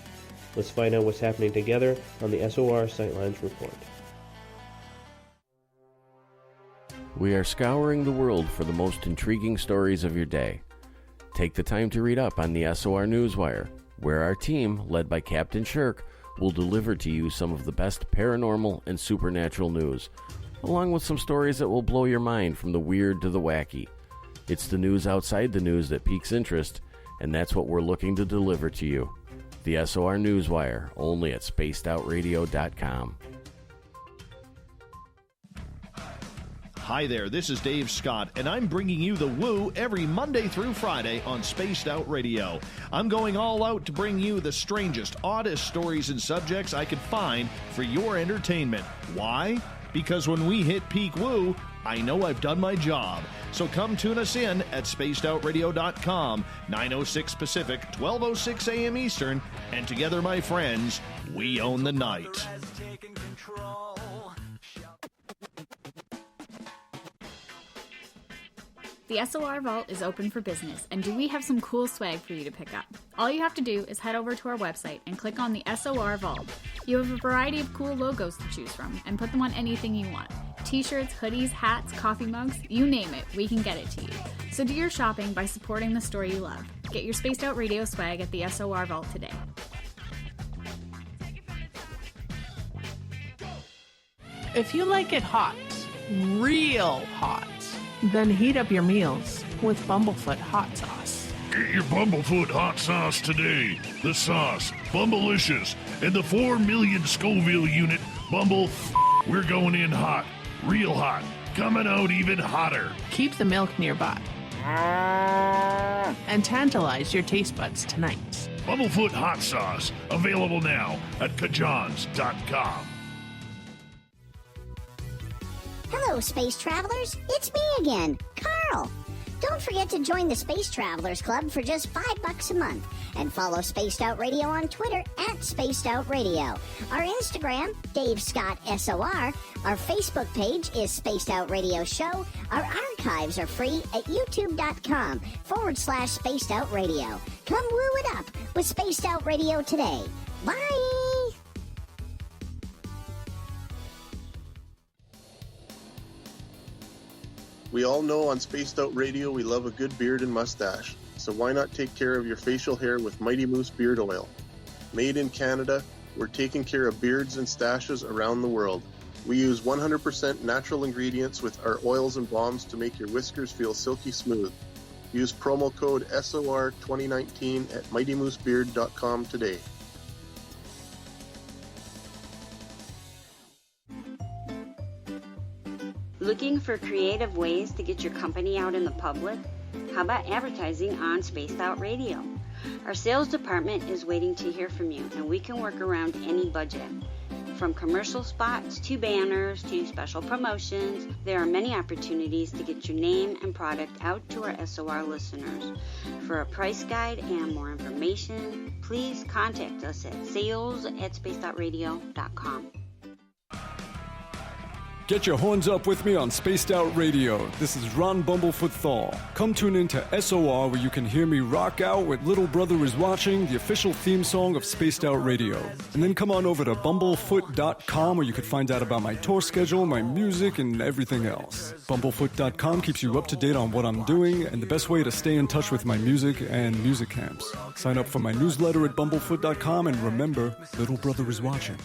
[SPEAKER 16] Let's find out what's happening together on the SOR Sightlines report.
[SPEAKER 7] We are scouring the world for the most intriguing stories of your day. Take the time to read up on the SOR Newswire. where our team, led by Captain Shirk, will deliver to you some of the best paranormal and supernatural news, along with some stories that will blow your mind from the weird to the wacky. It's the news outside the news that piques interest, and that's what we're looking to deliver to you. The SOR Newswire, only at spacedoutradio.com.
[SPEAKER 10] Hi there, this is Dave Scott, and I'm bringing you the Woo every Monday through Friday on Spaced Out Radio. I'm going all out to bring you the strangest, oddest stories and subjects I could find for your entertainment. Why? Because when we hit peak Woo, I know I've done my job. So come tune us in at spacedoutradio.com, 9:06 Pacific, 12:06 a.m. Eastern, and together, my friends, we own the night.
[SPEAKER 11] The SOR Vault is open for business, and do we have some cool swag for you to pick up? All you have to do is head over to our website and click on the SOR Vault. You have a variety of cool logos to choose from, and put them on anything you want. T-shirts, hoodies, hats, coffee mugs, you name it, we can get it to you. So do your shopping by supporting the store you love. Get your Spaced Out Radio swag at the SOR Vault today.
[SPEAKER 6] If you like it hot, real hot, then heat up your meals with Bumblefoot hot sauce.
[SPEAKER 5] Get your Bumblefoot hot sauce today. The sauce, Bumblicious, and the 4 million Scoville unit Bumble. We're going in hot, real hot, coming out even hotter.
[SPEAKER 6] Keep the milk nearby and tantalize your taste buds tonight.
[SPEAKER 5] Bumblefoot hot sauce, available now at kajans.com.
[SPEAKER 19] Hello, space travelers. It's me again, Carl. Don't forget to join the Space Travelers Club for just $5 a month and follow Spaced Out Radio on Twitter at Spaced Out Radio. Our Instagram, Dave Scott SOR. Our Facebook page is Spaced Out Radio Show. Our archives are free at youtube.com/Spaced Out Radio. Come woo it up with Spaced Out Radio today. Bye!
[SPEAKER 14] We all know on Spaced Out Radio we love a good beard and mustache, so why not take care of your facial hair with Mighty Moose Beard Oil? Made in Canada, we're taking care of beards and stashes around the world. We use 100% natural ingredients with our oils and balms to make your whiskers feel silky smooth. Use promo code SOR2019 at MightyMooseBeard.com today.
[SPEAKER 8] Looking for creative ways to get your company out in the public? How about advertising on Spaced Out Radio? Our sales department is waiting to hear from you, and we can work around any budget. From commercial spots to banners to special promotions, there are many opportunities to get your name and product out to our SOR listeners. For a price guide and more information, please contact us at sales@spacedoutradio.com.
[SPEAKER 17] Get your horns up with me on Spaced Out Radio. This is Ron Bumblefoot Thal. Come tune in to SOR where you can hear me rock out with Little Brother is Watching, the official theme song of Spaced Out Radio. And then come on over to bumblefoot.com where you can find out about my tour schedule, my music, and everything else. Bumblefoot.com keeps you up to date on what I'm doing and the best way to stay in touch with my music and music camps. Sign up for my newsletter at bumblefoot.com and remember, Little Brother is Watching.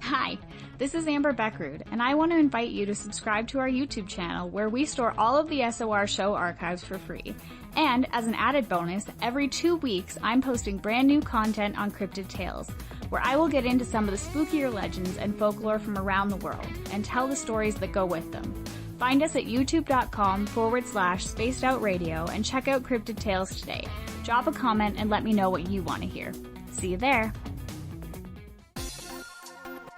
[SPEAKER 11] Hi, this is Amber Beckrud, and I want to invite you to subscribe to our YouTube channel where we store all of the SOR show archives for free. And as an added bonus, every 2 weeks I'm posting brand new content on Cryptid Tales, where I will get into some of the spookier legends and folklore from around the world and tell the stories that go with them. Find us at youtube.com/Spaced Out Radio and check out Cryptid Tales today. Drop a comment and let me know what you want to hear. See you there.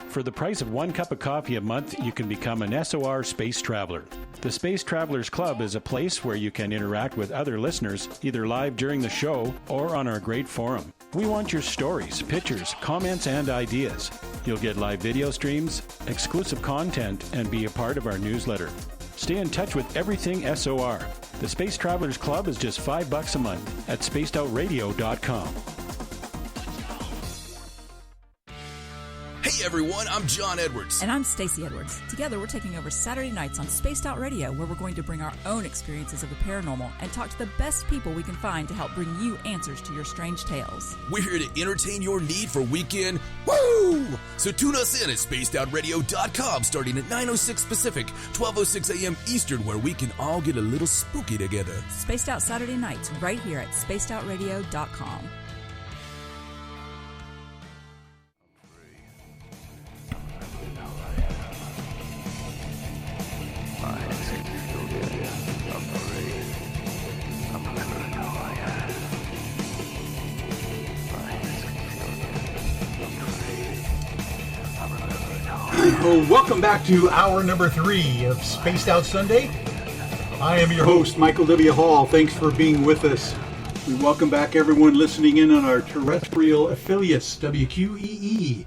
[SPEAKER 9] For the price of 1 cup of coffee a month, you can become an SOR Space Traveler. The Space Travelers Club is a place where you can interact with other listeners, either live during the show or on our great forum. We want your stories, pictures, comments, and ideas. You'll get live video streams, exclusive content, and be a part of our newsletter. Stay in touch with everything SOR. The Space Travelers Club is just $5 a month at spacedoutradio.com.
[SPEAKER 13] Hey, Hey everyone, I'm John Edwards.
[SPEAKER 12] And I'm Stacey Edwards. Together, we're taking over Saturday nights on Spaced Out Radio, where we're going to bring our own experiences of the paranormal and talk to the best people we can find to help bring you answers to your strange tales.
[SPEAKER 13] We're here to entertain your need for weekend woo! So tune us in at spacedoutradio.com starting at 9:06 Pacific, 12:06 a.m. Eastern, where we can all get a little spooky together.
[SPEAKER 12] Spaced Out Saturday nights right here at spacedoutradio.com.
[SPEAKER 1] Well, welcome back to hour number 3 of Spaced Out Sunday. I am your host, Michael W. Hall. Thanks for being with us. We welcome back everyone listening in on our terrestrial affiliates, WQEE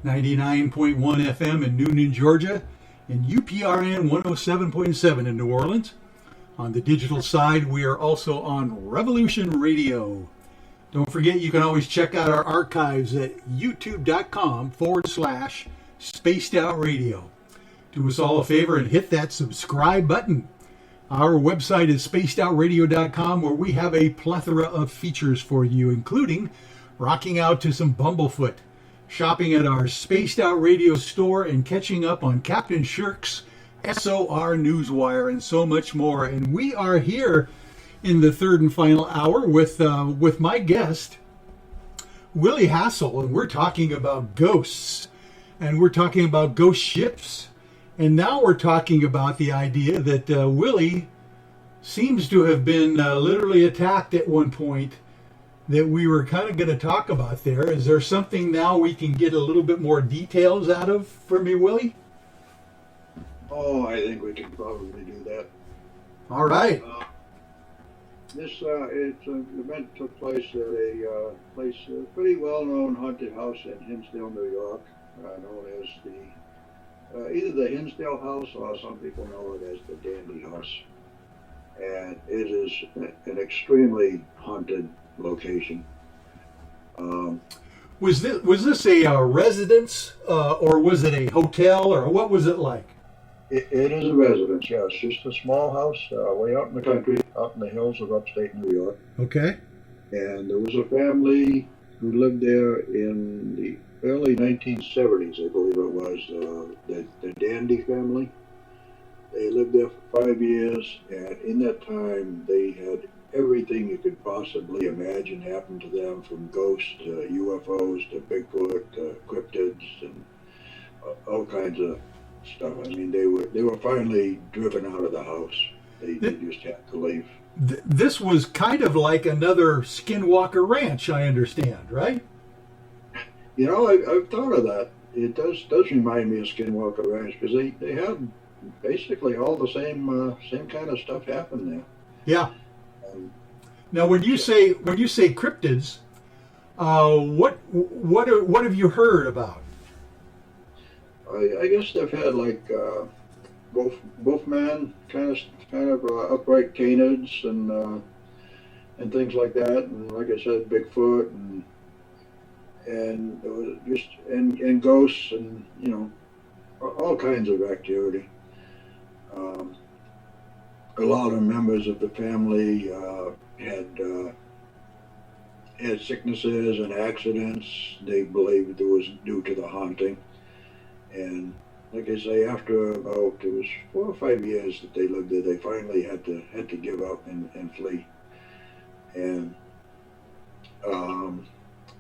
[SPEAKER 1] 99.1 FM in Noonan, Georgia, and UPRN 107.7 in New Orleans. On the digital side, we are also on Revolution Radio. Don't forget, you can always check out our archives at youtube.com/Spaced Out Radio. Do us all a favor and hit that subscribe button. Our website is spacedoutradio.com, where we have a plethora of features for you, including rocking out to some Bumblefoot, shopping at our Spaced Out Radio store, and catching up on Captain Shirk's SOR Newswire, and so much more. And we are here in the third and final hour with my guest, Willy Hassell, and we're talking about ghosts. And we're talking about ghost ships. And now we're talking about the idea that Willy seems to have been literally attacked at one point that we were kind of going to talk about there. Is there something now we can get a little bit more details out of from you, Willy?
[SPEAKER 2] Oh, I think we can probably do that.
[SPEAKER 1] All right.
[SPEAKER 2] This event took place at a pretty well-known haunted house in Hinsdale, New York, known as either the Hinsdale House, or some people know it as the Dandy House. And it is an extremely haunted location.
[SPEAKER 1] Was this a residence, or was it a hotel, or what was it like?
[SPEAKER 2] It is a residence, yes. Just a small house way out in the country, out in the hills of upstate New York.
[SPEAKER 1] Okay.
[SPEAKER 2] And there was a family who lived there in the early 1970s, I believe it was, the Dandy family. They lived there for 5 years, and in that time they had everything you could possibly imagine happen to them, from ghosts to UFOs to Bigfoot to cryptids and all kinds of stuff. I mean, they were finally driven out of the house. They just had to leave.
[SPEAKER 1] This was kind of like another Skinwalker Ranch, I understand, right?
[SPEAKER 2] You know, I've thought of that. It does remind me of Skinwalker Ranch, because they have basically all the same kind of stuff happen there.
[SPEAKER 1] Yeah. Now, when you say cryptids, what have you heard about?
[SPEAKER 2] I guess they've had like Wolfman kind of upright canids and things like that, and like I said, Bigfoot and it was just and ghosts, and you know, all kinds of activity. A lot of members of the family had sicknesses and accidents they believed it was due to the haunting. And like I say, after about, it was 4 or 5 years that they lived there, they finally had to give up and flee. And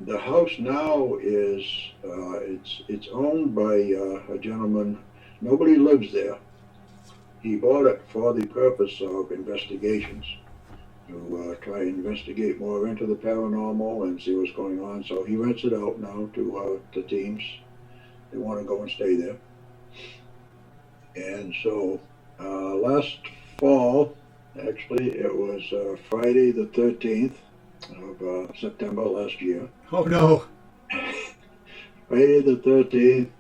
[SPEAKER 2] the house now is it's owned by a gentleman. Nobody lives there. He bought it for the purpose of investigations, to try and investigate more into the paranormal and see what's going on. So he rents it out now to teams. They want to go and stay there. And so last fall, actually, it was Friday the 13th of September last year.
[SPEAKER 1] Oh no.
[SPEAKER 2] Friday the 13th,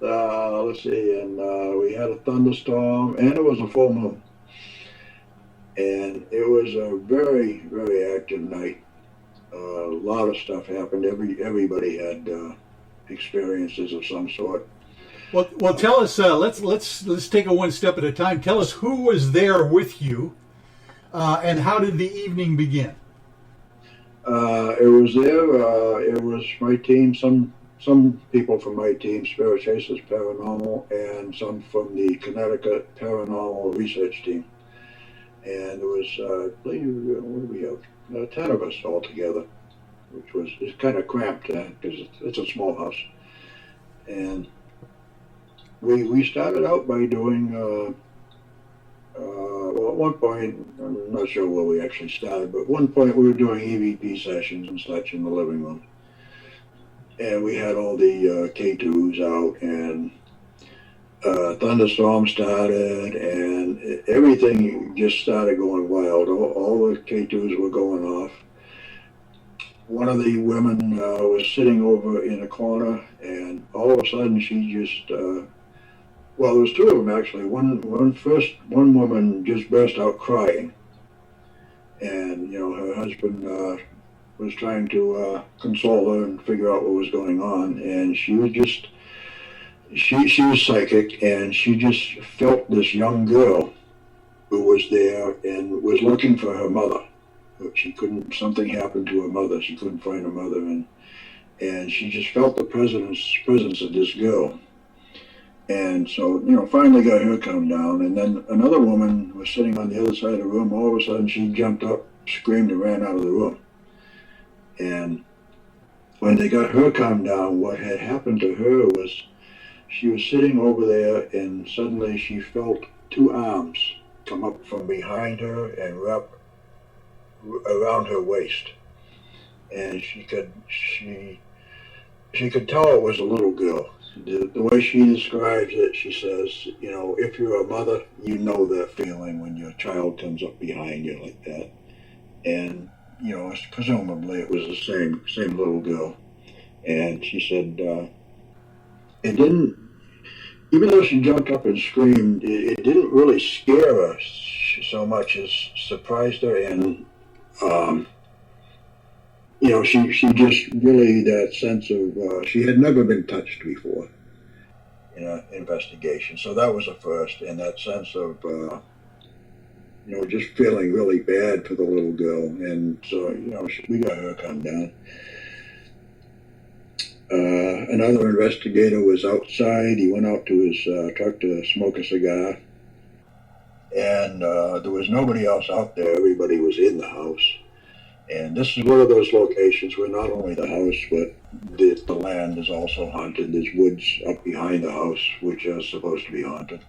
[SPEAKER 2] let's see, and we had a thunderstorm, and it was a full moon. And it was a very, very active night. A lot of stuff happened. Everybody had experiences of some sort.
[SPEAKER 1] Well, tell us. Let's take it one step at a time. Tell us who was there with you, and how did the evening begin?
[SPEAKER 2] It was my team. Some people from my team, Spirit Chasers Paranormal, and some from the Connecticut Paranormal Research Team. And there was, I believe, what do we have? 10 of us all together, which was kind of cramped because it's a small house. And we started out by doing, well, at one point, I'm not sure where we actually started, but at one point we were doing EVP sessions and such in the living room. And we had all the K2s out, and thunderstorm started, and everything just started going wild. All the K2s were going off. One of the women was sitting over in a corner, and all of a sudden she just, well, there was two of them actually. One woman just burst out crying, and her husband was trying to console her and figure out what was going on, and she was just. She was psychic, and she just felt this young girl who was there and was looking for her mother. Something happened to her mother. She couldn't find her mother, and she just felt the presence of this girl. And so, finally got her calmed down. And then another woman was sitting on the other side of the room. All of a sudden, she jumped up, screamed, and ran out of the room. And when they got her calmed down, what had happened to her was, she was sitting over there, and suddenly she felt two arms come up from behind her and wrap around her waist. And she could tell it was a little girl. The way she describes it, she says, if you're a mother, you know that feeling when your child comes up behind you like that. And, presumably it was the same little girl. And she said, it didn't, even though she jumped up and screamed, it didn't really scare her so much as surprised her. And, she just really, that sense of, she had never been touched before in an investigation. So that was a first, and that sense of, just feeling really bad for the little girl. And so, we got her calmed down. Another investigator was outside. He went out to his truck to smoke a cigar. And there was nobody else out there. Everybody was in the house. And this is one of those locations where not only the house, but the land is also haunted. There's woods up behind the house, which are supposed to be haunted.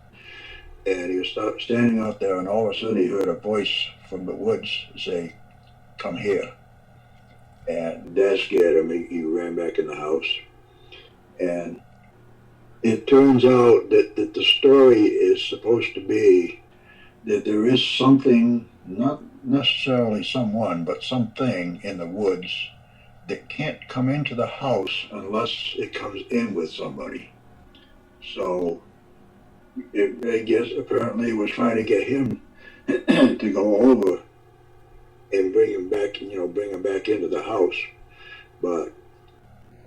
[SPEAKER 2] And he was standing out there, and all of a sudden he heard a voice from the woods say, "Come here." And that scared him. He ran back in the house. And it turns out that the story is supposed to be that there is something, not necessarily someone, but something in the woods that can't come into the house unless it comes in with somebody. So I guess apparently it was trying to get him to go over and bring him back into the house. But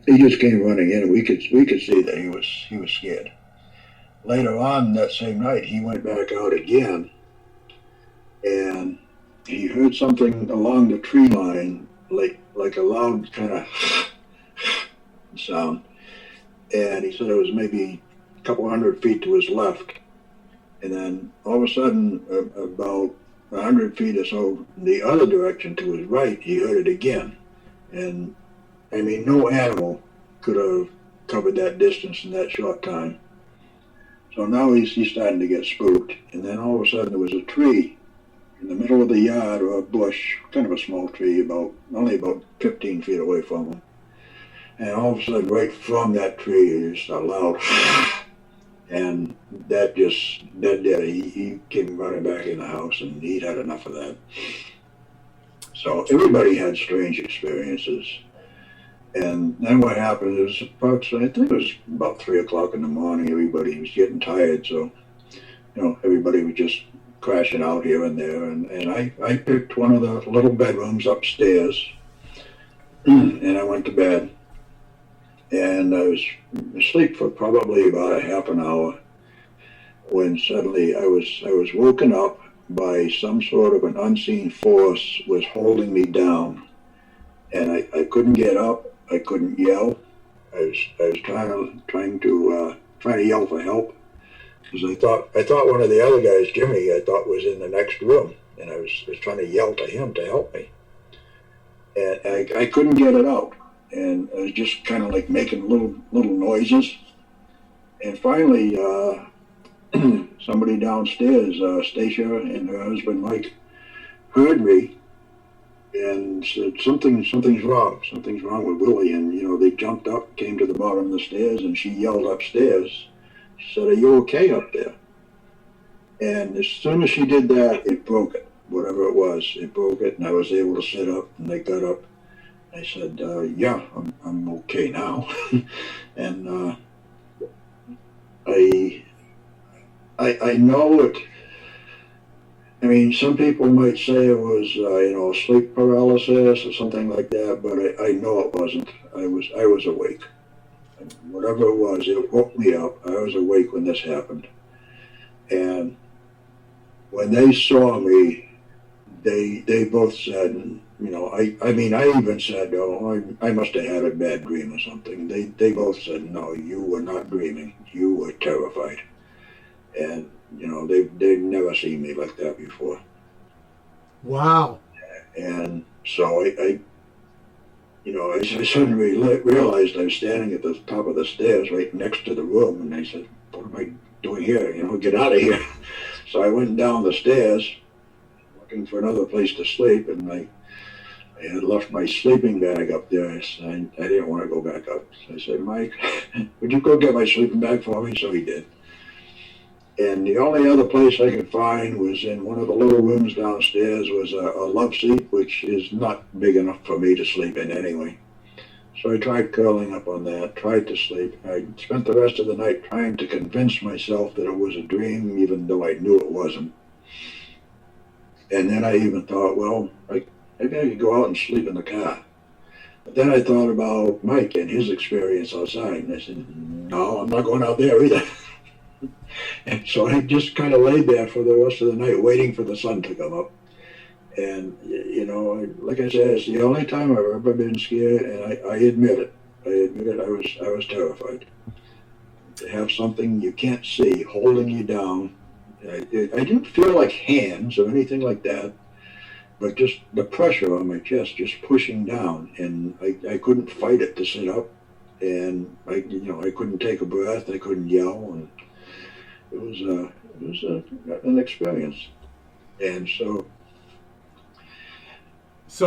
[SPEAKER 2] he just came running in, and we could see that he was scared. Later on that same night, he went back out again, and he heard something along the tree line, like a loud kind of sound. And he said it was maybe a couple hundred feet to his left. And then all of a sudden, about 100 feet or so the other direction to his right, he heard it again. And I mean, no animal could have covered that distance in that short time. So now he's starting to get spooked. And then all of a sudden there was a tree in the middle of the yard, or a bush, kind of a small tree, only about 15 feet away from him. And all of a sudden, right from that tree, just a loud, and that did it. He came running back in the house, and he'd had enough of that. So everybody had strange experiences. And then what happened is, approximately, I think it was about 3 o'clock in the morning, everybody was getting tired, so, everybody was just crashing out here and there. And I picked one of the little bedrooms upstairs, and I went to bed. And I was asleep for probably about a half an hour when suddenly I was woken up by some sort of an unseen force was holding me down. And I couldn't get up, I couldn't yell. I was trying to yell for help. Because I thought one of the other guys, Jimmy, I thought was in the next room. And I was trying to yell to him to help me. And I couldn't get it out. And I was just kind of like making little noises. And finally, somebody downstairs, Stacia and her husband Mike, heard me and said, something's wrong. Something's wrong with Willie. And, they jumped up, came to the bottom of the stairs, and she yelled upstairs. She said, "Are you okay up there?" And as soon as she did that, it broke it. Whatever it was, it broke it, and I was able to sit up, and they got up. I said, yeah, I'm okay now. And I know it. I mean, some people might say it was, sleep paralysis or something like that, but I know it wasn't. I was awake. And whatever it was, it woke me up. I was awake when this happened. And when they saw me, they both said, I even said, "Oh, I must have had a bad dream or something." They both said, "No, you were not dreaming. You were terrified." And, they'd never seen me like that before.
[SPEAKER 1] Wow.
[SPEAKER 2] And so I suddenly realized I was standing at the top of the stairs right next to the room, and I said, "What am I doing here? Get out of here." So I went down the stairs looking for another place to sleep, and I had left my sleeping bag up there. I didn't want to go back up. So I said, "Mike, would you go get my sleeping bag for me?" So he did. And the only other place I could find was in one of the little rooms downstairs was a love seat, which is not big enough for me to sleep in anyway. So I tried curling up on that, tried to sleep. I spent the rest of the night trying to convince myself that it was a dream, even though I knew it wasn't. And then I even thought, well, maybe I could go out and sleep in the car. But then I thought about Mike and his experience outside, and I said, no, I'm not going out there either. And so I just kind of laid there for the rest of the night waiting for the sun to come up. And, like I said, it's the only time I've ever been scared, and I admit it. I was terrified. To have something you can't see holding you down. I didn't feel like hands or anything like that, but just the pressure on my chest just pushing down, and I couldn't fight it to sit up, and I couldn't take a breath, I couldn't yell, and it was an experience. And so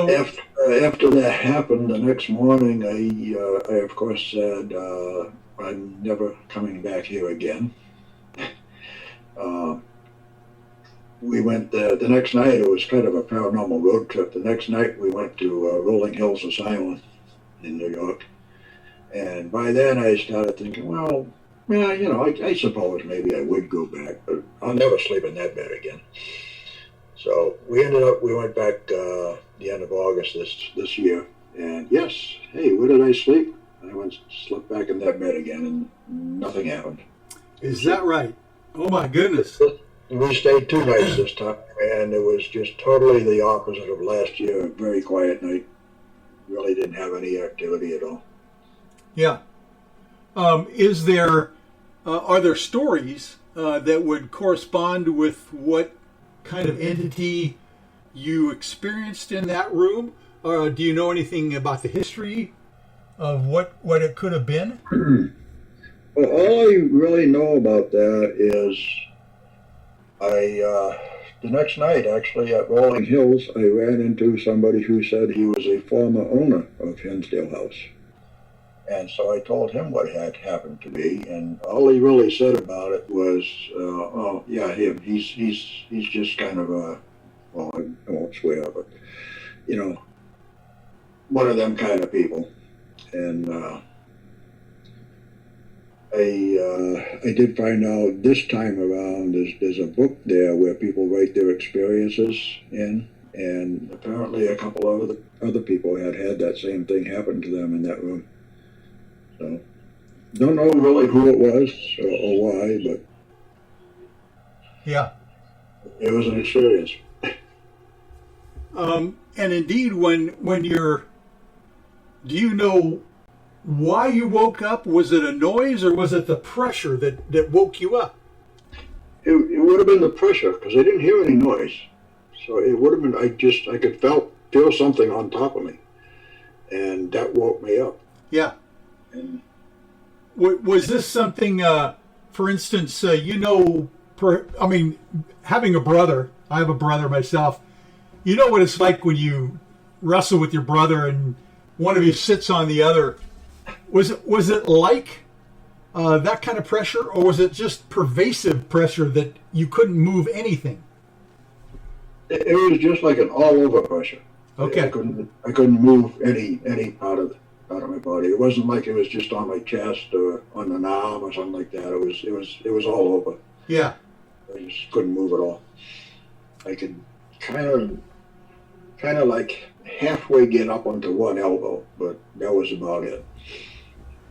[SPEAKER 2] after that happened, the next morning, I of course said, I'm never coming back here again. We went the next night. It was kind of a paranormal road trip. The next night we went to Rolling Hills Asylum in New York, and by then I started thinking, well, yeah, I suppose maybe I would go back, but I'll never sleep in that bed again. So we went back the end of August this year, and yes, hey, where did I sleep? I slept back in that bed again, and nothing happened.
[SPEAKER 1] Is that right? Oh my goodness.
[SPEAKER 2] We stayed 2 nights this time, and it was just totally the opposite of last year. A very quiet night. Really didn't have any activity at all.
[SPEAKER 1] Yeah. Are there stories that would correspond with what kind of entity you experienced in that room? Or do you know anything about the history of what it could have been?
[SPEAKER 2] Well, all I really know about that is the next night, actually, at Rolling Hills, I ran into somebody who said he was a former owner of Hinsdale House. And so I told him what had happened to me, and all he really said about it was, oh, yeah, him. He's just kind of well, I won't swear, but, one of them kind of people. And I did find out this time around there's a book there where people write their experiences in, and apparently a couple of other people had that same thing happen to them in that room. Don't know really who it was or why, but
[SPEAKER 1] yeah,
[SPEAKER 2] it was an experience.
[SPEAKER 1] And indeed, when you're, do you know why you woke up? Was it a noise, or was it the pressure that woke you up?
[SPEAKER 2] It would have been the pressure, because I didn't hear any noise. So it would have been, I could feel something on top of me. And that woke me up.
[SPEAKER 1] Yeah.
[SPEAKER 2] And
[SPEAKER 1] was this something, for instance, having a brother, I have a brother myself, you know what it's like when you wrestle with your brother and one of you sits on the other. Was it like that kind of pressure, or was it just pervasive pressure that you couldn't move anything?
[SPEAKER 2] It was just like an all-over pressure.
[SPEAKER 1] Okay.
[SPEAKER 2] I couldn't move any part of my body. It wasn't like it was just on my chest or on an arm or something like that. It was all over.
[SPEAKER 1] Yeah.
[SPEAKER 2] I just couldn't move at all. I could kind of like halfway get up onto one elbow, but that was about it.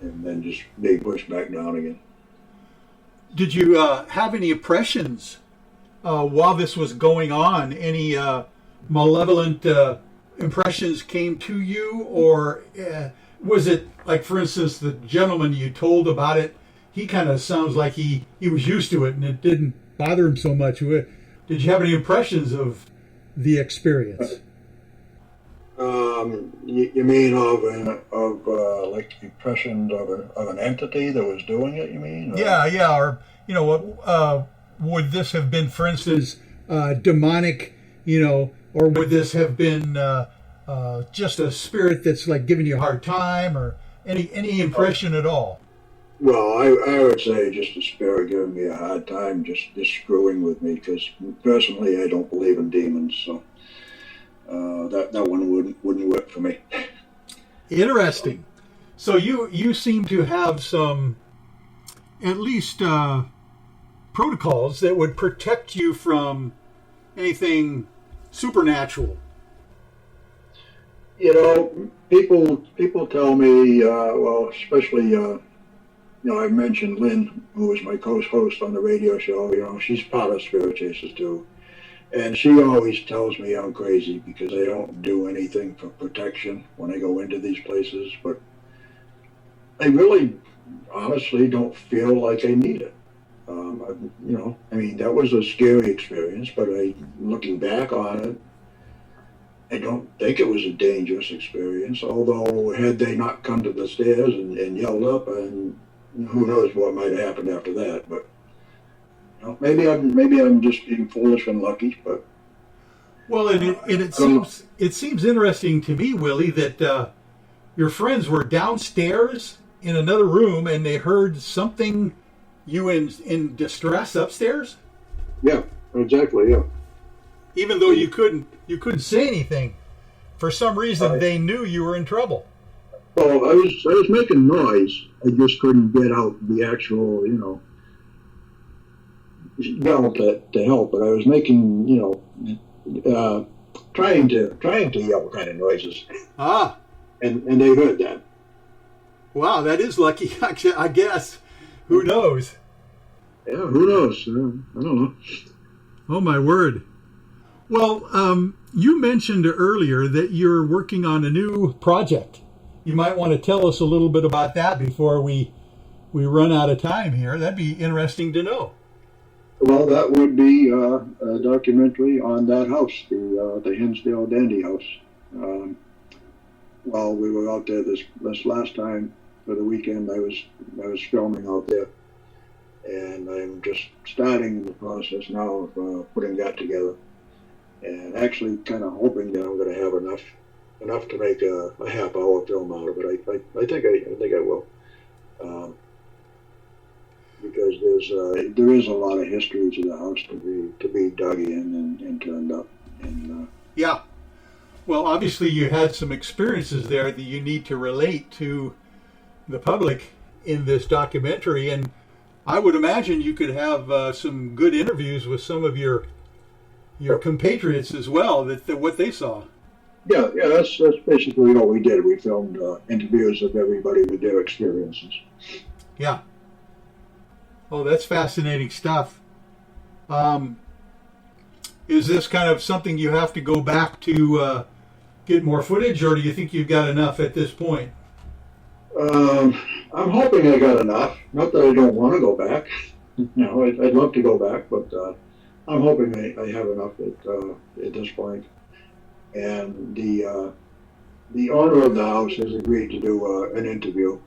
[SPEAKER 2] And then just being pushed back down again.
[SPEAKER 1] Did you have any impressions while this was going on? Any malevolent impressions came to you, or was it like, for instance, the gentleman you told about it? He kind of sounds like he was used to it and it didn't bother him so much. Did you have any impressions of the experience?
[SPEAKER 2] You mean of like impressions of an entity that was doing it? You mean?
[SPEAKER 1] Yeah. Or what would this have been, for instance, demonic? Or would this have been just a spirit that's like giving you a hard time, or any impression at all?
[SPEAKER 2] Well, I would say just a spirit giving me a hard time, just screwing with me, because personally I don't believe in demons, so that one wouldn't work for me.
[SPEAKER 1] Interesting. So you seem to have some, at least, protocols that would protect you from anything supernatural.
[SPEAKER 2] People tell me, well, especially, I mentioned Lynn, who was my co-host on the radio show. She's part of Spirit Chasers too. And she always tells me I'm crazy because I don't do anything for protection when I go into these places. But I really, honestly, don't feel like I need it. That was a scary experience, but looking back on it, I don't think it was a dangerous experience. Although, had they not come to the stairs and yelled up, and who knows what might have happened after that. But maybe I'm just being foolish and lucky. But
[SPEAKER 1] it seems interesting to me, Willie, that your friends were downstairs in another room and they heard something. You in distress upstairs?
[SPEAKER 2] Yeah, exactly. Yeah.
[SPEAKER 1] Even though you couldn't say anything, for some reason they knew you were in trouble.
[SPEAKER 2] Well, I was making noise. I just couldn't get out the actual, yell to help. But I was making, trying to yell kind of noises.
[SPEAKER 1] Ah.
[SPEAKER 2] And they heard that.
[SPEAKER 1] Wow, that is lucky. I guess. Who knows?
[SPEAKER 2] Yeah, who knows? I don't know.
[SPEAKER 1] Oh, my word. Well, you mentioned earlier that you're working on a new project. You might want to tell us a little bit about that before we run out of time here. That'd be interesting to know.
[SPEAKER 2] Well, that would be a documentary on that house, the Hinsdale Dandy House. While we were out there this last time for the weekend, I was filming out there, and I'm just starting the process now of putting that together, and actually kind of hoping that I'm going to have enough to make a half-hour film out of it. I think I will, because there is a lot of history to the house to be dug in and turned up, and
[SPEAKER 1] yeah. Well, obviously you had some experiences there that you need to relate to the public in this documentary, and I would imagine you could have some good interviews with some of your compatriots as well, that what they saw.
[SPEAKER 2] Yeah, that's basically what we did. We filmed interviews of everybody with their experiences.
[SPEAKER 1] Yeah. Oh, that's fascinating stuff. Is this kind of something you have to go back to get more footage, or do you think you've got enough at this point?
[SPEAKER 2] I'm hoping I got enough. Not that I don't want to go back. I'd love to go back, but I'm hoping I have enough at this point. And the owner of the house has agreed to do an interview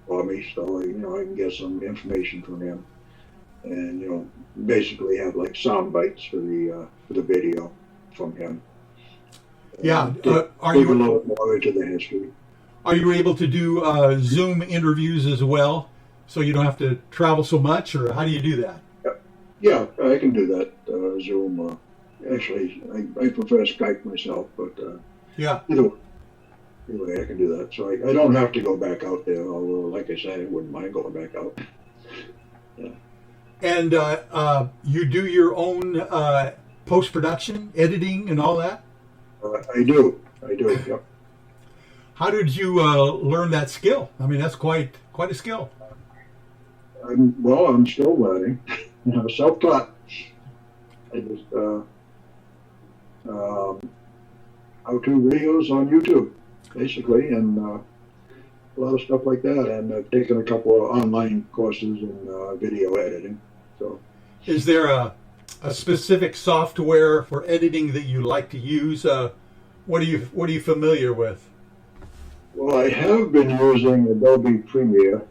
[SPEAKER 2] for me, so I can get some information from him, and basically have like sound bites for the video from him.
[SPEAKER 1] Yeah,
[SPEAKER 2] are you a little more into the history?
[SPEAKER 1] Are you able to do Zoom interviews as well, so you don't have to travel so much, or how do you do that?
[SPEAKER 2] Yeah, I can do that. Zoom. Actually, I prefer Skype myself, but
[SPEAKER 1] yeah.
[SPEAKER 2] Either way, I can do that. So I don't have to go back out there, although, like I said, I wouldn't mind going back out. Yeah.
[SPEAKER 1] And you do your own post-production, editing, and all that?
[SPEAKER 2] I do, yep.
[SPEAKER 1] How did you learn that skill? I mean, that's quite a skill.
[SPEAKER 2] I'm still learning. Self-taught. I just how-to videos on YouTube, basically, and a lot of stuff like that. And I've taken a couple of online courses in video editing. So,
[SPEAKER 1] is there a specific software for editing that you like to use? What are you familiar with?
[SPEAKER 2] Well, I have been using Adobe Premiere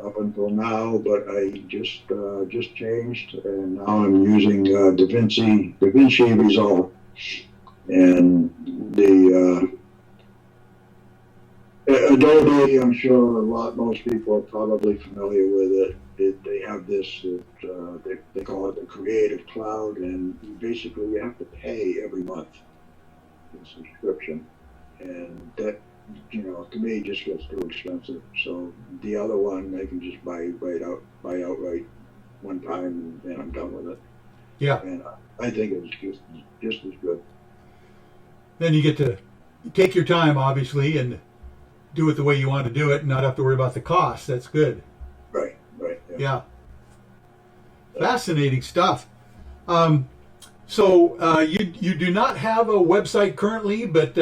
[SPEAKER 2] up until now, but I just changed, and now I'm using DaVinci Resolve, and the Adobe. I'm sure most people are probably familiar with it. They have this they call it the Creative Cloud, and basically you have to pay every month a subscription, and that, to me, just gets too expensive. So the other one, I can just buy outright one time, and I'm done with it.
[SPEAKER 1] Yeah.
[SPEAKER 2] And I think it's just as good.
[SPEAKER 1] Then you get to take your time, obviously, and do it the way you want to do it, and not have to worry about the cost. That's good.
[SPEAKER 2] Right.
[SPEAKER 1] Yeah. Fascinating stuff. So you do not have a website currently, but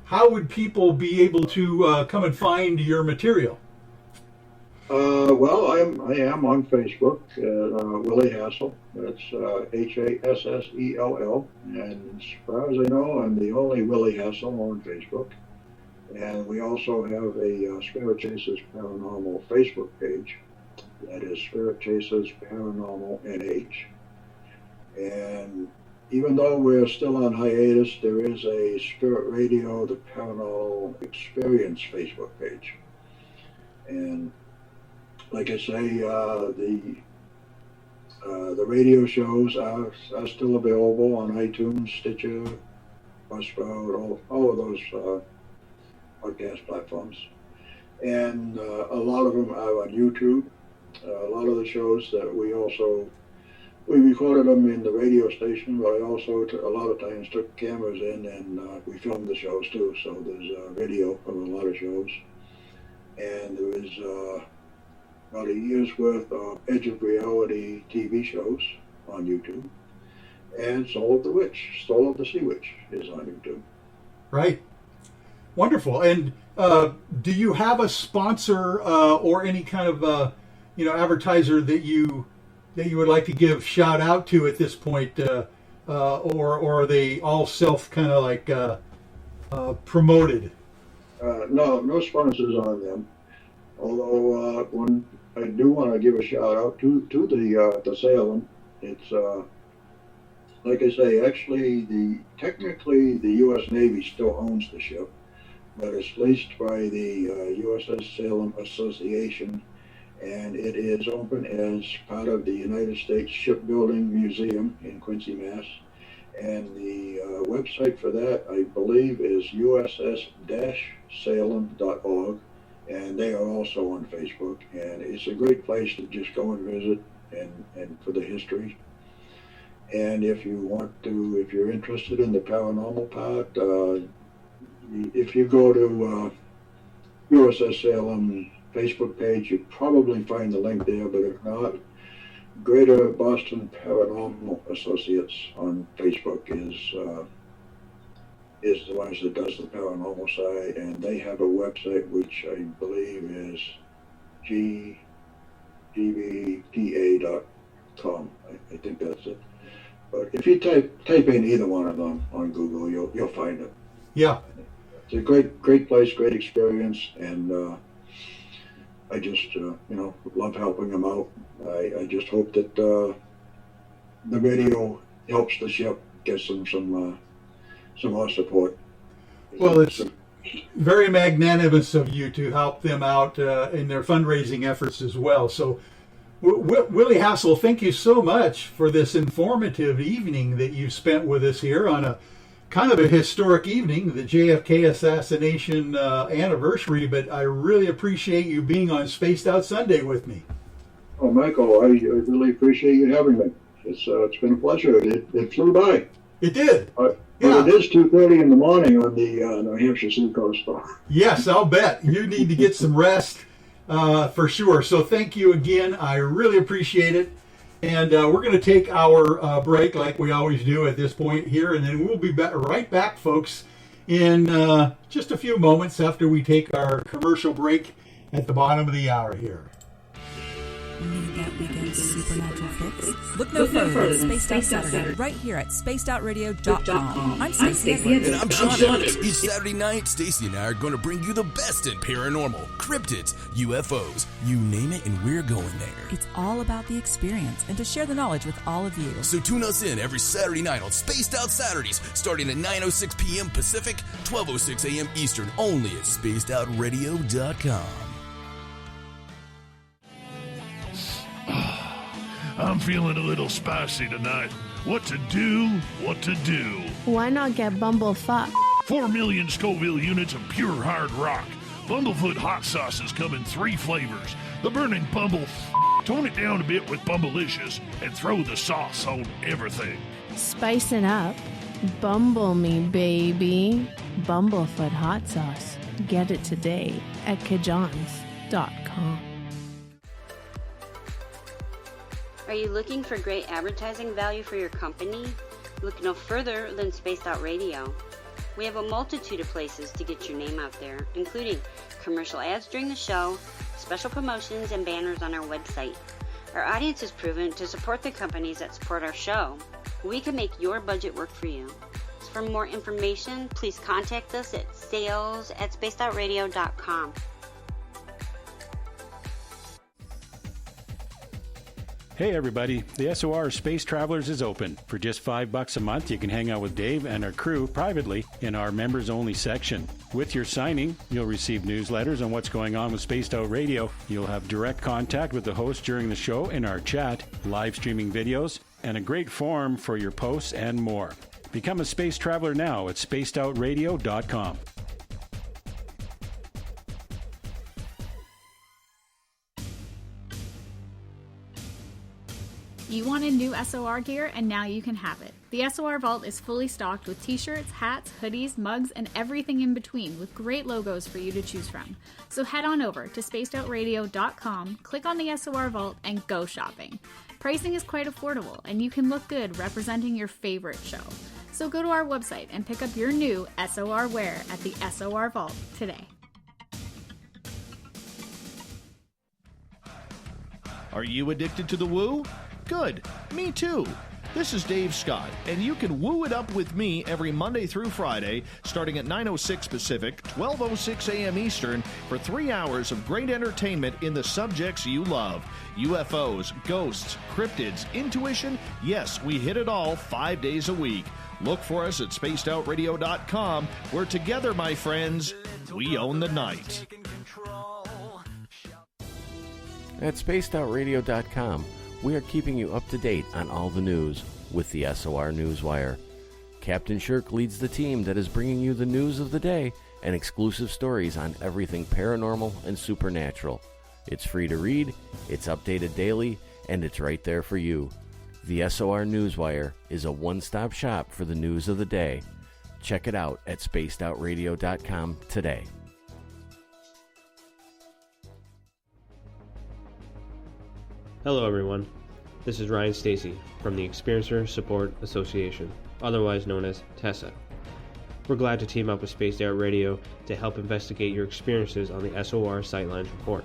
[SPEAKER 1] how would people be able to come and find your material?
[SPEAKER 2] Well, I am on Facebook, Willy Hassell. That's Hassell, and as far as I know, I'm the only Willy Hassell on Facebook. And we also have a Spirit Chasers Paranormal Facebook page. That is Spirit Chasers Paranormal NH. And even though we're still on hiatus, there is a Spirit Radio, the Paranormal Experience Facebook page. And like I say, the radio shows are still available on iTunes, Stitcher, Buzzsprout, all of those podcast platforms. And a lot of them are on YouTube. A lot of the shows that we recorded them in the radio station, but I also a lot of times took cameras in and we filmed the shows too. So there's video of a lot of shows, and there is about a year's worth of Edge of Reality TV shows on YouTube, and Soul of the SeaWitch is on YouTube.
[SPEAKER 1] Right. Wonderful. And do you have a sponsor or any kind of advertiser that you would like to give shout out to at this point, or are they all self kind of like promoted?
[SPEAKER 2] No sponsors on them. Although one, I do want to give a shout out to the Salem. It's like I say, actually technically the U.S. Navy still owns the ship, but it's leased by the USS Salem Association, and it is open as part of the United States Shipbuilding Museum in Quincy, Mass. And the website for that, I believe, is uss-salem.org, and they are also on Facebook. And it's a great place to just go and visit and for the history. And if you're interested in the paranormal part, if you go to USS Salem Facebook page, you probably find the link there, but if not, Greater Boston Paranormal Associates on Facebook is the ones that does the paranormal side, and they have a website which I believe is gbpa.com. I think that's it. But if you type in either one of them on Google, you'll find it.
[SPEAKER 1] Yeah.
[SPEAKER 2] It's a great place, great experience, and I just love helping them out. I just hope that the radio helps the ship get some more support.
[SPEAKER 1] Well, it's very magnanimous of you to help them out in their fundraising efforts as well. So, Willy Hassell, thank you so much for this informative evening that you spent with us here on a kind of a historic evening, the JFK assassination anniversary, but I really appreciate you being on Spaced Out Sunday with me.
[SPEAKER 2] Oh, Michael, I really appreciate you having me. It's been a pleasure. It flew by.
[SPEAKER 1] It did.
[SPEAKER 2] But it is 2:30 in the morning on the New Hampshire Seacoast.
[SPEAKER 1] Yes, I'll bet. You need to get some rest for sure. So thank you again. I really appreciate it. And we're going to take our break like we always do at this point here, and then we'll be right back, folks, in just a few moments after we take our commercial break at the bottom of the hour here.
[SPEAKER 12] Need that weekend's supernatural fix? Look no further than Spaced Out Saturday, right here at spacedoutradio.com. I'm Stacey Edwards.
[SPEAKER 13] And I'm John Edwards. Each Saturday night, Stacey and I are going to bring you the best in paranormal, cryptids, UFOs, you name it, and we're going there.
[SPEAKER 12] It's all about the experience and to share the knowledge with all of you.
[SPEAKER 13] So tune us in every Saturday night on Spaced Out Saturdays, starting at 9:06 p.m. Pacific, 12:06 a.m. Eastern, only at spacedoutradio.com.
[SPEAKER 5] I'm feeling a little spicy tonight. What to do?
[SPEAKER 6] Why not get Bumblefuck?
[SPEAKER 5] 4 million Scoville units of pure hard rock. Bumblefoot hot sauces come in 3 flavors. The burning Bumble. Tone it down a bit with Bumblicious and throw the sauce on everything.
[SPEAKER 6] Spice it up. Bumble me, baby. Bumblefoot hot sauce. Get it today at kajans.com.
[SPEAKER 8] Are you looking for great advertising value for your company? Look no further than Spaced Out Radio. We have a multitude of places to get your name out there, including commercial ads during the show, special promotions, and banners on our website. Our audience is proven to support the companies that support our show. We can make your budget work for you. So for more information, please contact us at sales@spacedoutradio.com.
[SPEAKER 9] Hey everybody, the SOR Space Travelers is open. For just $5 a month, you can hang out with Dave and our crew privately in our members-only section. With your signing, you'll receive newsletters on what's going on with Spaced Out Radio. You'll have direct contact with the host during the show in our chat, live streaming videos, and a great forum for your posts and more. Become a space traveler now at spacedoutradio.com.
[SPEAKER 11] You wanted new SOR gear, and now you can have it. The SOR Vault is fully stocked with t-shirts, hats, hoodies, mugs, and everything in between, with great logos for you to choose from. So head on over to spacedoutradio.com, click on the SOR Vault, and go shopping. Pricing is quite affordable, and you can look good representing your favorite show. So go to our website and pick up your new SOR wear at the SOR Vault today.
[SPEAKER 10] Are you addicted to the woo? Good. Me too. This is Dave Scott, and you can woo it up with me every Monday through Friday, starting at 9:06 Pacific, 12:06 a.m. Eastern, for 3 hours of great entertainment in the subjects you love. UFOs, ghosts, cryptids, intuition. Yes, we hit it all 5 days a week. Look for us at spacedoutradio.com, where together, my friends, we own the night.
[SPEAKER 7] At spacedoutradio.com, we are keeping you up to date on all the news with the SOR Newswire. Captain Shirk leads the team that is bringing you the news of the day and exclusive stories on everything paranormal and supernatural. It's free to read, it's updated daily, and it's right there for you. The SOR Newswire is a one-stop shop for the news of the day. Check it out at spacedoutradio.com today.
[SPEAKER 16] Hello everyone, this is Ryan Stacy from the Experiencer Support Association, otherwise known as TESSA. We're glad to team up with Spaced Out Radio to help investigate your experiences on the SOR Sightlines Report.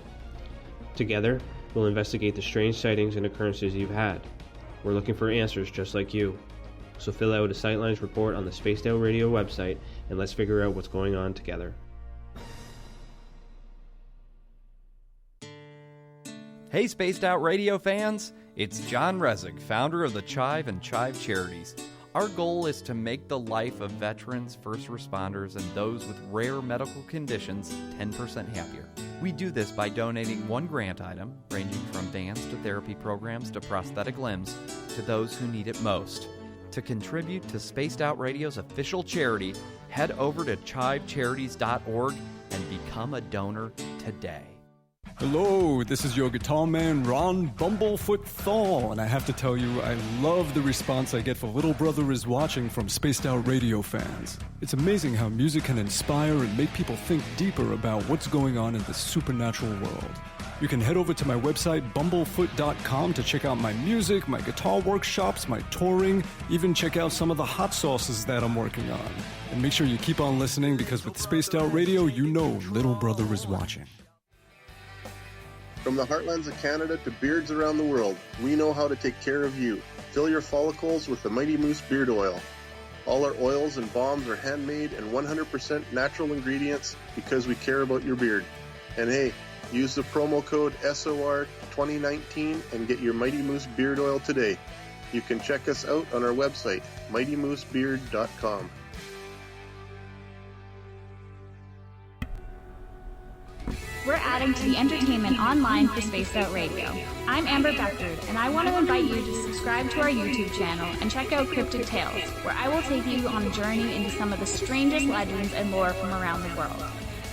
[SPEAKER 16] Together, we'll investigate the strange sightings and occurrences you've had. We're looking for answers just like you. So fill out a Sightlines report on the Spaced Out Radio website and let's figure out what's going on together.
[SPEAKER 4] Hey Spaced Out Radio fans, it's John Resig, founder of the Chive and Chive Charities. Our goal is to make the life of veterans, first responders, and those with rare medical conditions 10% happier. We do this by donating one grant item, ranging from dance to therapy programs to prosthetic limbs, to those who need it most. To contribute to Spaced Out Radio's official charity, head over to chivecharities.org and become a donor today.
[SPEAKER 17] Hello, this is your guitar man, Ron Bumblefoot Thal, and I have to tell you, I love the response I get for Little Brother is Watching from Spaced Out Radio fans. It's amazing how music can inspire and make people think deeper about what's going on in the supernatural world. You can head over to my website, bumblefoot.com, to check out my music, my guitar workshops, my touring, even check out some of the hot sauces that I'm working on. And make sure you keep on listening, because with Spaced Out Radio, you know Little Brother is watching.
[SPEAKER 14] From the heartlands of Canada to beards around the world, we know how to take care of you. Fill your follicles with the Mighty Moose Beard Oil. All our oils and balms are handmade and 100% natural ingredients because we care about your beard. And hey, use the promo code SOR2019 and get your Mighty Moose Beard Oil today. You can check us out on our website, mightymoosebeard.com.
[SPEAKER 11] We're adding to the entertainment online for Spaced Out Radio. I'm Amber Beckford, and I want to invite you to subscribe to our YouTube channel and check out Cryptid Tales, where I will take you on a journey into some of the strangest legends and lore from around the world,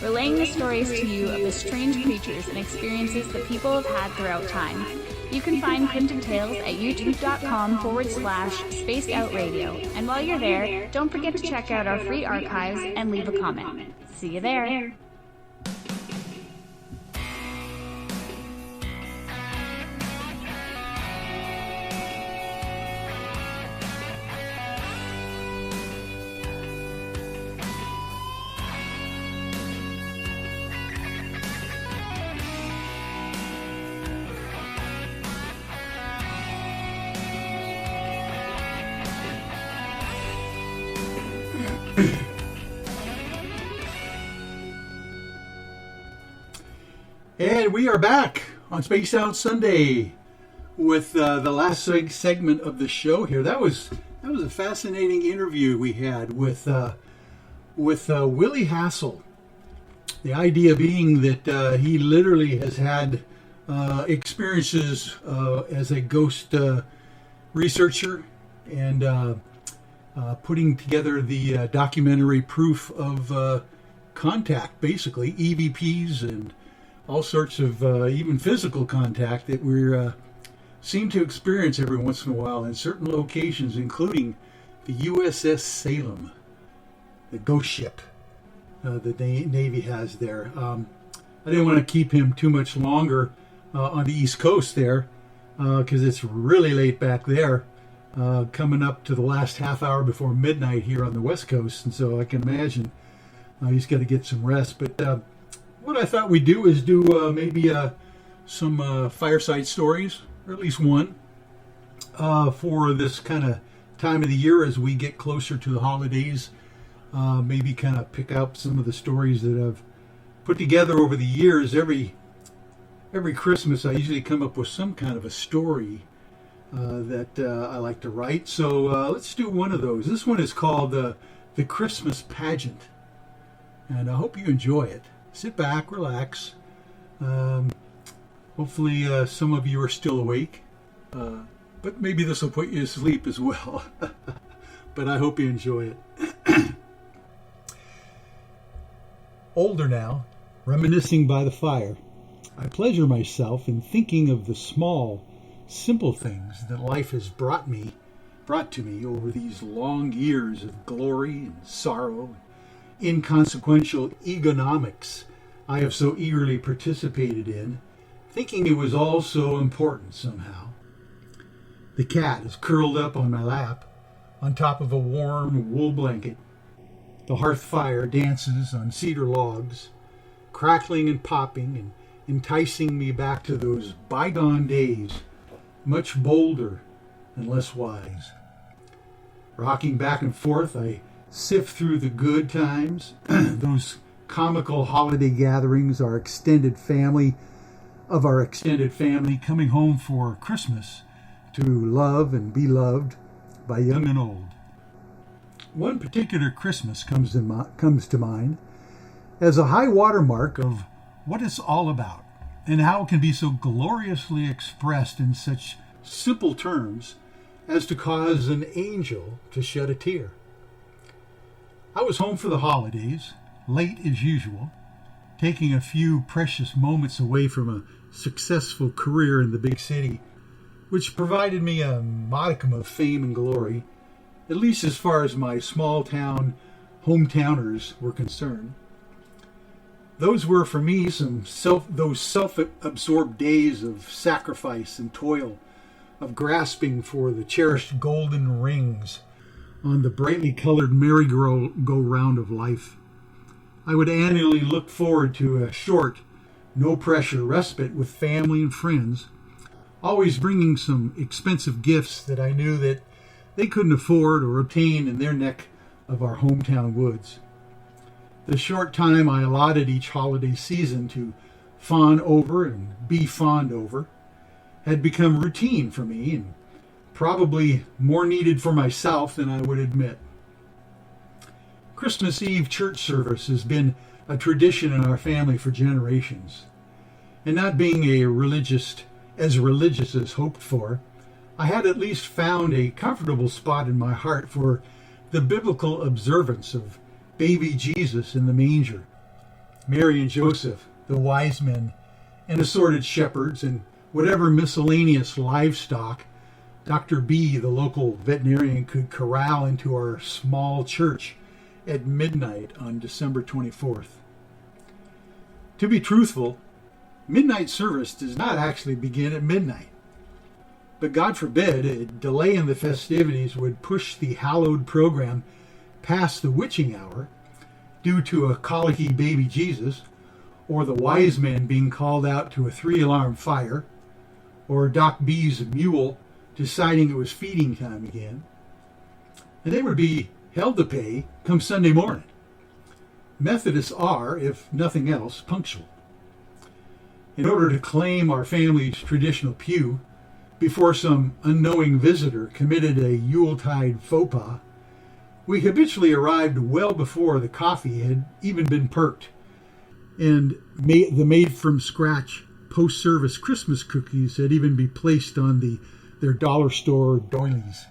[SPEAKER 11] relaying the stories to you of the strange creatures and experiences that people have had throughout time. You can find Cryptid Tales at youtube.com/Spaced Out Radio. And while you're there, don't forget to check out our free archives and leave a comment. See you there.
[SPEAKER 1] And we are back on Space Out Sunday with the last segment of the show here. That was a fascinating interview we had with Willy Hassell. The idea being that he literally has had experiences as a ghost researcher and putting together the documentary proof of contact, basically EVPs and all sorts of even physical contact that we seem to experience every once in a while in certain locations, including the USS Salem, the ghost ship the Navy has there. I didn't want to keep him too much longer on the East Coast there because it's really late back there, coming up to the last half hour before midnight here on the West Coast, and so I can imagine he's got to get some rest. But what I thought we'd do is do maybe some fireside stories, or at least one, for this kind of time of the year as we get closer to the holidays. Maybe kind of pick up some of the stories that I've put together over the years. Every Christmas I usually come up with some kind of a story that I like to write. So let's do one of those. This one is called The Christmas Pageant, and I hope you enjoy it. Sit back, relax. Hopefully some of you are still awake, but maybe this will put you to sleep as well. But I hope you enjoy it. Older now, reminiscing by the fire, I pleasure myself in thinking of the small, simple things that life has brought to me over these long years of glory and sorrow, inconsequential egonomics I have so eagerly participated in, thinking it was all so important somehow. The cat is curled up on my lap, on top of a warm wool blanket. The hearth fire dances on cedar logs, crackling and popping and enticing me back to those bygone days, much bolder and less wise. Rocking back and forth, I sift through the good times, those comical holiday gatherings, our extended family coming home for Christmas to love and be loved by young and old. One particular Christmas comes to mind as a high watermark of what it's all about and how it can be so gloriously expressed in such simple terms as to cause an angel to shed a tear. I was home for the holidays, late as usual, taking a few precious moments away from a successful career in the big city, which provided me a modicum of fame and glory, at least as far as my small town hometowners were concerned. Those were for me those self-absorbed days of sacrifice and toil, of grasping for the cherished golden rings on the brightly colored merry-go-round of life. I would annually look forward to a short, no-pressure respite with family and friends, always bringing some expensive gifts that I knew that they couldn't afford or obtain in their neck of our hometown woods. The short time I allotted each holiday season to fawn over and be fawned over had become routine for me and probably more needed for myself than I would admit. Christmas Eve church service has been a tradition in our family for generations, and not being as religious as hoped for, I had at least found a comfortable spot in my heart for the biblical observance of baby Jesus in the manger, Mary and Joseph, the wise men, and assorted shepherds, and whatever miscellaneous livestock Dr. B, the local veterinarian, could corral into our small church at midnight on December 24th. To be truthful, midnight service does not actually begin at midnight. But God forbid a delay in the festivities would push the hallowed program past the witching hour due to a colicky baby Jesus, or the wise men being called out to a 3-alarm fire, or Doc B's mule deciding it was feeding time again. And they would be hell to pay come Sunday morning. Methodists are, if nothing else, punctual. In order to claim our family's traditional pew before some unknowing visitor committed a Yuletide faux pas, we habitually arrived well before the coffee had even been perked, and the made-from-scratch post-service Christmas cookies had even been placed on their dollar store doilies.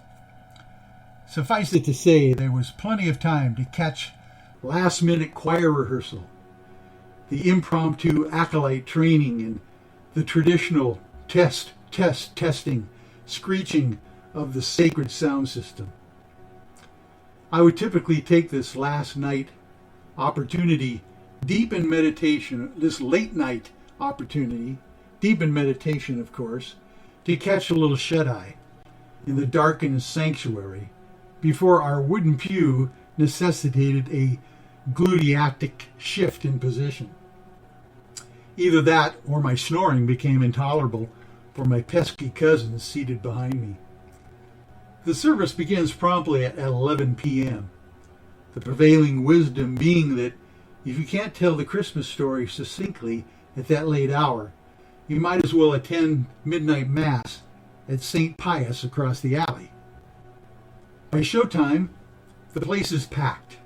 [SPEAKER 1] Suffice it to say, there was plenty of time to catch last-minute choir rehearsal, the impromptu acolyte training, and the traditional testing, screeching of the sacred sound system. I would typically take this last night opportunity deep in meditation, this late night opportunity, deep in meditation, of course, to catch a little shut-eye in the darkened sanctuary before our wooden pew necessitated a gluteatic shift in position. Either that or my snoring became intolerable for my pesky cousins seated behind me. The service begins promptly at 11 p.m., the prevailing wisdom being that if you can't tell the Christmas story succinctly at that late hour, you might as well attend midnight mass at St. Pius across the alley. By showtime, the place is packed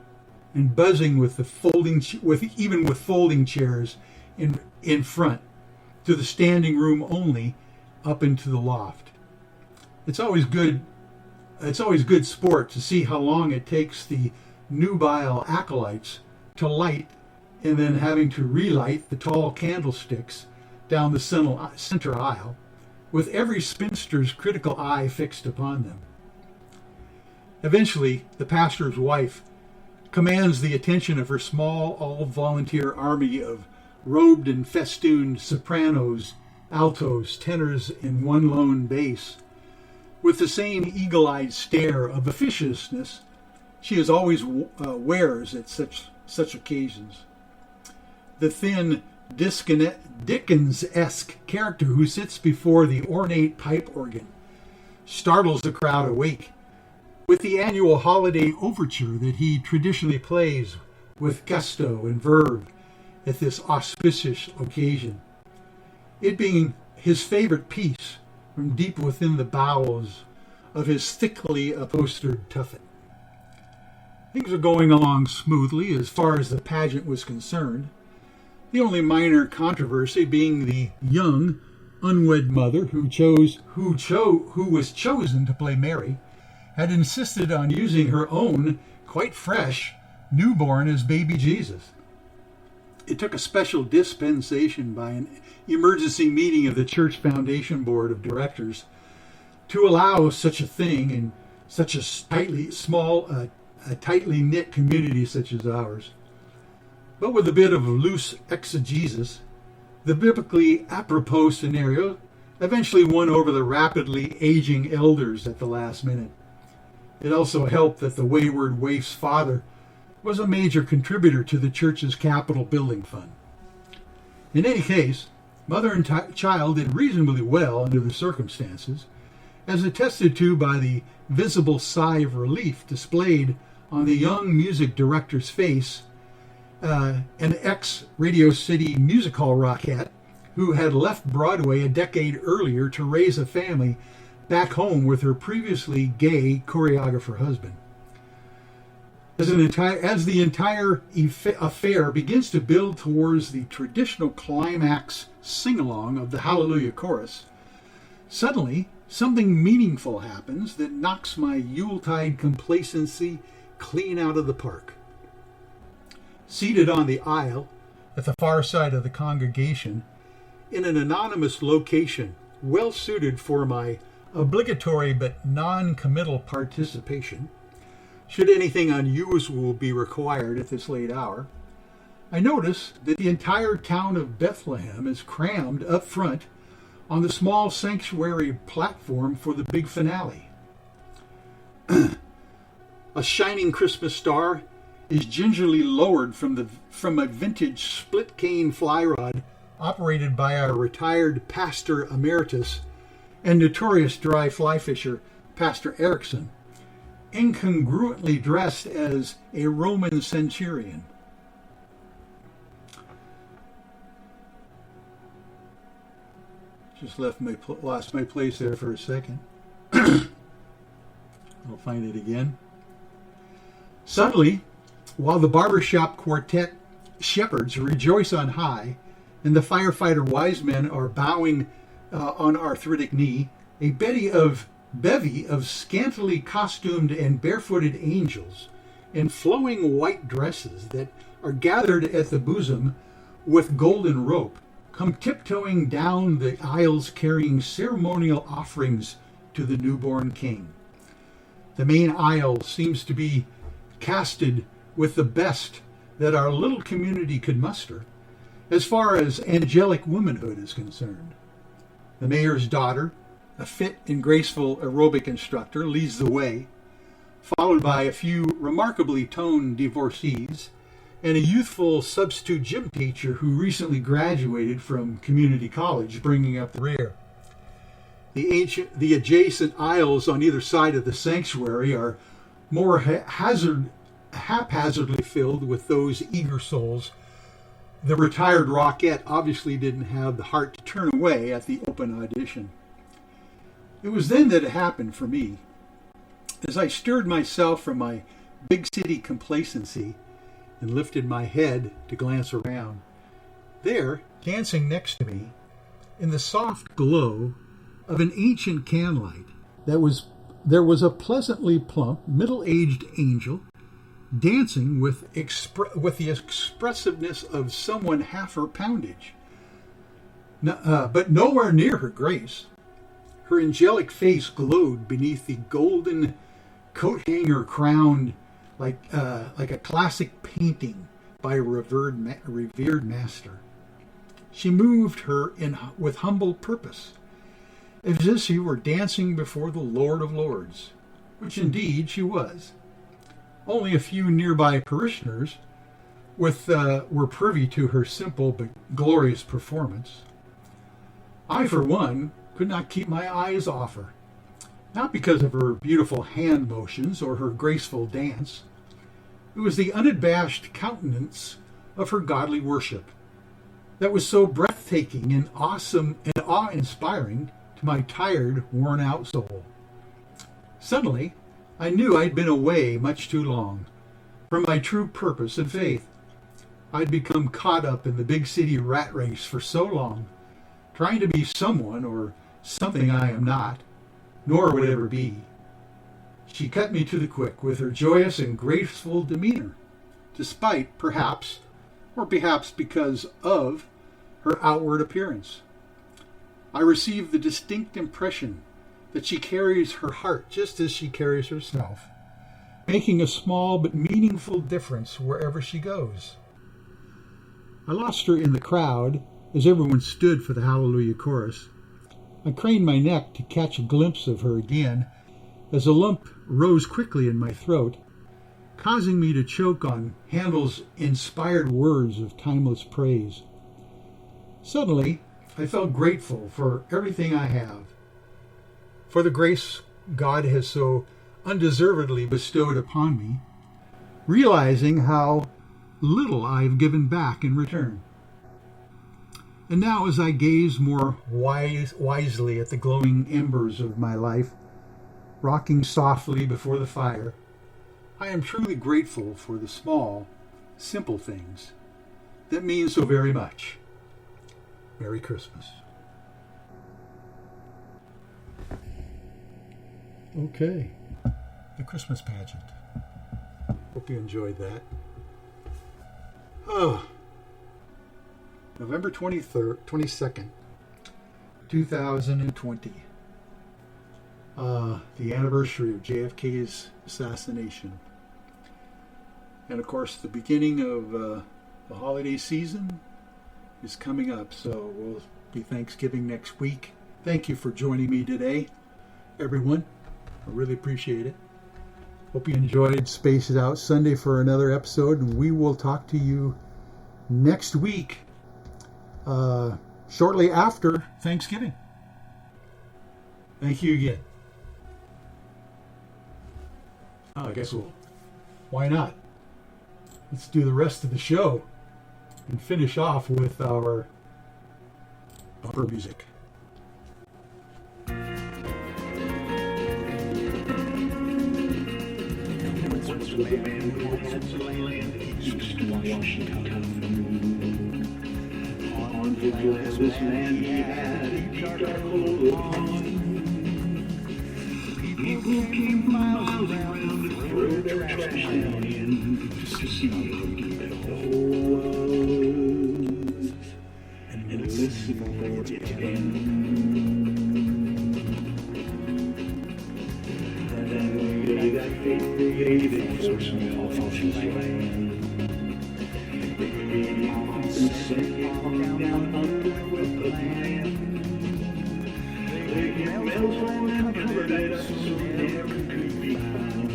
[SPEAKER 1] and buzzing with folding chairs in front to the standing room only up into the loft. It's always good sport to see how long it takes the nubile acolytes to light and then having to relight the tall candlesticks down the center aisle with every spinster's critical eye fixed upon them. Eventually, the pastor's wife commands the attention of her small, all-volunteer army of robed and festooned sopranos, altos, tenors, and one lone bass. With the same eagle-eyed stare of officiousness she is always wears at such occasions. The thin, Dickens-esque character who sits before the ornate pipe organ startles the crowd awake with the annual holiday overture that he traditionally plays with gusto and verve at this auspicious occasion, it being his favorite piece from deep within the bowels of his thickly upholstered tuffet. Things were going along smoothly as far as the pageant was concerned, the only minor controversy being the young, unwed mother who was chosen to play Mary had insisted on using her own, quite fresh, newborn as baby Jesus. It took a special dispensation by an emergency meeting of the Church Foundation Board of Directors to allow such a thing in such a tightly knit community such as ours. But with a bit of loose exegesis, the biblically apropos scenario eventually won over the rapidly aging elders at the last minute. It also helped that the wayward waif's father was a major contributor to the church's capital building fund. In any case, mother and child did reasonably well under the circumstances, as attested to by the visible sigh of relief displayed on the young music director's face, an ex-Radio City Music Hall rockette who had left Broadway a decade earlier to raise a family back home with her previously gay choreographer husband. As the entire affair begins to build towards the traditional climax sing-along of the Hallelujah Chorus, suddenly something meaningful happens that knocks my Yuletide complacency clean out of the park. Seated on the aisle at the far side of the congregation, in an anonymous location well suited for my obligatory but non-committal participation, should anything unusual be required at this late hour, I notice that the entire town of Bethlehem is crammed up front on the small sanctuary platform for the big finale. A shining Christmas star is gingerly lowered from a vintage split-cane fly rod operated by our retired pastor emeritus and notorious dry fly fisher, Pastor Erickson, incongruently dressed as a Roman centurion. Just lost my place there for a second. I'll find it again. Suddenly, while the barbershop quartet shepherds rejoice on high, and the firefighter wise men are bowing on arthritic knee, a bevy of scantily costumed and barefooted angels in flowing white dresses that are gathered at the bosom with golden rope come tiptoeing down the aisles carrying ceremonial offerings to the newborn king. The main aisle seems to be casted with the best that our little community could muster as far as angelic womanhood is concerned. The mayor's daughter, a fit and graceful aerobic instructor, leads the way, followed by a few remarkably toned divorcees and a youthful substitute gym teacher who recently graduated from community college, bringing up the rear. The adjacent aisles on either side of the sanctuary are more haphazardly filled with those eager souls the retired rockette obviously didn't have the heart to turn away at the open audition. It was then that it happened for me. As I stirred myself from my big city complacency and lifted my head to glance around, there, dancing next to me, in the soft glow of an ancient candlelight, there was a pleasantly plump, middle-aged angel dancing with the expressiveness of someone half her poundage, but nowhere near her grace. Her angelic face glowed beneath the golden coat hanger crowned like a classic painting by a revered master. She moved her with humble purpose, as if she were dancing before the Lord of Lords, which indeed she was. Only a few nearby parishioners were privy to her simple but glorious performance. I, for one, could not keep my eyes off her, not because of her beautiful hand motions or her graceful dance. It was the unabashed countenance of her godly worship that was so breathtaking and awesome and awe-inspiring to my tired, worn-out soul. Suddenly, I knew I'd been away much too long from my true purpose and faith. I'd become caught up in the big city rat race for so long, trying to be someone or something I am not, nor would ever be. She cut me to the quick with her joyous and graceful demeanor, despite, perhaps, or perhaps because of, her outward appearance. I received the distinct impression that she carries her heart just as she carries herself, making a small but meaningful difference wherever she goes. I lost her in the crowd as everyone stood for the Hallelujah chorus. I craned my neck to catch a glimpse of her again as a lump rose quickly in my throat, causing me to choke on Handel's inspired words of timeless praise. Suddenly, I felt grateful for everything I have, for the grace God has so undeservedly bestowed upon me, realizing how little I've given back in return. And now, as I gaze more wisely at the glowing embers of my life, rocking softly before the fire, I am truly grateful for the small, simple things that mean so very much. Merry Christmas. Okay, the Christmas pageant. Hope you enjoyed that. Oh, November 22nd, 2020. The anniversary of JFK's assassination. And of course, the beginning of the holiday season is coming up, so we'll be Thanksgiving next week. Thank you for joining me today, everyone. I really appreciate it. Hope you enjoyed Space It Out Sunday for another episode, and we will talk to you next week, shortly after Thanksgiving. Thank you again. Oh, I guess why not? Let's do the rest of the show and finish off with our bumper music.
[SPEAKER 20] On the this man he had a charcoal lawn. People came miles around to throw their trash down in to see the whole world and listen for its end. And then they got created for some awful land. They created and sent it down under the land. They get bells on and covered it up so never could be found.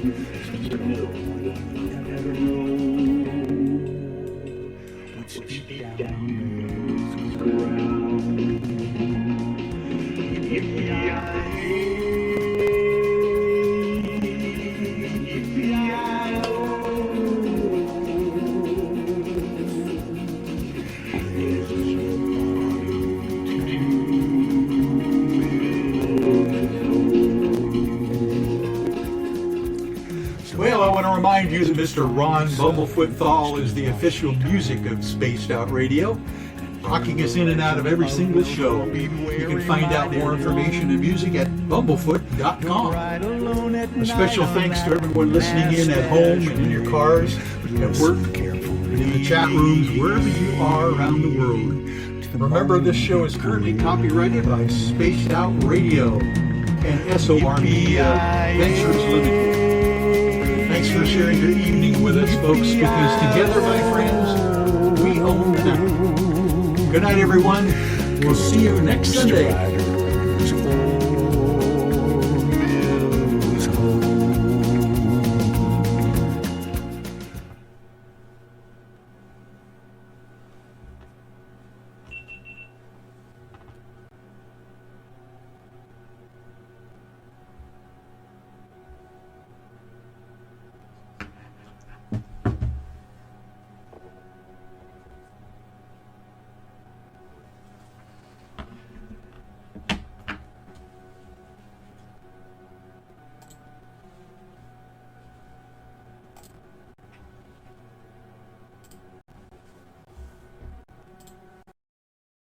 [SPEAKER 20] So no one ever know what's deep down the ground.
[SPEAKER 1] Well, I want to remind you that Mr. Ron Bumblefoot Thal is the official music of Spaced Out Radio, rocking us in and out of every single show. You can find out more information and music at bumblefoot.com. A special thanks to everyone listening in at home and in your cars, at work, and in the chat rooms, wherever you are around the world. Remember, this show is currently copyrighted by Spaced Out Radio. and SOR Media Ventures Limited. Thanks for sharing your evening with us, folks, because together, my friends, we own the night. Good night, everyone. We'll see you next Sunday.